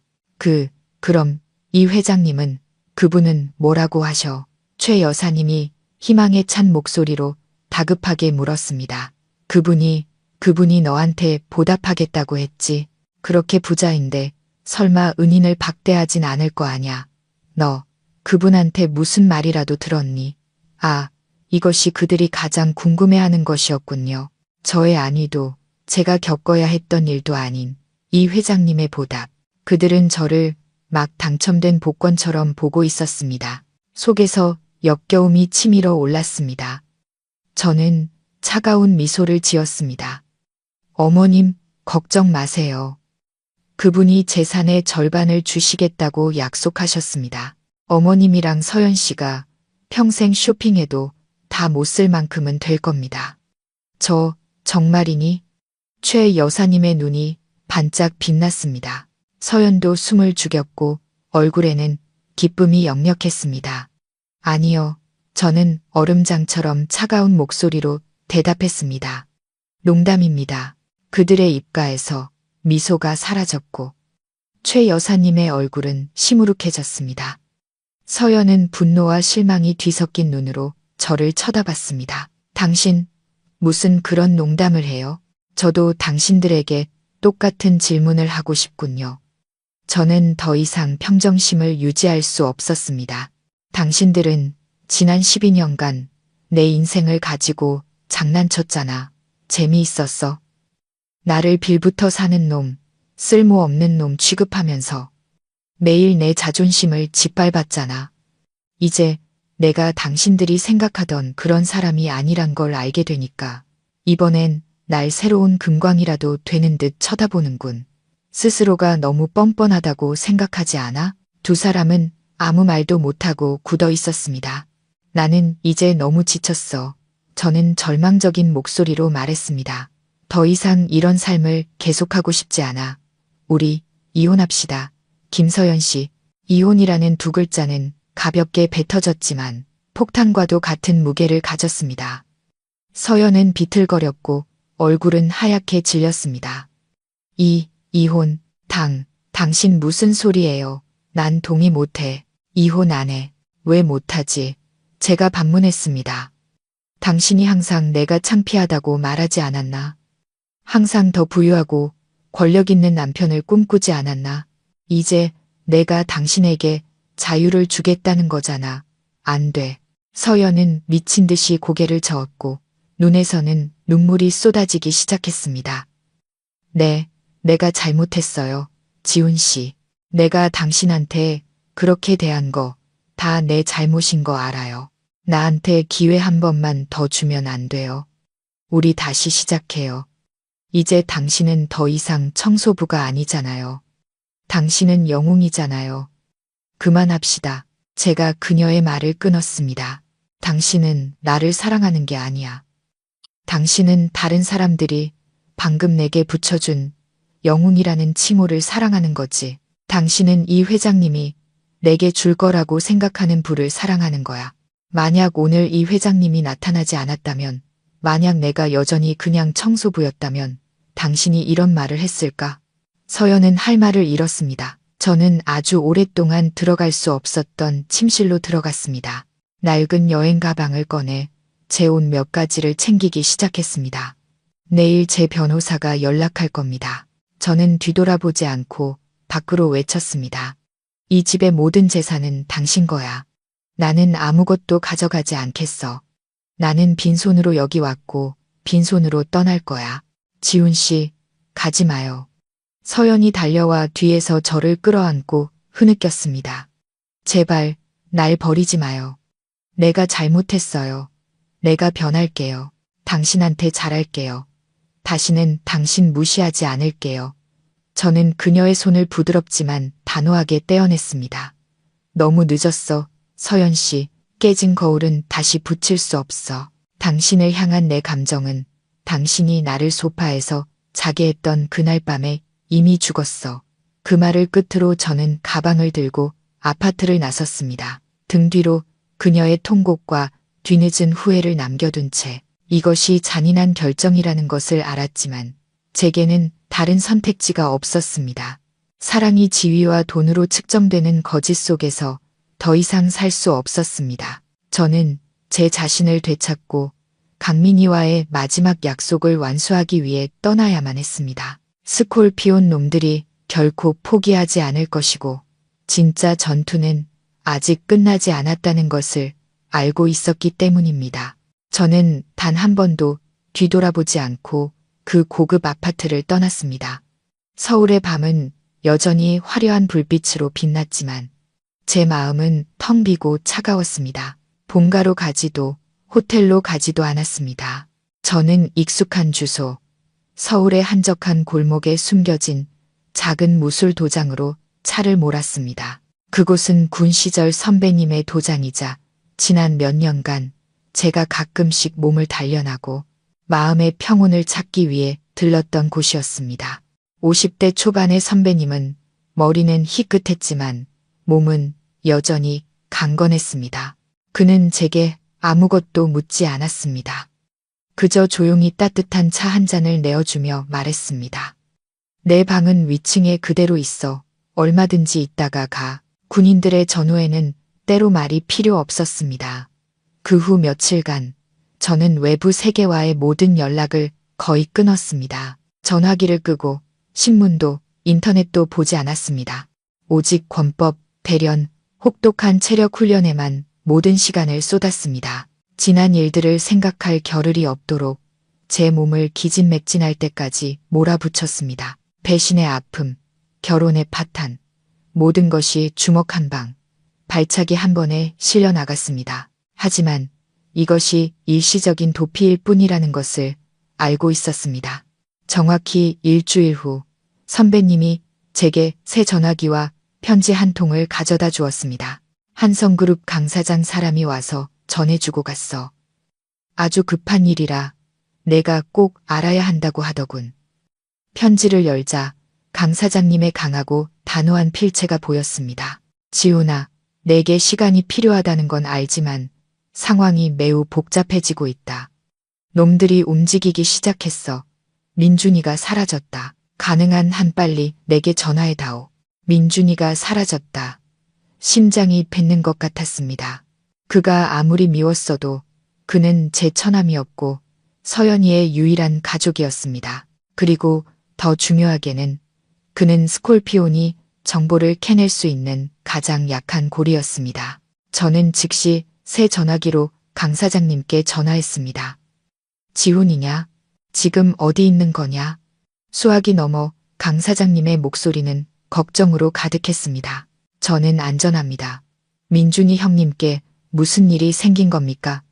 Speaker 1: 그럼 이 회장님은, 그분은 뭐라고 하셔? 최 여사님이 희망에 찬 목소리로 다급하게 물었습니다. 그분이 너한테 보답하겠다고 했지. 그렇게 부자인데 설마 은인을 박대하진 않을 거 아냐. 너 그분한테 무슨 말이라도 들었니? 아, 이것이 그들이 가장 궁금해하는 것이었군요. 저의 안위도 제가 겪어야 했던 일도 아닌 이 회장님의 보답. 그들은 저를 막 당첨된 복권처럼 보고 있었습니다. 속에서 역겨움이 치밀어 올랐습니다. 저는 차가운 미소를 지었습니다. 어머님, 걱정 마세요. 그분이 재산의 절반을 주시겠다고 약속하셨습니다. 어머님이랑 서연 씨가 평생 쇼핑해도 다 못 쓸 만큼은 될 겁니다. 정말이니? 최 여사님의 눈이 반짝 빛났습니다. 서연도 숨을 죽였고 얼굴에는 기쁨이 역력했습니다. 아니요. 저는 얼음장처럼 차가운 목소리로 대답했습니다. 농담입니다. 그들의 입가에서 미소가 사라졌고 최 여사님의 얼굴은 시무룩해졌습니다. 서연은 분노와 실망이 뒤섞인 눈으로 저를 쳐다봤습니다. 당신, 무슨 그런 농담을 해요? 저도 당신들에게 똑같은 질문을 하고 싶군요. 저는 더 이상 평정심을 유지할 수 없었습니다. 당신들은 지난 12년간 내 인생을 가지고 장난쳤잖아. 재미있었어. 나를 빌부터 사는 놈, 쓸모없는 놈 취급하면서 매일 내 자존심을 짓밟았잖아. 이제 내가 당신들이 생각하던 그런 사람이 아니란 걸 알게 되니까 이번엔 날 새로운 금광이라도 되는 듯 쳐다보는군. 스스로가 너무 뻔뻔하다고 생각하지 않아? 두 사람은 아무 말도 못하고 굳어 있었습니다. 나는 이제 너무 지쳤어. 저는 절망적인 목소리로 말했습니다. 더 이상 이런 삶을 계속하고 싶지 않아. 우리 이혼합시다. 김서연 씨, 이혼이라는 두 글자는 가볍게 뱉어졌지만 폭탄과도 같은 무게를 가졌습니다. 서연은 비틀거렸고 얼굴은 하얗게 질렸습니다. 이혼, 당신 무슨 소리예요? 난 동의 못해. 이혼 안 해. 왜 못하지? 제가 반문했습니다. 당신이 항상 내가 창피하다고 말하지 않았나? 항상 더 부유하고 권력 있는 남편을 꿈꾸지 않았나? 이제 내가 당신에게 자유를 주겠다는 거잖아. 안 돼. 서연은 미친 듯이 고개를 저었고 눈에서는 눈물이 쏟아지기 시작했습니다. 네, 내가 잘못했어요. 지훈 씨. 내가 당신한테 그렇게 대한 거 다 내 잘못인 거 알아요. 나한테 기회 한 번만 더 주면 안 돼요. 우리 다시 시작해요. 이제 당신은 더 이상 청소부가 아니잖아요. 당신은 영웅이잖아요. 그만합시다. 제가 그녀의 말을 끊었습니다. 당신은 나를 사랑하는 게 아니야. 당신은 다른 사람들이 방금 내게 붙여준 영웅이라는 칭호를 사랑하는 거지. 당신은 이 회장님이 내게 줄 거라고 생각하는 부를 사랑하는 거야. 만약 오늘 이 회장님이 나타나지 않았다면, 만약 내가 여전히 그냥 청소부였다면 당신이 이런 말을 했을까? 서연은 할 말을 잃었습니다. 저는 아주 오랫동안 들어갈 수 없었던 침실로 들어갔습니다. 낡은 여행 가방을 꺼내 제 옷 몇 가지를 챙기기 시작했습니다. 내일 제 변호사가 연락할 겁니다. 저는 뒤돌아보지 않고 밖으로 외쳤습니다. 이 집의 모든 재산은 당신 거야. 나는 아무것도 가져가지 않겠어. 나는 빈손으로 여기 왔고 빈손으로 떠날 거야. 지훈 씨, 가지 마요. 서연이 달려와 뒤에서 저를 끌어안고 흐느꼈습니다. 제발 날 버리지 마요. 내가 잘못했어요. 내가 변할게요. 당신한테 잘할게요. 다시는 당신 무시하지 않을게요. 저는 그녀의 손을 부드럽지만 단호하게 떼어냈습니다. 너무 늦었어, 서연 씨. 깨진 거울은 다시 붙일 수 없어. 당신을 향한 내 감정은 당신이 나를 소파에서 자게 했던 그날 밤에 이미 죽었어. 그 말을 끝으로 저는 가방을 들고 아파트를 나섰습니다. 등 뒤로 그녀의 통곡과 뒤늦은 후회를 남겨둔 채 이것이 잔인한 결정이라는 것을 알았지만 제게는 다른 선택지가 없었습니다. 사랑이 지위와 돈으로 측정되는 거짓 속에서 더 이상 살 수 없었습니다. 저는 제 자신을 되찾고 강민희와의 마지막 약속을 완수하기 위해 떠나야만 했습니다. 스콜피온 놈들이 결코 포기하지 않을 것이고 진짜 전투는 아직 끝나지 않았다는 것을 알고 있었기 때문입니다. 저는 단 한 번도 뒤돌아보지 않고 그 고급 아파트를 떠났습니다. 서울의 밤은 여전히 화려한 불빛으로 빛났지만 제 마음은 텅 비고 차가웠습니다. 본가로 가지도 호텔로 가지도 않았습니다. 저는 익숙한 주소, 서울의 한적한 골목에 숨겨진 작은 무술 도장으로 차를 몰았습니다. 그곳은 군 시절 선배님의 도장이자 지난 몇 년간 제가 가끔씩 몸을 단련하고 마음의 평온을 찾기 위해 들렀던 곳이었습니다. 50대 초반의 선배님은 머리는 희끗했지만 몸은 여전히 강건했습니다. 그는 제게 아무것도 묻지 않았습니다. 그저 조용히 따뜻한 차 한 잔을 내어주며 말했습니다. 내 방은 위층에 그대로 있어 얼마든지 있다가 가. 군인들의 전후에는 때로 말이 필요 없었습니다. 그 후 며칠간 저는 외부 세계와의 모든 연락을 거의 끊었습니다. 전화기를 끄고 신문도 인터넷도 보지 않았습니다. 오직 권법, 대련, 혹독한 체력 훈련에만 모든 시간을 쏟았습니다. 지난 일들을 생각할 겨를이 없도록 제 몸을 기진맥진할 때까지 몰아붙였습니다. 배신의 아픔, 결혼의 파탄, 모든 것이 주먹 한 방, 발차기 한 번에 실려 나갔습니다. 하지만 이것이 일시적인 도피일 뿐이라는 것을 알고 있었습니다. 정확히 일주일 후 선배님이 제게 새 전화기와 편지 한 통을 가져다 주었습니다. 한성그룹 강 사장 사람이 와서 전해주고 갔어. 아주 급한 일이라 내가 꼭 알아야 한다고 하더군. 편지를 열자 강 사장님의 강하고 단호한 필체가 보였습니다. 지훈아, 내게 시간이 필요하다는 건 알지만 상황이 매우 복잡해지고 있다. 놈들이 움직이기 시작했어. 민준이가 사라졌다. 가능한 한 빨리 내게 전화해다오. 민준이가 사라졌다. 심장이 뱉는 것 같았습니다. 그가 아무리 미웠어도 그는 제 처남이었고 서연이의 유일한 가족이었습니다. 그리고 더 중요하게는 그는 스콜피온이 정보를 캐낼 수 있는 가장 약한 고리였습니다. 저는 즉시 새 전화기로 강 사장님께 전화했습니다. 지훈이냐? 지금 어디 있는 거냐? 수화기 넘어 강 사장님의 목소리는 걱정으로 가득했습니다. 저는 안전합니다. 민준이 형님께 무슨 일이 생긴 겁니까?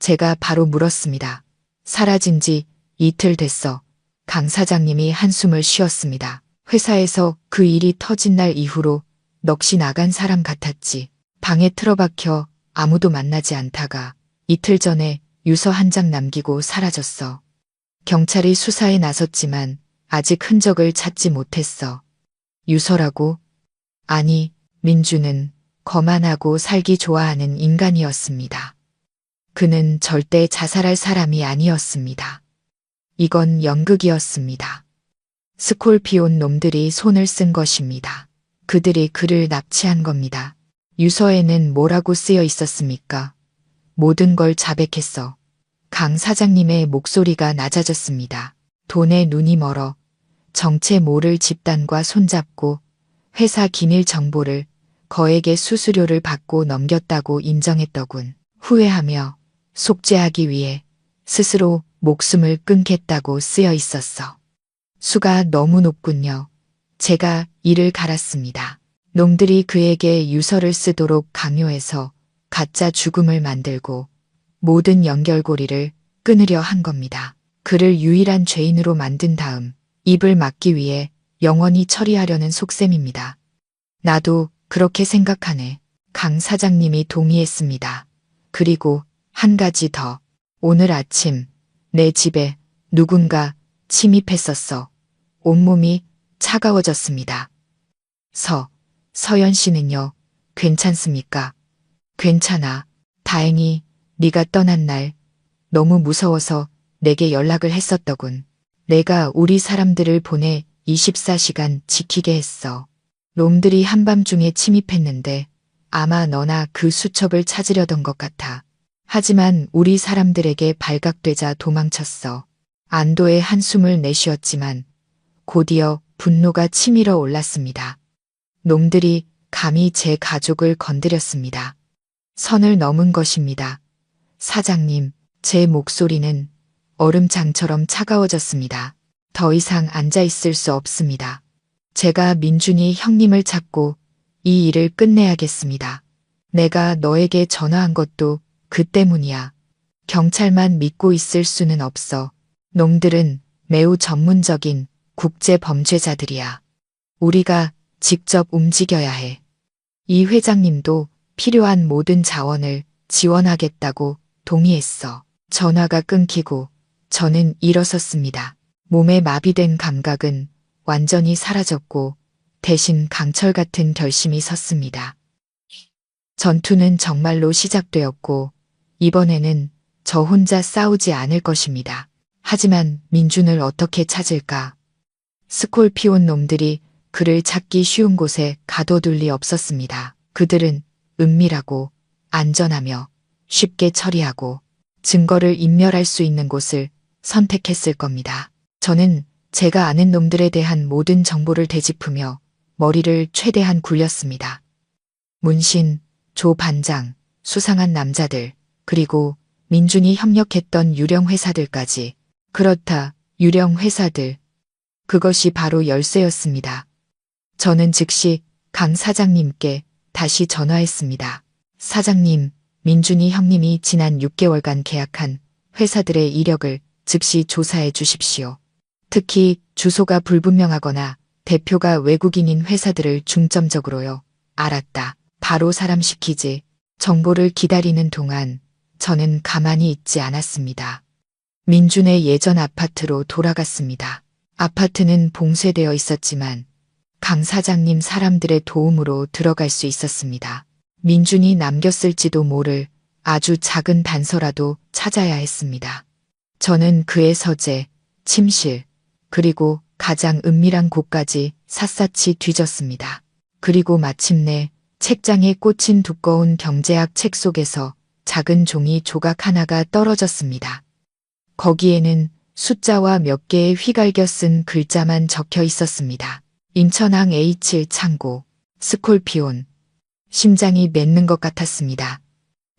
Speaker 1: 제가 바로 물었습니다. 사라진 지 이틀 됐어. 강 사장님이 한숨을 쉬었습니다. 회사에서 그 일이 터진 날 이후로 넋이 나간 사람 같았지. 방에 틀어박혀 아무도 만나지 않다가 이틀 전에 유서 한 장 남기고 사라졌어. 경찰이 수사에 나섰지만 아직 흔적을 찾지 못했어. 유서라고? 아니, 민주는 거만하고 살기 좋아하는 인간이었습니다. 그는 절대 자살할 사람이 아니었습니다. 이건 연극이었습니다. 스콜피온 놈들이 손을 쓴 것입니다. 그들이 그를 납치한 겁니다. 유서에는 뭐라고 쓰여 있었습니까? 모든 걸 자백했어. 강 사장님의 목소리가 낮아졌습니다. 돈에 눈이 멀어 정체 모를 집단과 손잡고 회사 기밀 정보를 거액의 수수료를 받고 넘겼다고 인정했더군. 후회하며 속죄하기 위해 스스로 목숨을 끊겠다고 쓰여 있었어. 수가 너무 높군요. 제가 이를 갈았습니다. 놈들이 그에게 유서를 쓰도록 강요해서 가짜 죽음을 만들고 모든 연결고리를 끊으려 한 겁니다. 그를 유일한 죄인으로 만든 다음 입을 막기 위해 영원히 처리하려는 속셈입니다. 나도 그렇게 생각하네. 강 사장님이 동의했습니다. 그리고 한 가지 더. 오늘 아침 내 집에 누군가 침입했었어. 온몸이 차가워졌습니다. 서연 씨는요? 괜찮습니까? 괜찮아. 다행히 네가 떠난 날 너무 무서워서 내게 연락을 했었더군. 내가 우리 사람들을 보내 24시간 지키게 했어. 놈들이 한밤중에 침입했는데 아마 너나 그 수첩을 찾으려던 것 같아. 하지만 우리 사람들에게 발각되자 도망쳤어. 안도의 한숨을 내쉬었지만 곧이어 분노가 치밀어 올랐습니다. 놈들이 감히 제 가족을 건드렸습니다. 선을 넘은 것입니다. 사장님, 제 목소리는 얼음장처럼 차가워졌습니다. 더 이상 앉아 있을 수 없습니다. 제가 민준이 형님을 찾고 이 일을 끝내야겠습니다. 내가 너에게 전화한 것도 그 때문이야. 경찰만 믿고 있을 수는 없어. 놈들은 매우 전문적인 국제 범죄자들이야. 우리가 직접 움직여야 해. 이 회장님도 필요한 모든 자원을 지원하겠다고 동의했어. 전화가 끊기고 저는 일어섰습니다. 몸에 마비된 감각은 완전히 사라졌고 대신 강철 같은 결심이 섰습니다. 전투는 정말로 시작되었고 이번에는 저 혼자 싸우지 않을 것입니다. 하지만 민준을 어떻게 찾을까? 스콜피온 놈들이 그를 찾기 쉬운 곳에 가둬둘 리 없었습니다. 그들은 은밀하고 안전하며 쉽게 처리하고 증거를 인멸할 수 있는 곳을 선택했을 겁니다. 저는 제가 아는 놈들에 대한 모든 정보를 되짚으며 머리를 최대한 굴렸습니다. 문신, 조 반장, 수상한 남자들, 그리고 민준이 협력했던 유령 회사들까지. 그렇다, 유령 회사들. 그것이 바로 열쇠였습니다. 저는 즉시 강 사장님께 다시 전화했습니다. 사장님, 민준이 형님이 지난 6개월간 계약한 회사들의 이력을 즉시 조사해 주십시오. 특히 주소가 불분명하거나 대표가 외국인인 회사들을 중점적으로요. 알았다. 바로 사람 시키지. 정보를 기다리는 동안 저는 가만히 있지 않았습니다. 민준의 예전 아파트로 돌아갔습니다. 아파트는 봉쇄되어 있었지만 강 사장님 사람들의 도움으로 들어갈 수 있었습니다. 민준이 남겼을지도 모를 아주 작은 단서라도 찾아야 했습니다. 저는 그의 서재, 침실, 그리고 가장 은밀한 곳까지 샅샅이 뒤졌습니다. 그리고 마침내 책장에 꽂힌 두꺼운 경제학 책 속에서 작은 종이 조각 하나가 떨어졌습니다. 거기에는 숫자와 몇 개의 휘갈겨 쓴 글자만 적혀 있었습니다. 인천항 A7 창고, 스콜피온. 심장이 맺는 것 같았습니다.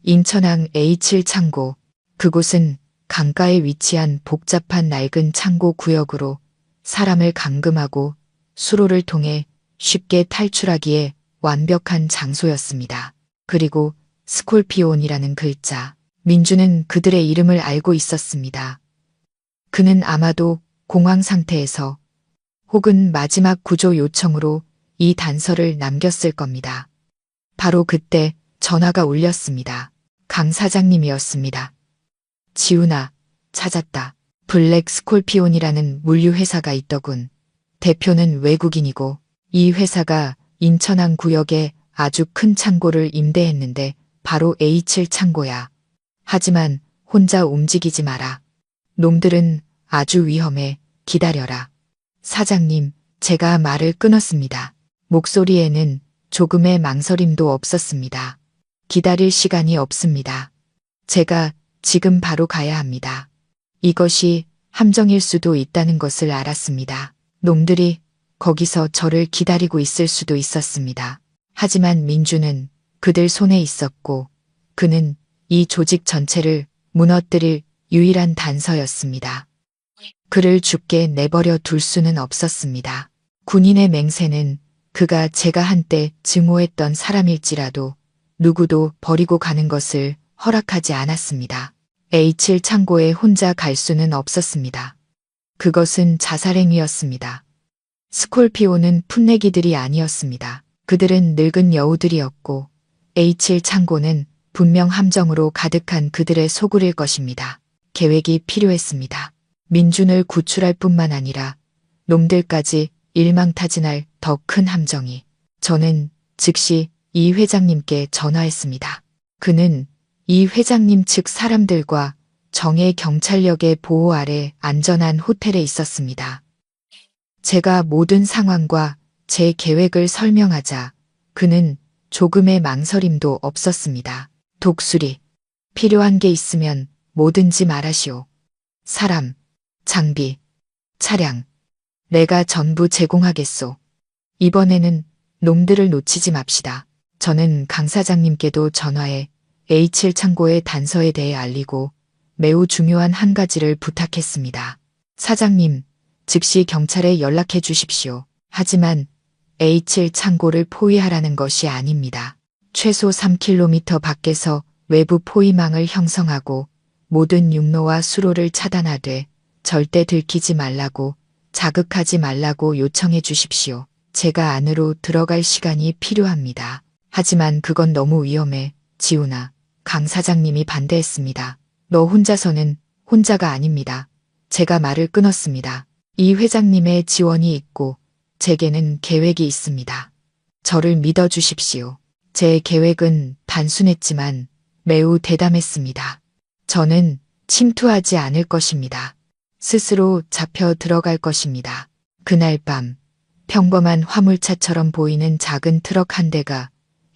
Speaker 1: 인천항 A7 창고. 그곳은 강가에 위치한 복잡한 낡은 창고 구역으로 사람을 감금하고 수로를 통해 쉽게 탈출하기에 완벽한 장소였습니다. 그리고 스콜피온이라는 글자. 민주는 그들의 이름을 알고 있었습니다. 그는 아마도 공황 상태에서 혹은 마지막 구조 요청으로 이 단서를 남겼을 겁니다. 바로 그때 전화가 울렸습니다. 강 사장님이었습니다. 지훈아, 찾았다. 블랙 스콜피온이라는 물류회사가 있더군. 대표는 외국인이고 이 회사가 인천항 구역에 아주 큰 창고를 임대했는데 바로 A7 창고야. 하지만 혼자 움직이지 마라. 놈들은 아주 위험해. 기다려라. 사장님, 제가 말을 끊었습니다. 목소리에는 조금의 망설임도 없었습니다. 기다릴 시간이 없습니다. 제가 지금 바로 가야 합니다. 이것이 함정일 수도 있다는 것을 알았습니다. 놈들이 거기서 저를 기다리고 있을 수도 있었습니다. 하지만 민주는 그들 손에 있었고 그는 이 조직 전체를 무너뜨릴 유일한 단서였습니다. 그를 죽게 내버려 둘 수는 없었습니다. 군인의 맹세는 그가 제가 한때 증오했던 사람일지라도 누구도 버리고 가는 것을 허락하지 않았습니다. A7 창고에 혼자 갈 수는 없었습니다. 그것은 자살행위였습니다. 스콜피오는 풋내기들이 아니었습니다. 그들은 늙은 여우들이었고 A7 창고는 분명 함정으로 가득한 그들의 소굴일 것입니다. 계획이 필요했습니다. 민준을 구출할 뿐만 아니라 놈들까지 일망타진할 더 큰 함정이. 저는 즉시 이 회장님께 전화했습니다. 그는 이 회장님 측 사람들과 정의 경찰력의 보호 아래 안전한 호텔에 있었습니다. 제가 모든 상황과 제 계획을 설명하자 그는 조금의 망설임도 없었습니다. 독수리, 필요한 게 있으면 뭐든지 말하시오. 사람, 장비, 차량, 내가 전부 제공하겠소. 이번에는 놈들을 놓치지 맙시다. 저는 강 사장님께도 전화해 H1 창고의 단서에 대해 알리고 매우 중요한 한 가지를 부탁했습니다. 사장님, 즉시 경찰에 연락해 주십시오. 하지만 H1 창고를 포위하라는 것이 아닙니다. 최소 3km 밖에서 외부 포위망을 형성하고 모든 육로와 수로를 차단하되 절대 들키지 말라고 자극하지 말라고 요청해 주십시오. 제가 안으로 들어갈 시간이 필요합니다. 하지만 그건 너무 위험해. 지훈아, 강 사장님이 반대했습니다. 너 혼자서는 혼자가 아닙니다. 제가 말을 끊었습니다. 이 회장님의 지원이 있고 제게는 계획이 있습니다. 저를 믿어주십시오. 제 계획은 단순했지만 매우 대담했습니다. 저는 침투하지 않을 것입니다. 스스로 잡혀 들어갈 것입니다. 그날 밤 평범한 화물차처럼 보이는 작은 트럭 한 대가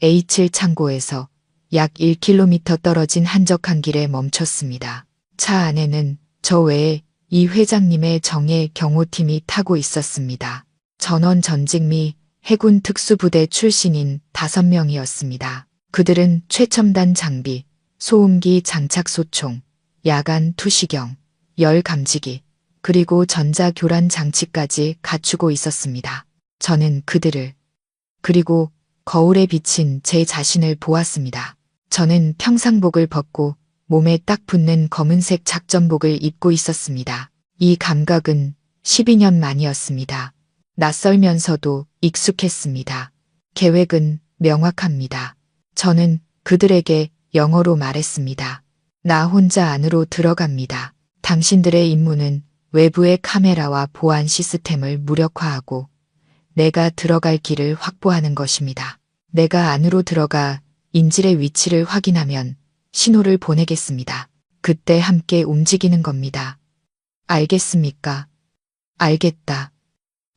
Speaker 1: H1 창고에서 약 1km 떨어진 한적한 길에 멈췄습니다. 차 안에는 저 외에 이 회장님의 정예 경호팀이 타고 있었습니다. 전원 전직 미 해군 특수부대 출신인 5명이었습니다. 그들은 최첨단 장비, 소음기 장착 소총, 야간 투시경, 열 감지기, 그리고 전자교란 장치까지 갖추고 있었습니다. 저는 그들을, 그리고 거울에 비친 제 자신을 보았습니다. 저는 평상복을 벗고 몸에 딱 붙는 검은색 작전복을 입고 있었습니다. 이 감각은 12년 만이었습니다. 낯설면서도 익숙했습니다. 계획은 명확합니다. 저는 그들에게 영어로 말했습니다. 나 혼자 안으로 들어갑니다. 당신들의 임무는 외부의 카메라와 보안 시스템을 무력화하고 내가 들어갈 길을 확보하는 것입니다. 내가 안으로 들어가 인질의 위치를 확인하면 신호를 보내겠습니다. 그때 함께 움직이는 겁니다. 알겠습니까? 알겠다.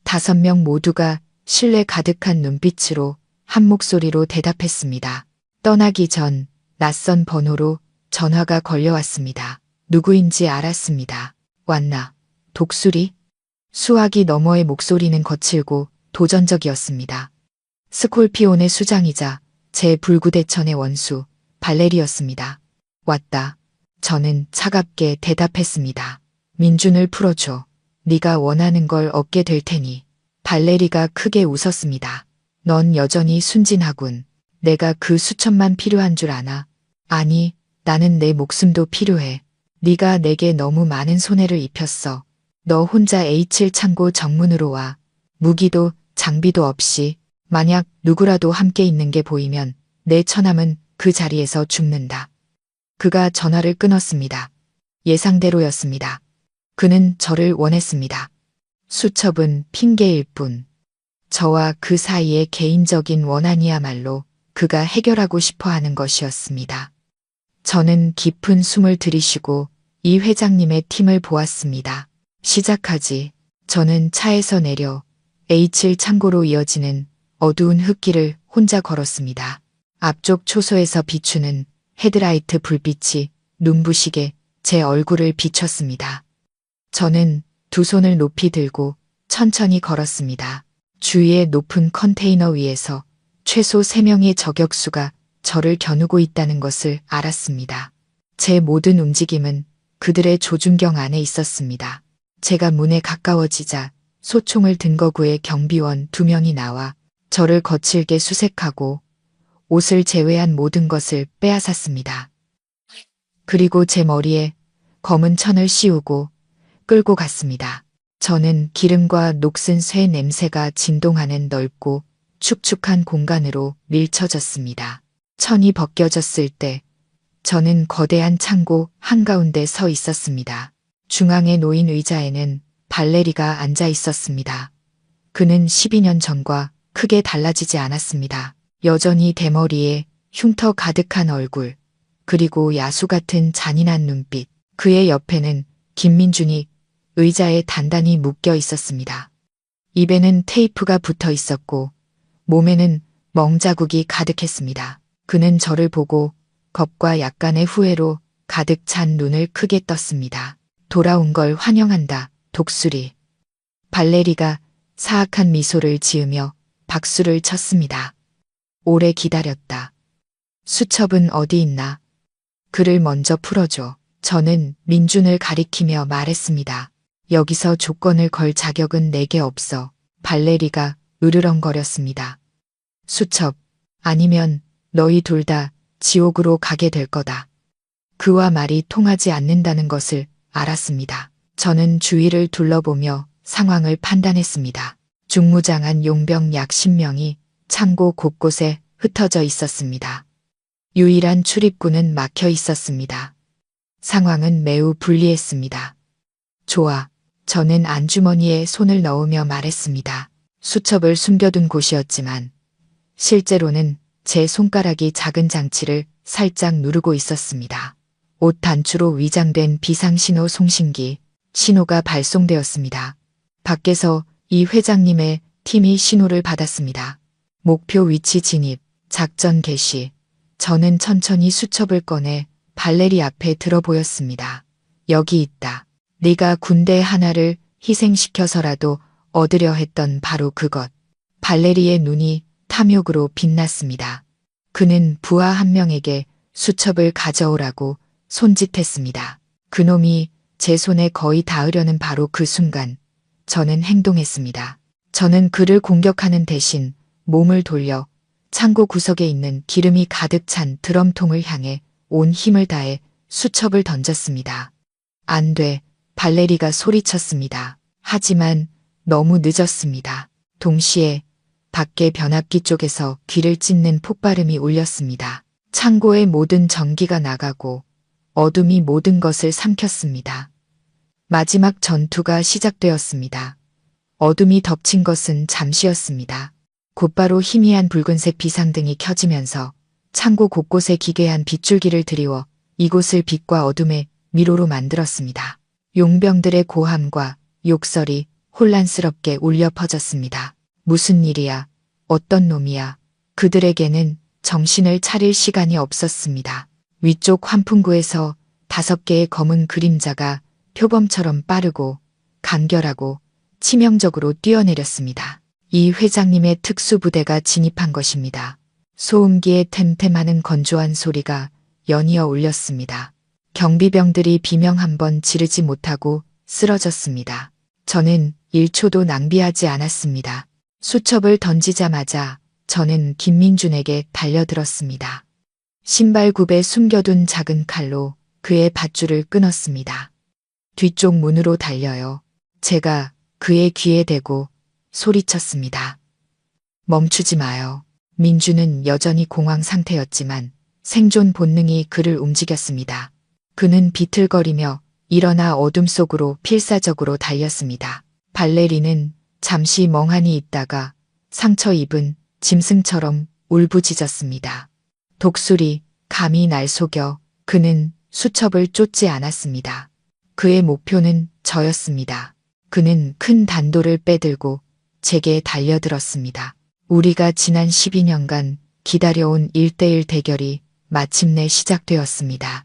Speaker 1: 5명 모두가 신뢰 가득한 눈빛으로 한 목소리로 대답했습니다. 떠나기 전 낯선 번호로 전화가 걸려왔습니다. 누구인지 알았습니다. 왔나? 독수리? 수화기 너머의 목소리는 거칠고 도전적이었습니다. 스콜피온의 수장이자 제 불구대천의 원수 발레리였습니다. 왔다. 저는 차갑게 대답했습니다. 민준을 풀어줘. 네가 원하는 걸 얻게 될 테니. 발레리가 크게 웃었습니다. 넌 여전히 순진하군. 내가 그 수천만 필요한 줄 아나? 아니, 나는 내 목숨도 필요해. 네가 내게 너무 많은 손해를 입혔어. 너 혼자 H1 창고 정문으로 와. 무기도 장비도 없이 만약 누구라도 함께 있는 게 보이면 내 처남은 그 자리에서 죽는다. 그가 전화를 끊었습니다. 예상대로였습니다. 그는 저를 원했습니다. 수첩은 핑계일 뿐. 저와 그 사이의 개인적인 원한이야말로 그가 해결하고 싶어 하는 것이었습니다. 저는 깊은 숨을 들이쉬고 이 회장님의 팀을 보았습니다. 시작하지. 저는 차에서 내려 H1 창고로 이어지는 어두운 흙길을 혼자 걸었습니다. 앞쪽 초소에서 비추는 헤드라이트 불빛이 눈부시게 제 얼굴을 비췄습니다. 저는 두 손을 높이 들고 천천히 걸었습니다. 주위의 높은 컨테이너 위에서 최소 3명의 저격수가 저를 겨누고 있다는 것을 알았습니다. 제 모든 움직임은 그들의 조준경 안에 있었습니다. 제가 문에 가까워지자 소총을 든 거구의 경비원 2명이 나와 저를 거칠게 수색하고 옷을 제외한 모든 것을 빼앗았습니다. 그리고 제 머리에 검은 천을 씌우고 끌고 갔습니다. 저는 기름과 녹슨 쇠 냄새가 진동하는 넓고 축축한 공간으로 밀쳐졌습니다. 천이 벗겨졌을 때 저는 거대한 창고 한가운데 서 있었습니다. 중앙에 놓인 의자에는 발레리가 앉아 있었습니다. 그는 12년 전과 크게 달라지지 않았습니다. 여전히 대머리에 흉터 가득한 얼굴, 그리고 야수 같은 잔인한 눈빛. 그의 옆에는 김민준이 의자에 단단히 묶여 있었습니다. 입에는 테이프가 붙어 있었고 몸에는 멍자국이 가득했습니다. 그는 저를 보고 겁과 약간의 후회로 가득 찬 눈을 크게 떴습니다. 돌아온 걸 환영한다, 독수리. 발레리가 사악한 미소를 지으며 박수를 쳤습니다. 오래 기다렸다. 수첩은 어디 있나? 그를 먼저 풀어줘. 저는 민준을 가리키며 말했습니다. 여기서 조건을 걸 자격은 내게 없어. 발레리가 으르렁거렸습니다. 수첩, 아니면 너희 둘 다 지옥으로 가게 될 거다. 그와 말이 통하지 않는다는 것을 알았습니다. 저는 주위를 둘러보며 상황을 판단했습니다. 중무장한 용병 약 10명이 창고 곳곳에 흩어져 있었습니다. 유일한 출입구는 막혀 있었습니다. 상황은 매우 불리했습니다. 좋아. 저는 안주머니에 손을 넣으며 말했습니다. 수첩을 숨겨둔 곳이었지만 실제로는 제 손가락이 작은 장치를 살짝 누르고 있었습니다. 옷 단추로 위장된 비상신호 송신기, 신호가 발송되었습니다. 밖에서 이 회장님의 팀이 신호를 받았습니다. 목표 위치 진입, 작전 개시. 저는 천천히 수첩을 꺼내 발레리 앞에 들어 보였습니다. 여기 있다. 네가 군대 하나를 희생시켜서라도 얻으려 했던 바로 그것. 발레리의 눈이 탐욕으로 빛났습니다. 그는 부하 한 명에게 수첩을 가져오라고 손짓했습니다. 그놈이 제 손에 거의 닿으려는 바로 그 순간 저는 행동했습니다. 저는 그를 공격하는 대신 몸을 돌려 창고 구석에 있는 기름이 가득 찬 드럼통을 향해 온 힘을 다해 수첩을 던졌습니다. 안 돼. 발레리가 소리쳤습니다. 하지만 너무 늦었습니다. 동시에 밖에 변압기 쪽에서 귀를 찢는 폭발음이 울렸습니다. 창고의 모든 전기가 나가고 어둠이 모든 것을 삼켰습니다. 마지막 전투가 시작되었습니다. 어둠이 덮친 것은 잠시였습니다. 곧바로 희미한 붉은색 비상등이 켜지면서 창고 곳곳에 기괴한 빗줄기를 드리워 이곳을 빛과 어둠의 미로로 만들었습니다. 용병들의 고함과 욕설이 혼란스럽게 울려 퍼졌습니다. 무슨 일이야? 어떤 놈이야? 그들에게는 정신을 차릴 시간이 없었습니다. 위쪽 환풍구에서 5개의 검은 그림자가 표범처럼 빠르고 간결하고 치명적으로 뛰어내렸습니다. 이 회장님의 특수부대가 진입한 것입니다. 소음기에 템템하는 건조한 소리가 연이어 울렸습니다. 경비병들이 비명 한 번 지르지 못하고 쓰러졌습니다. 저는 1초도 낭비하지 않았습니다. 수첩을 던지자마자 저는 김민준에게 달려들었습니다. 신발굽에 숨겨둔 작은 칼로 그의 밧줄을 끊었습니다. 뒤쪽 문으로 달려요. 제가 그의 귀에 대고 소리쳤습니다. 멈추지 마요. 민준은 여전히 공황 상태였지만 생존 본능이 그를 움직였습니다. 그는 비틀거리며 일어나 어둠 속으로 필사적으로 달렸습니다. 발레리는 잠시 멍하니 있다가 상처 입은 짐승처럼 울부짖었습니다. 독수리, 감히 날 속여. 그는 수첩을 쫓지 않았습니다. 그의 목표는 저였습니다. 그는 큰 단도를 빼들고 제게 달려들었습니다. 우리가 지난 12년간 기다려온 1대1 대결이 마침내 시작되었습니다.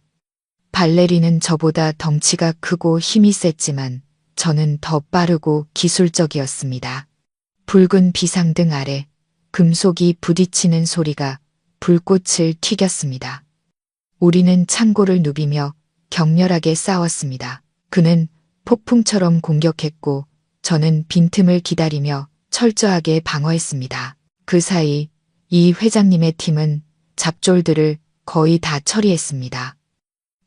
Speaker 1: 발레리는 저보다 덩치가 크고 힘이 셌지만 저는 더 빠르고 기술적이었습니다. 붉은 비상등 아래 금속이 부딪히는 소리가 불꽃을 튀겼습니다. 우리는 창고를 누비며 격렬하게 싸웠습니다. 그는 폭풍처럼 공격했고 저는 빈틈을 기다리며 철저하게 방어했습니다. 그 사이 이 회장님의 팀은 잡졸들을 거의 다 처리했습니다.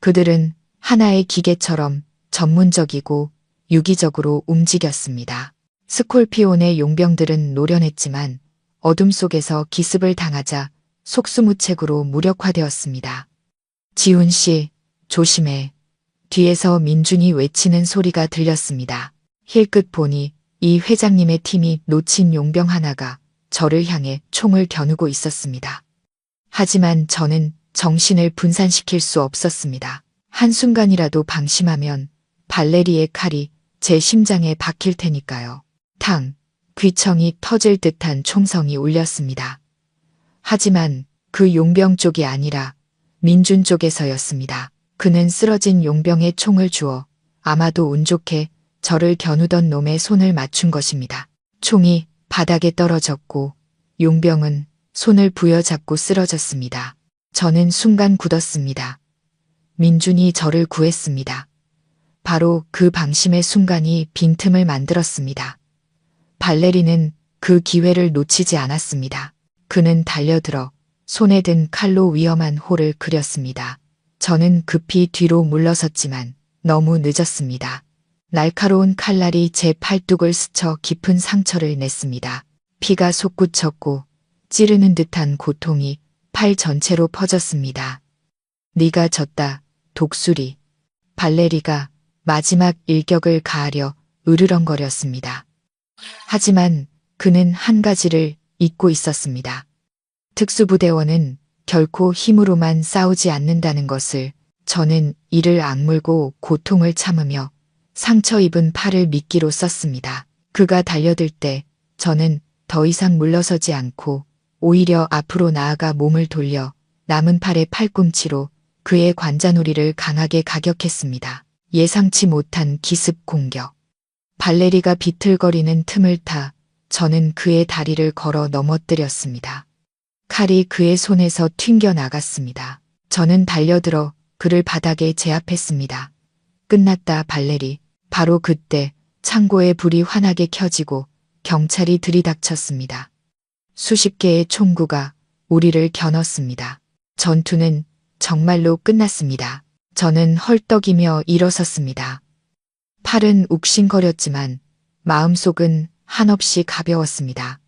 Speaker 1: 그들은 하나의 기계처럼 전문적이고 유기적으로 움직였습니다. 스콜피온의 용병들은 노련했지만 어둠 속에서 기습을 당하자 속수무책으로 무력화되었습니다. 지훈 씨, 조심해. 뒤에서 민준이 외치는 소리가 들렸습니다. 힐끗 보니 이 회장님의 팀이 놓친 용병 하나가 저를 향해 총을 겨누고 있었습니다. 하지만 저는 정신을 분산시킬 수 없었습니다. 한순간이라도 방심하면 발레리의 칼이 제 심장에 박힐 테니까요. 탕, 귀청이 터질 듯한 총성이 울렸습니다. 하지만 그 용병 쪽이 아니라 민준 쪽에서였습니다. 그는 쓰러진 용병에 총을 주어 아마도 운 좋게 저를 겨누던 놈의 손을 맞춘 것입니다. 총이 바닥에 떨어졌고 용병은 손을 부여잡고 쓰러졌습니다. 저는 순간 굳었습니다. 민준이 저를 구했습니다. 바로 그 방심의 순간이 빈틈을 만들었습니다. 발레리는 그 기회를 놓치지 않았습니다. 그는 달려들어 손에 든 칼로 위험한 홀을 그렸습니다. 저는 급히 뒤로 물러섰지만 너무 늦었습니다. 날카로운 칼날이 제 팔뚝을 스쳐 깊은 상처를 냈습니다. 피가 솟구쳤고 찌르는 듯한 고통이 팔 전체로 퍼졌습니다. 네가 졌다, 독수리. 발레리가 마지막 일격을 가하려 으르렁거렸습니다. 하지만 그는 한 가지를 잊고 있었습니다. 특수부대원은 결코 힘으로만 싸우지 않는다는 것을. 저는 이를 악물고 고통을 참으며 상처 입은 팔을 미끼로 썼습니다. 그가 달려들 때 저는 더 이상 물러서지 않고 오히려 앞으로 나아가 몸을 돌려 남은 팔의 팔꿈치로 그의 관자놀이를 강하게 가격했습니다. 예상치 못한 기습 공격. 발레리가 비틀거리는 틈을 타 저는 그의 다리를 걸어 넘어뜨렸습니다. 칼이 그의 손에서 튕겨 나갔습니다. 저는 달려들어 그를 바닥에 제압했습니다. 끝났다, 발레리. 바로 그때 창고의 불이 환하게 켜지고 경찰이 들이닥쳤습니다. 수십 개의 총구가 우리를 겨눴습니다. 전투는 정말로 끝났습니다. 저는 헐떡이며 일어섰습니다. 팔은 욱신거렸지만 마음속은 한없이 가벼웠습니다.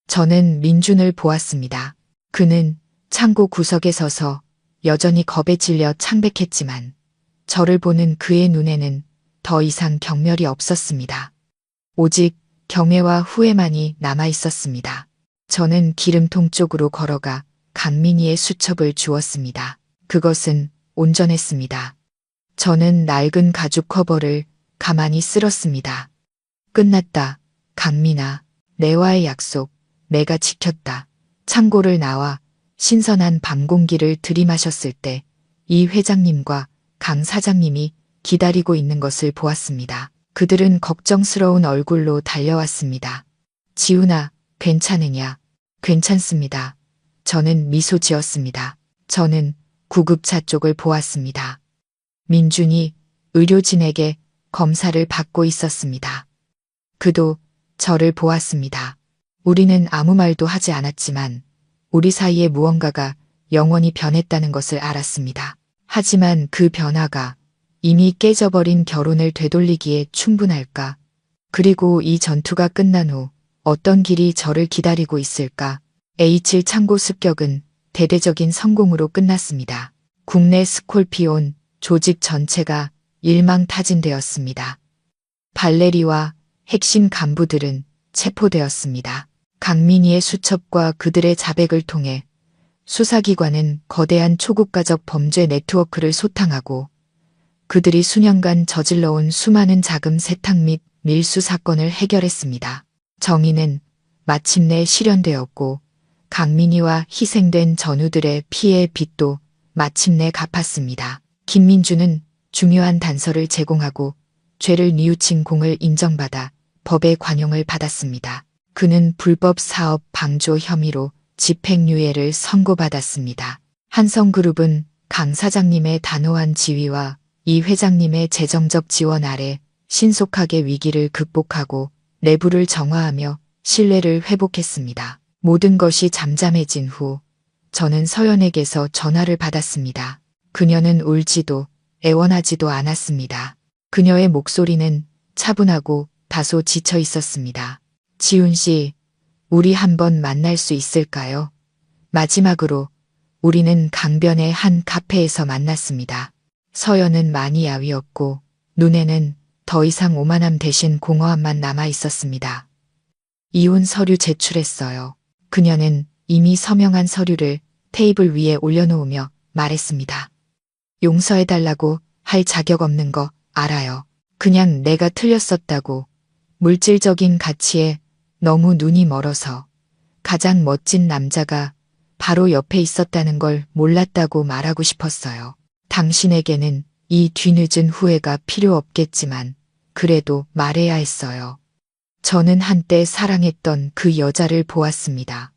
Speaker 1: 저는 민준을 보았습니다. 그는 창고 구석에 서서 여전히 겁에 질려 창백했지만 저를 보는 그의 눈에는 더 이상 경멸이 없었습니다. 오직 경외와 후회만이 남아 있었습니다. 저는 기름통 쪽으로 걸어가 강민희의 수첩을 주었습니다. 그것은 온전했습니다. 저는 낡은 가죽 커버를 가만히 쓸었습니다. 끝났다, 강민아. 내와의 약속, 내가 지켰다. 창고를 나와 신선한 밤 공기를 들이마셨을 때 이 회장님과 강 사장님이 기다리고 있는 것을 보았습니다. 그들은 걱정스러운 얼굴로 달려왔습니다. 지훈아, 괜찮으냐? 괜찮습니다. 저는 미소 지었습니다. 저는 구급차 쪽을 보았습니다. 민준이 의료진에게 검사를 받고 있었습니다. 그도 저를 보았습니다. 우리는 아무 말도 하지 않았지만 우리 사이에 무언가가 영원히 변했다는 것을 알았습니다. 하지만 그 변화가 이미 깨져버린 결혼을 되돌리기에 충분할까? 그리고 이 전투가 끝난 후 어떤 길이 저를 기다리고 있을까? A7 창고 습격은 대대적인 성공으로 끝났습니다. 국내 스콜피온 조직 전체가 일망타진되었습니다. 발레리와 핵심 간부들은 체포되었습니다. 강민희의 수첩과 그들의 자백을 통해 수사기관은 거대한 초국가적 범죄 네트워크를 소탕하고 그들이 수년간 저질러온 수많은 자금 세탁 및 밀수 사건을 해결했습니다. 정의는 마침내 실현되었고 강민희와 희생된 전우들의 피해의 빚도 마침내 갚았습니다. 김민준은 중요한 단서를 제공하고 죄를 뉘우친 공을 인정받아 법의 관용을 받았습니다. 그는 불법 사업 방조 혐의로 집행유예를 선고받았습니다. 한성그룹은 강 사장님의 단호한 지휘와 이 회장님의 재정적 지원 아래 신속하게 위기를 극복하고 내부를 정화하며 신뢰를 회복했습니다. 모든 것이 잠잠해진 후 저는 서연에게서 전화를 받았습니다. 그녀는 울지도 애원하지도 않았습니다. 그녀의 목소리는 차분하고 다소 지쳐 있었습니다. 지훈 씨, 우리 한번 만날 수 있을까요? 마지막으로 우리는 강변의 한 카페에서 만났습니다. 서연은 많이 야위었고 눈에는 더 이상 오만함 대신 공허함만 남아 있었습니다. 이혼 서류 제출했어요. 그녀는 이미 서명한 서류를 테이블 위에 올려놓으며 말했습니다. 용서해달라고 할 자격 없는 거 알아요. 그냥 내가 틀렸었다고. 물질적인 가치에 너무 눈이 멀어서 가장 멋진 남자가 바로 옆에 있었다는 걸 몰랐다고 말하고 싶었어요. 당신에게는 이 뒤늦은 후회가 필요 없겠지만 그래도 말해야 했어요. 저는 한때 사랑했던 그 여자를 보았습니다.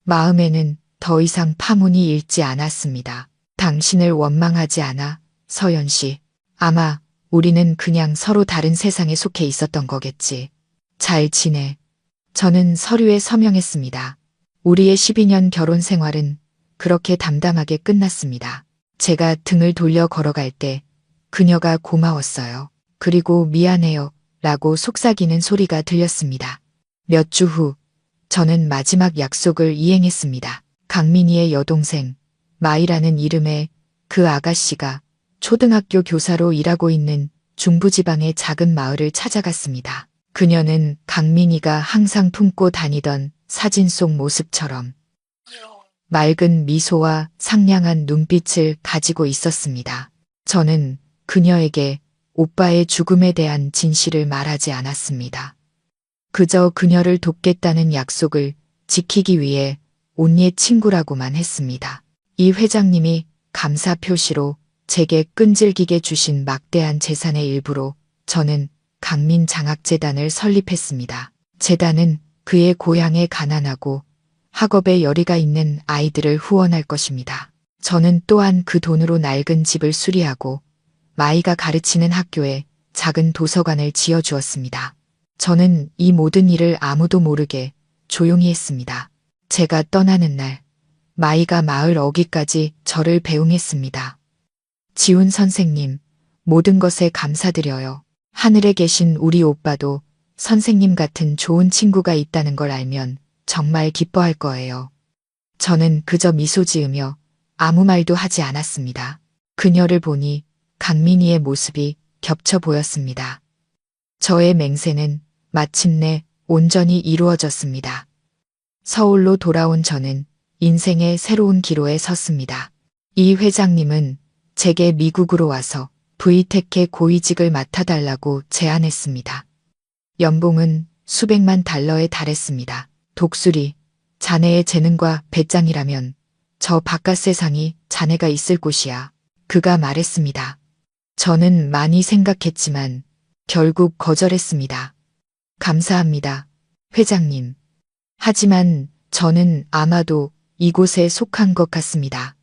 Speaker 1: 마음에는 더 이상 파문이 일지 않았습니다. 당신을 원망하지 않아, 서연 씨. 아마 우리는 그냥 서로 다른 세상에 속해 있었던 거겠지. 잘 지내. 저는 서류에 서명했습니다. 우리의 12년 결혼 생활은 그렇게 담담하게 끝났습니다. 제가 등을 돌려 걸어갈 때 그녀가 고마웠어요. 그리고 미안해요 라고 속삭이는 소리가 들렸습니다. 몇 주 후 저는 마지막 약속을 이행했습니다. 강민희의 여동생 마이라는 이름의 그 아가씨가 초등학교 교사로 일하고 있는 중부지방의 작은 마을을 찾아갔습니다. 그녀는 강민희가 항상 품고 다니던 사진 속 모습처럼 맑은 미소와 상냥한 눈빛을 가지고 있었습니다. 저는 그녀에게 오빠의 죽음에 대한 진실을 말하지 않았습니다. 그저 그녀를 돕겠다는 약속을 지키기 위해 온니의 친구라고만 했습니다. 이 회장님이 감사 표시로 제게 끈질기게 주신 막대한 재산의 일부로 저는 강민장학재단을 설립했습니다. 재단은 그의 고향에 가난하고 학업에 열의가 있는 아이들을 후원할 것입니다. 저는 또한 그 돈으로 낡은 집을 수리하고 마이가 가르치는 학교에 작은 도서관을 지어주었습니다. 저는 이 모든 일을 아무도 모르게 조용히 했습니다. 제가 떠나는 날 마이가 마을 어귀까지 저를 배웅했습니다. 지훈 선생님, 모든 것에 감사드려요. 하늘에 계신 우리 오빠도 선생님 같은 좋은 친구가 있다는 걸 알면 정말 기뻐할 거예요. 저는 그저 미소 지으며 아무 말도 하지 않았습니다. 그녀를 보니 강민희의 모습이 겹쳐 보였습니다. 저의 맹세는 마침내 온전히 이루어졌습니다. 서울로 돌아온 저는 인생의 새로운 기로에 섰습니다. 이 회장님은 제게 미국으로 와서 브이테크의 고위직을 맡아달라고 제안했습니다. 연봉은 수백만 달러에 달했습니다. 독수리, 자네의 재능과 배짱이라면 저 바깥 세상이 자네가 있을 곳이야. 그가 말했습니다. 저는 많이 생각했지만 결국 거절했습니다. 감사합니다, 회장님. 하지만 저는 아마도 이곳에 속한 것 같습니다.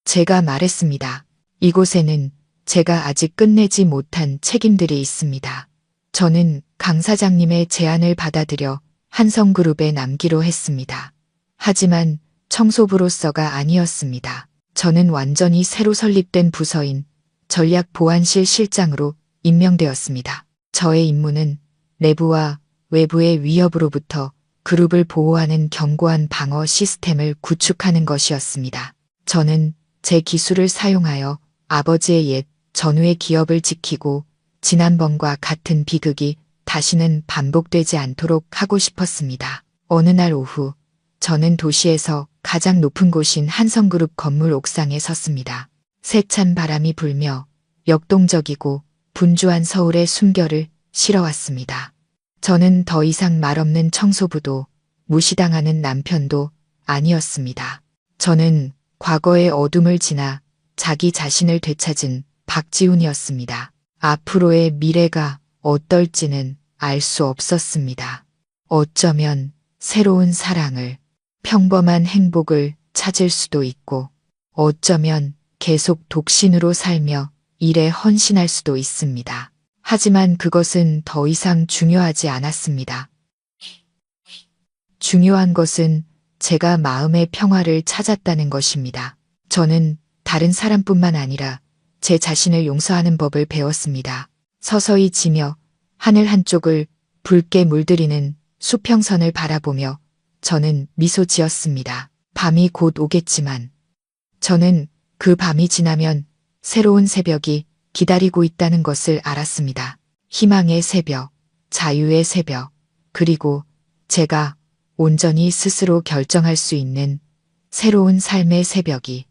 Speaker 1: 제가 말했습니다. 이곳에는 제가 아직 끝내지 못한 책임들이 있습니다. 저는 강 사장님의 제안을 받아들여 한성그룹에 남기로 했습니다. 하지만 청소부로서가 아니었습니다. 저는 완전히 새로 설립된 부서인 전략보안실 실장으로 임명되었습니다. 저의 임무는 내부와 외부의 위협으로부터 그룹을 보호하는 견고한 방어 시스템을 구축하는 것이었습니다. 저는 제 기술을 사용하여 아버지의 옛 전후의 기업을 지키고 지난번과 같은 비극이 다시는 반복되지 않도록 하고 싶었습니다. 어느 날 오후 저는 도시에서 가장 높은 곳인 한성그룹 건물 옥상에 섰습니다. 세찬 바람이 불며 역동적이고 분주한 서울의 숨결을 실어왔습니다. 저는 더 이상 말없는 청소부도 무시당하는 남편도 아니었습니다. 저는 과거의 어둠을 지나 자기 자신을 되찾은 박지훈이었습니다. 앞으로의 미래가 어떨지는 알 수 없었습니다. 어쩌면 새로운 사랑을, 평범한 행복을 찾을 수도 있고, 어쩌면 계속 독신으로 살며 일에 헌신할 수도 있습니다. 하지만 그것은 더 이상 중요하지 않았습니다. 중요한 것은 제가 마음의 평화를 찾았다는 것입니다. 저는 다른 사람뿐만 아니라 제 자신을 용서하는 법을 배웠습니다. 서서히 지며 하늘 한쪽을 붉게 물들이는 수평선을 바라보며 저는 미소 지었습니다. 밤이 곧 오겠지만 저는 그 밤이 지나면 새로운 새벽이 기다리고 있다는 것을 알았습니다. 희망의 새벽, 자유의 새벽, 그리고 제가 온전히 스스로 결정할 수 있는 새로운 삶의 새벽이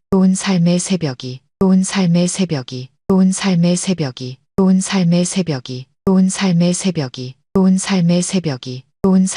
Speaker 1: 좋은 삶의 새벽이, 좋은 삶의 새벽이, 좋은 삶의 새벽이, 좋은 삶의 새벽이, 좋은 삶의 새벽이, 좋은 삶의 새벽이, 좋은